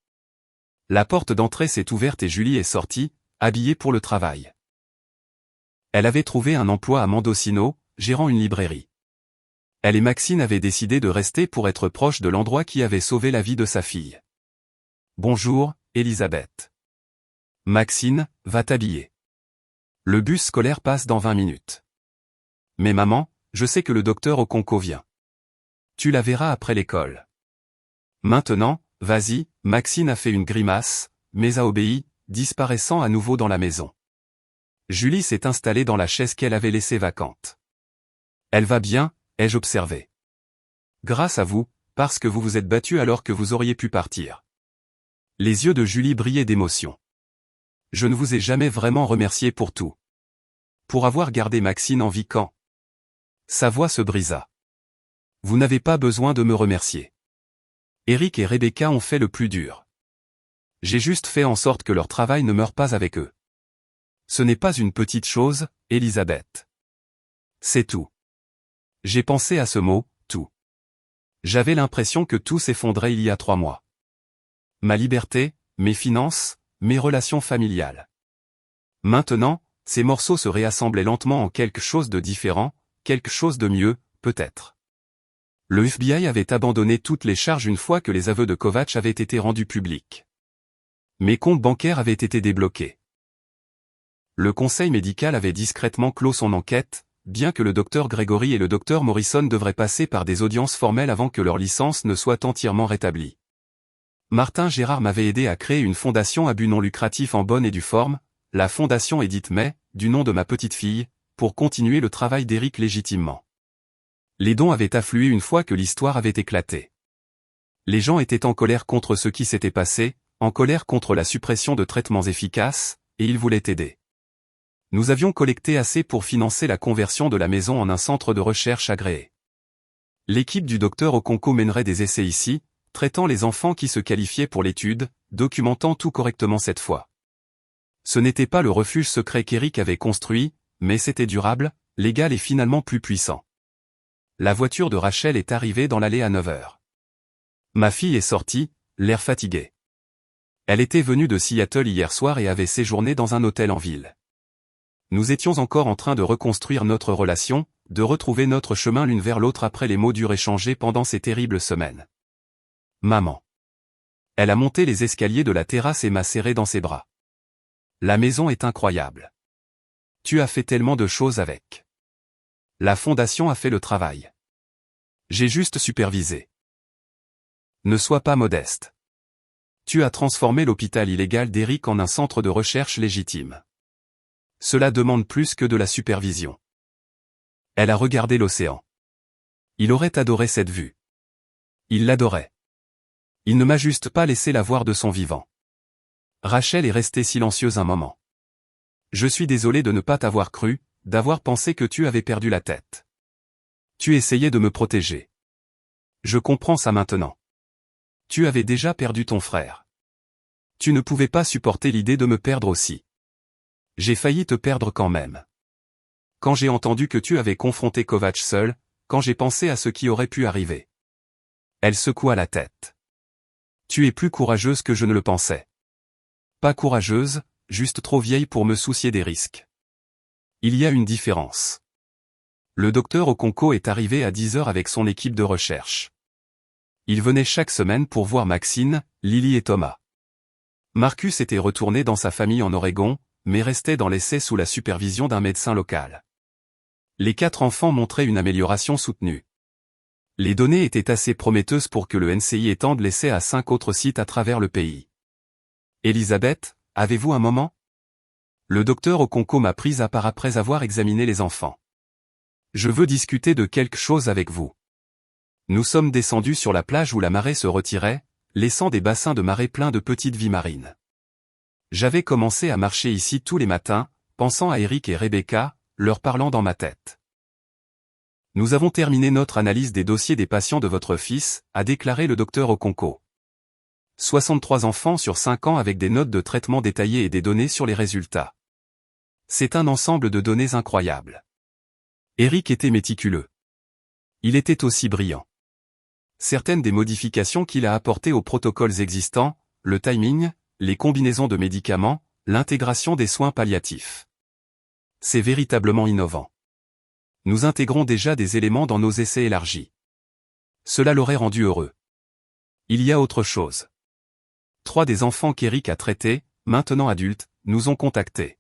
La porte d'entrée s'est ouverte et Julie est sortie, habillée pour le travail. Elle avait trouvé un emploi à Mendocino, gérant une librairie. Elle et Maxine avaient décidé de rester pour être proches de l'endroit qui avait sauvé la vie de sa fille. Bonjour, Elisabeth. Maxine, va t'habiller. Le bus scolaire passe dans 20 minutes. Mais maman, je sais que le docteur Okonko vient. Tu la verras après l'école. Maintenant, vas-y, Maxine a fait une grimace, mais a obéi, disparaissant à nouveau dans la maison. Julie s'est installée dans la chaise qu'elle avait laissée vacante. Elle va bien, ai-je observé. Grâce à vous, parce que vous vous êtes battu alors que vous auriez pu partir. Les yeux de Julie brillaient d'émotion. Je ne vous ai jamais vraiment remercié pour tout. Pour avoir gardé Maxine en vie quand. Sa voix se brisa. Vous n'avez pas besoin de me remercier. Eric et Rebecca ont fait le plus dur. J'ai juste fait en sorte que leur travail ne meure pas avec eux. Ce n'est pas une petite chose, Elisabeth. C'est tout. J'ai pensé à ce mot, tout. J'avais l'impression que tout s'effondrait il y a 3 mois. Ma liberté, mes finances, mes relations familiales. Maintenant, ces morceaux se réassemblaient lentement en quelque chose de différent, quelque chose de mieux, peut-être. Le FBI avait abandonné toutes les charges une fois que les aveux de Kovacs avaient été rendus publics. Mes comptes bancaires avaient été débloqués. Le conseil médical avait discrètement clos son enquête, bien que le docteur Gregory et le docteur Morrison devraient passer par des audiences formelles avant que leur licence ne soit entièrement rétablie. Martin Gérard m'avait aidé à créer une fondation à but non lucratif en bonne et due forme, la fondation Edith May, du nom de ma petite fille, pour continuer le travail d'Eric légitimement. Les dons avaient afflué une fois que l'histoire avait éclaté. Les gens étaient en colère contre ce qui s'était passé, en colère contre la suppression de traitements efficaces, et ils voulaient aider. Nous avions collecté assez pour financer la conversion de la maison en un centre de recherche agréé. L'équipe du docteur Okonko mènerait des essais ici, traitant les enfants qui se qualifiaient pour l'étude, documentant tout correctement cette fois. Ce n'était pas le refuge secret qu'Eric avait construit, mais c'était durable, légal et finalement plus puissant. La voiture de Rachel est arrivée dans l'allée à 9 heures. Ma fille est sortie, l'air fatiguée. Elle était venue de Seattle hier soir et avait séjourné dans un hôtel en ville. Nous étions encore en train de reconstruire notre relation, de retrouver notre chemin l'une vers l'autre après les mots durs échangés pendant ces terribles semaines. Maman. Elle a monté les escaliers de la terrasse et m'a serré dans ses bras. La maison est incroyable. Tu as fait tellement de choses avec. La fondation a fait le travail. J'ai juste supervisé. Ne sois pas modeste. Tu as transformé l'hôpital illégal d'Eric en un centre de recherche légitime. Cela demande plus que de la supervision. Elle a regardé l'océan. Il aurait adoré cette vue. Il l'adorait. Il ne m'a juste pas laissé la voir de son vivant. Rachel est restée silencieuse un moment. Je suis désolé de ne pas t'avoir cru, d'avoir pensé que tu avais perdu la tête. Tu essayais de me protéger. Je comprends ça maintenant. Tu avais déjà perdu ton frère. Tu ne pouvais pas supporter l'idée de me perdre aussi. J'ai failli te perdre quand même. Quand j'ai entendu que tu avais confronté Kovacs seul, quand j'ai pensé à ce qui aurait pu arriver. Elle secoua la tête. Tu es plus courageuse que je ne le pensais. Pas courageuse, juste trop vieille pour me soucier des risques. Il y a une différence. Le docteur Okonko est arrivé à 10 heures avec son équipe de recherche. Il venait chaque semaine pour voir Maxine, Lily et Thomas. Marcus était retourné dans sa famille en Oregon, mais restait dans l'essai sous la supervision d'un médecin local. Les 4 enfants montraient une amélioration soutenue. Les données étaient assez prometteuses pour que le NCI étende l'essai à 5 autres sites à travers le pays. Elisabeth, avez-vous un moment? Le docteur Okonko m'a prise à part après avoir examiné les enfants. Je veux discuter de quelque chose avec vous. Nous sommes descendus sur la plage où la marée se retirait, laissant des bassins de marée pleins de petites vies marines. J'avais commencé à marcher ici tous les matins, pensant à Eric et Rebecca, leur parlant dans ma tête. Nous avons terminé notre analyse des dossiers des patients de votre fils, a déclaré le docteur Okonko. 63 enfants sur 5 ans avec des notes de traitement détaillées et des données sur les résultats. C'est un ensemble de données incroyables. Eric était méticuleux. Il était aussi brillant. Certaines des modifications qu'il a apportées aux protocoles existants, le timing, les combinaisons de médicaments, l'intégration des soins palliatifs. C'est véritablement innovant. Nous intégrons déjà des éléments dans nos essais élargis. Cela l'aurait rendu heureux. Il y a autre chose. 3 des enfants qu'Eric a traités, maintenant adultes, nous ont contactés.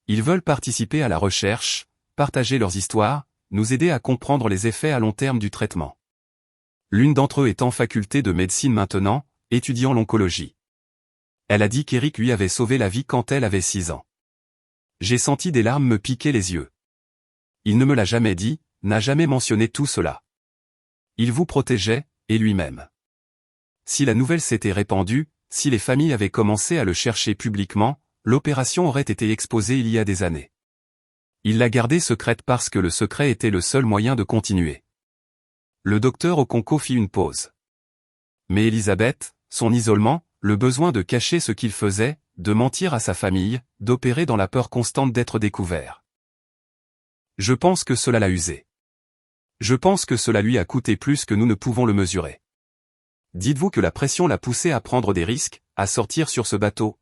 Ils veulent participer à la recherche, partager leurs histoires, nous aider à comprendre les effets à long terme du traitement. L'une d'entre eux est en faculté de médecine maintenant, étudiant l'oncologie. Elle a dit qu'Eric lui avait sauvé la vie quand elle avait 6 ans. J'ai senti des larmes me piquer les yeux. Il ne me l'a jamais dit, n'a jamais mentionné tout cela. Il vous protégeait, et lui-même. Si la nouvelle s'était répandue, si les familles avaient commencé à le chercher publiquement, l'opération aurait été exposée il y a des années. Il l'a gardée secrète parce que le secret était le seul moyen de continuer. Le docteur Okonko fit une pause. Mais Elisabeth, son isolement, le besoin de cacher ce qu'il faisait, de mentir à sa famille, d'opérer dans la peur constante d'être découvert. Je pense que cela l'a usé. Je pense que cela lui a coûté plus que nous ne pouvons le mesurer. Dites-vous que la pression l'a poussé à prendre des risques, à sortir sur ce bateau?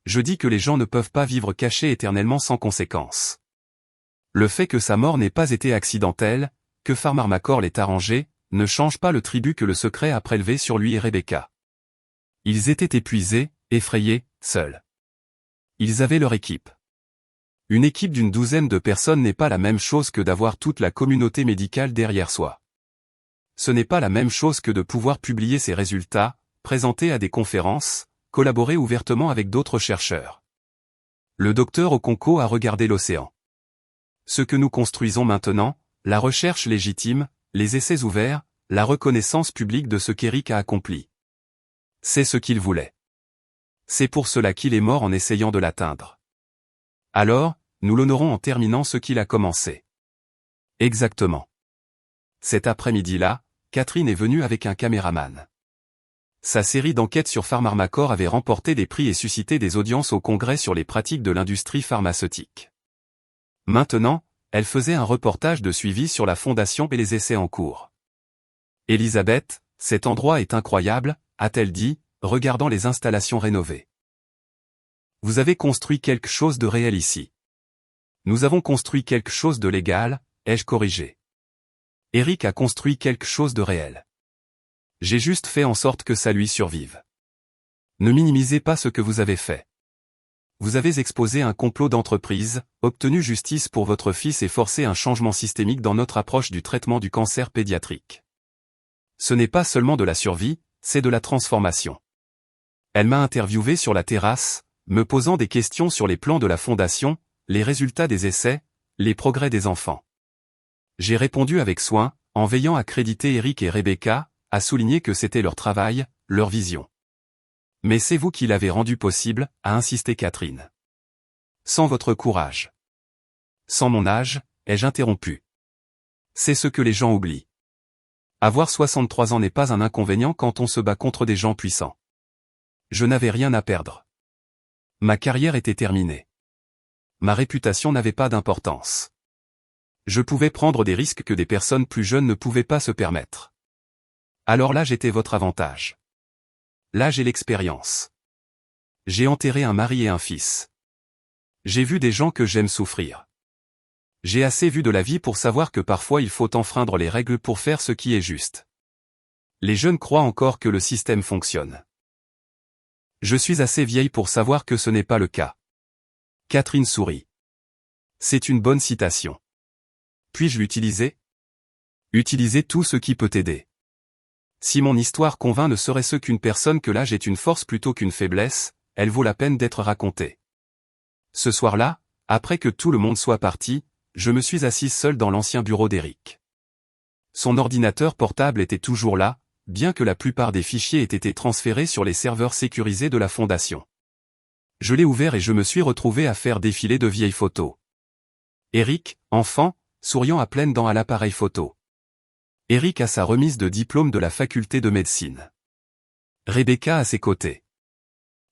Je dis que les gens ne peuvent pas vivre cachés éternellement sans conséquences. Le fait que sa mort n'ait pas été accidentelle, que Pharmacorp l'ait arrangé, ne change pas le tribut que le secret a prélevé sur lui et Rebecca. Ils étaient épuisés, effrayés, seuls. Ils avaient leur équipe. Une équipe d'une douzaine de personnes n'est pas la même chose que d'avoir toute la communauté médicale derrière soi. Ce n'est pas la même chose que de pouvoir publier ses résultats, présenter à des conférences, collaborer ouvertement avec d'autres chercheurs. Le docteur Okonko a regardé l'océan. Ce que nous construisons maintenant, la recherche légitime, les essais ouverts, la reconnaissance publique de ce qu'Eric a accompli. C'est ce qu'il voulait. C'est pour cela qu'il est mort en essayant de l'atteindre. Alors, nous l'honorons en terminant ce qu'il a commencé. Exactement. Cet après-midi-là, Catherine est venue avec un caméraman. Sa série d'enquêtes sur Pharmacorp avait remporté des prix et suscité des audiences au Congrès sur les pratiques de l'industrie pharmaceutique. Maintenant, elle faisait un reportage de suivi sur la fondation et les essais en cours. Elisabeth, cet endroit est incroyable, a-t-elle dit, regardant les installations rénovées. Vous avez construit quelque chose de réel ici. Nous avons construit quelque chose de légal, ai-je corrigé. Eric a construit quelque chose de réel. J'ai juste fait en sorte que ça lui survive. Ne minimisez pas ce que vous avez fait. Vous avez exposé un complot d'entreprise, obtenu justice pour votre fils et forcé un changement systémique dans notre approche du traitement du cancer pédiatrique. Ce n'est pas seulement de la survie, c'est de la transformation. Elle m'a interviewé sur la terrasse, me posant des questions sur les plans de la fondation, les résultats des essais, les progrès des enfants. J'ai répondu avec soin, en veillant à créditer Eric et Rebecca, à souligner que c'était leur travail, leur vision. Mais c'est vous qui l'avez rendu possible, a insisté Catherine. Sans votre courage. Sans mon âge, ai-je interrompu. C'est ce que les gens oublient. Avoir 63 ans n'est pas un inconvénient quand on se bat contre des gens puissants. Je n'avais rien à perdre. Ma carrière était terminée. Ma réputation n'avait pas d'importance. Je pouvais prendre des risques que des personnes plus jeunes ne pouvaient pas se permettre. Alors l'âge était votre avantage. L'âge et l'expérience. J'ai enterré un mari et un fils. J'ai vu des gens que j'aime souffrir. J'ai assez vu de la vie pour savoir que parfois il faut enfreindre les règles pour faire ce qui est juste. Les jeunes croient encore que le système fonctionne. Je suis assez vieille pour savoir que ce n'est pas le cas. Catherine sourit. C'est une bonne citation. Puis-je l'utiliser? Utiliser tout ce qui peut t'aider. Si mon histoire convainc ne serait-ce qu'une personne que l'âge est une force plutôt qu'une faiblesse, elle vaut la peine d'être racontée. Ce soir-là, après que tout le monde soit parti, je me suis assise seule dans l'ancien bureau d'Eric. Son ordinateur portable était toujours là, bien que la plupart des fichiers aient été transférés sur les serveurs sécurisés de la Fondation. Je l'ai ouvert et je me suis retrouvé à faire défiler de vieilles photos. Eric, enfant, souriant à pleines dents à l'appareil photo. Eric a sa remise de diplôme de la faculté de médecine. Rebecca à ses côtés.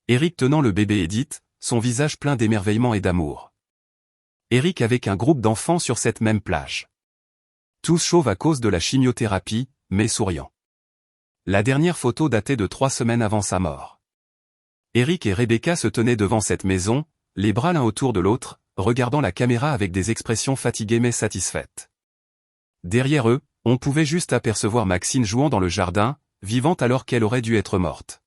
Eric tenant le bébé Edith, son visage plein d'émerveillement et d'amour. Eric avec un groupe d'enfants sur cette même plage. Tous chauves à cause de la chimiothérapie, mais souriants. La dernière photo datait de 3 semaines avant sa mort. Eric et Rebecca se tenaient devant cette maison, les bras l'un autour de l'autre, regardant la caméra avec des expressions fatiguées mais satisfaites. Derrière eux, on pouvait juste apercevoir Maxine jouant dans le jardin, vivante alors qu'elle aurait dû être morte.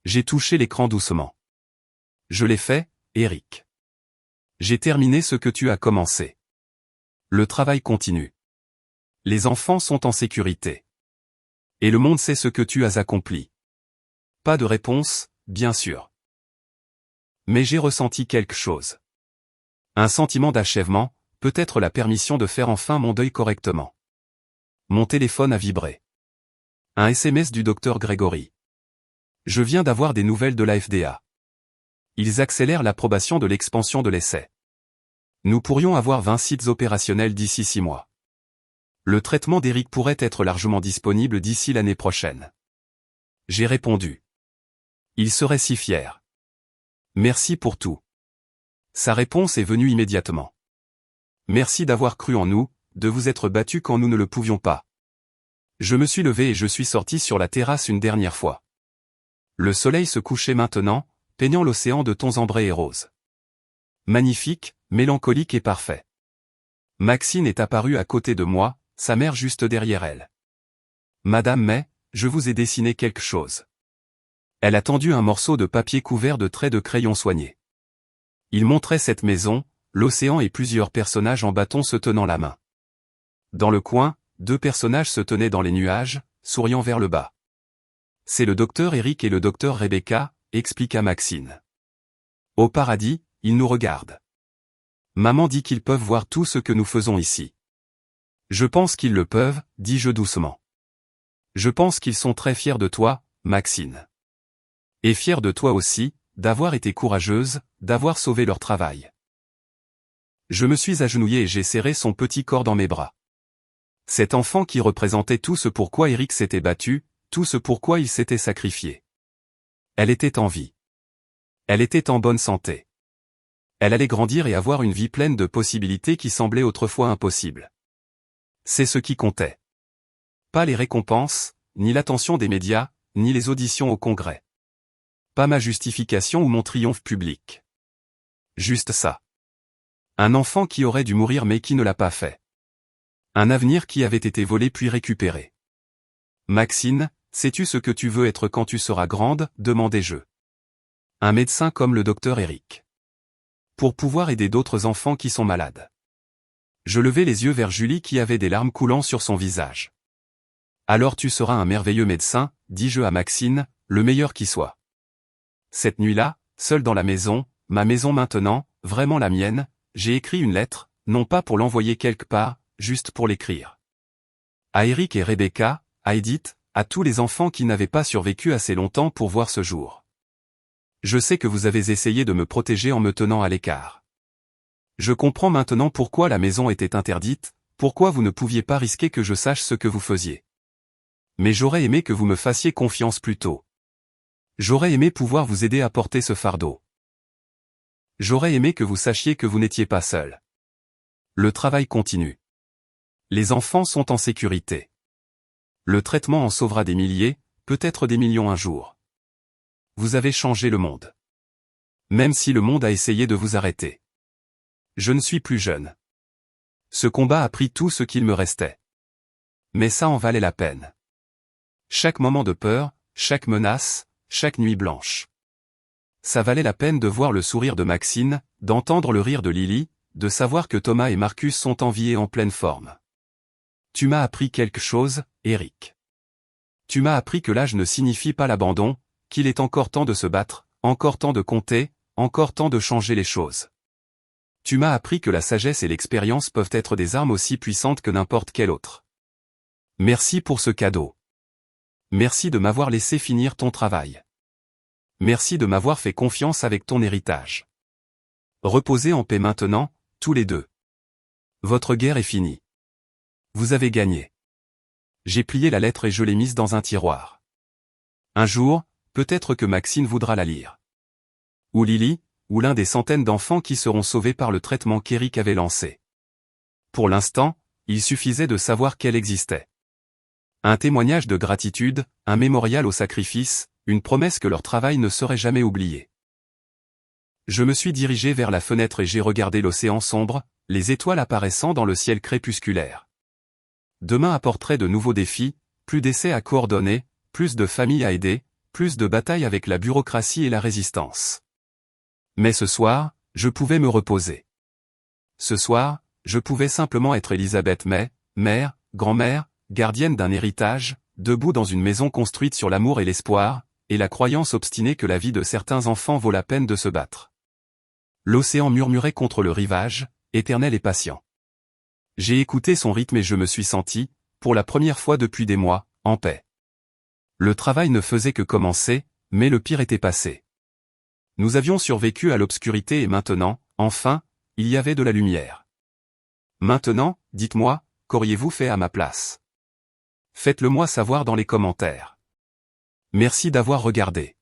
J'ai touché l'écran doucement. Je l'ai fait, Eric. J'ai terminé ce que tu as commencé. Le travail continue. Les enfants sont en sécurité. Et le monde sait ce que tu as accompli. Pas de réponse, bien sûr. Mais j'ai ressenti quelque chose. Un sentiment d'achèvement, peut-être la permission de faire enfin mon deuil correctement. Mon téléphone a vibré. Un SMS du docteur Grégory. Je viens d'avoir des nouvelles de la FDA. Ils accélèrent l'approbation de l'expansion de l'essai. Nous pourrions avoir 20 sites opérationnels d'ici 6 mois. Le traitement d'Eric pourrait être largement disponible d'ici l'année prochaine. J'ai répondu. Il serait si fier. Merci pour tout. Sa réponse est venue immédiatement. Merci d'avoir cru en nous, de vous être battu quand nous ne le pouvions pas. Je me suis levé et je suis sorti sur la terrasse une dernière fois. Le soleil se couchait maintenant, peignant l'océan de tons ambrés et roses. Magnifique, mélancolique et parfait. Maxine est apparue à côté de moi, sa mère juste derrière elle. Madame May, je vous ai dessiné quelque chose. Elle a tendu un morceau de papier couvert de traits de crayon soignés. Il montrait cette maison, l'océan et plusieurs personnages en bâton se tenant la main. Dans le coin, 2 personnages se tenaient dans les nuages, souriant vers le bas. C'est le docteur Eric et le docteur Rebecca, expliqua Maxine. Au paradis, ils nous regardent. Maman dit qu'ils peuvent voir tout ce que nous faisons ici. Je pense qu'ils le peuvent, dis-je doucement. Je pense qu'ils sont très fiers de toi, Maxine. Et fiers de toi aussi, d'avoir été courageuse, d'avoir sauvé leur travail. Je me suis agenouillé et j'ai serré son petit corps dans mes bras. Cet enfant qui représentait tout ce pourquoi Eric s'était battu, tout ce pourquoi il s'était sacrifié. Elle était en vie. Elle était en bonne santé. Elle allait grandir et avoir une vie pleine de possibilités qui semblaient autrefois impossibles. C'est ce qui comptait. Pas les récompenses, ni l'attention des médias, ni les auditions au Congrès. Pas ma justification ou mon triomphe public. Juste ça. Un enfant qui aurait dû mourir mais qui ne l'a pas fait. Un avenir qui avait été volé puis récupéré. Maxine, sais-tu ce que tu veux être quand tu seras grande, demandai-je. Un médecin comme le docteur Eric. Pour pouvoir aider d'autres enfants qui sont malades. Je levai les yeux vers Julie qui avait des larmes coulant sur son visage. Alors tu seras un merveilleux médecin, dis-je à Maxine, le meilleur qui soit. Cette nuit-là, seul dans la maison, ma maison maintenant, vraiment la mienne, j'ai écrit une lettre, non pas pour l'envoyer quelque part, juste pour l'écrire. À Eric et Rebecca, à Edith, à tous les enfants qui n'avaient pas survécu assez longtemps pour voir ce jour. Je sais que vous avez essayé de me protéger en me tenant à l'écart. Je comprends maintenant pourquoi la maison était interdite, pourquoi vous ne pouviez pas risquer que je sache ce que vous faisiez. Mais j'aurais aimé que vous me fassiez confiance plus tôt. J'aurais aimé pouvoir vous aider à porter ce fardeau. J'aurais aimé que vous sachiez que vous n'étiez pas seul. Le travail continue. Les enfants sont en sécurité. Le traitement en sauvera des milliers, peut-être des millions un jour. Vous avez changé le monde. Même si le monde a essayé de vous arrêter. Je ne suis plus jeune. Ce combat a pris tout ce qu'il me restait. Mais ça en valait la peine. Chaque moment de peur, chaque menace, chaque nuit blanche. Ça valait la peine de voir le sourire de Maxine, d'entendre le rire de Lily, de savoir que Thomas et Marcus sont en vie et en pleine forme. Tu m'as appris quelque chose, Eric. Tu m'as appris que l'âge ne signifie pas l'abandon, qu'il est encore temps de se battre, encore temps de compter, encore temps de changer les choses. Tu m'as appris que la sagesse et l'expérience peuvent être des armes aussi puissantes que n'importe quelle autre. Merci pour ce cadeau. Merci de m'avoir laissé finir ton travail. Merci de m'avoir fait confiance avec ton héritage. Reposez en paix maintenant, tous les deux. Votre guerre est finie. Vous avez gagné. J'ai plié la lettre et je l'ai mise dans un tiroir. Un jour, peut-être que Maxine voudra la lire. Ou Lily, ou l'un des centaines d'enfants qui seront sauvés par le traitement qu'Eric avait lancé. Pour l'instant, il suffisait de savoir qu'elle existait. Un témoignage de gratitude, un mémorial au sacrifice, une promesse que leur travail ne serait jamais oublié. Je me suis dirigé vers la fenêtre et j'ai regardé l'océan sombre, les étoiles apparaissant dans le ciel crépusculaire. Demain apporterait de nouveaux défis, plus d'essais à coordonner, plus de familles à aider, plus de batailles avec la bureaucratie et la résistance. Mais ce soir, je pouvais me reposer. Ce soir, je pouvais simplement être Elisabeth May, mère, grand-mère, gardienne d'un héritage, debout dans une maison construite sur l'amour et l'espoir, et la croyance obstinée que la vie de certains enfants vaut la peine de se battre. L'océan murmurait contre le rivage, éternel et patient. J'ai écouté son rythme et je me suis senti, pour la première fois depuis des mois, en paix. Le travail ne faisait que commencer, mais le pire était passé. Nous avions survécu à l'obscurité et maintenant, enfin, il y avait de la lumière. Maintenant, dites-moi, qu'auriez-vous fait à ma place? Faites-le moi savoir dans les commentaires. Merci d'avoir regardé.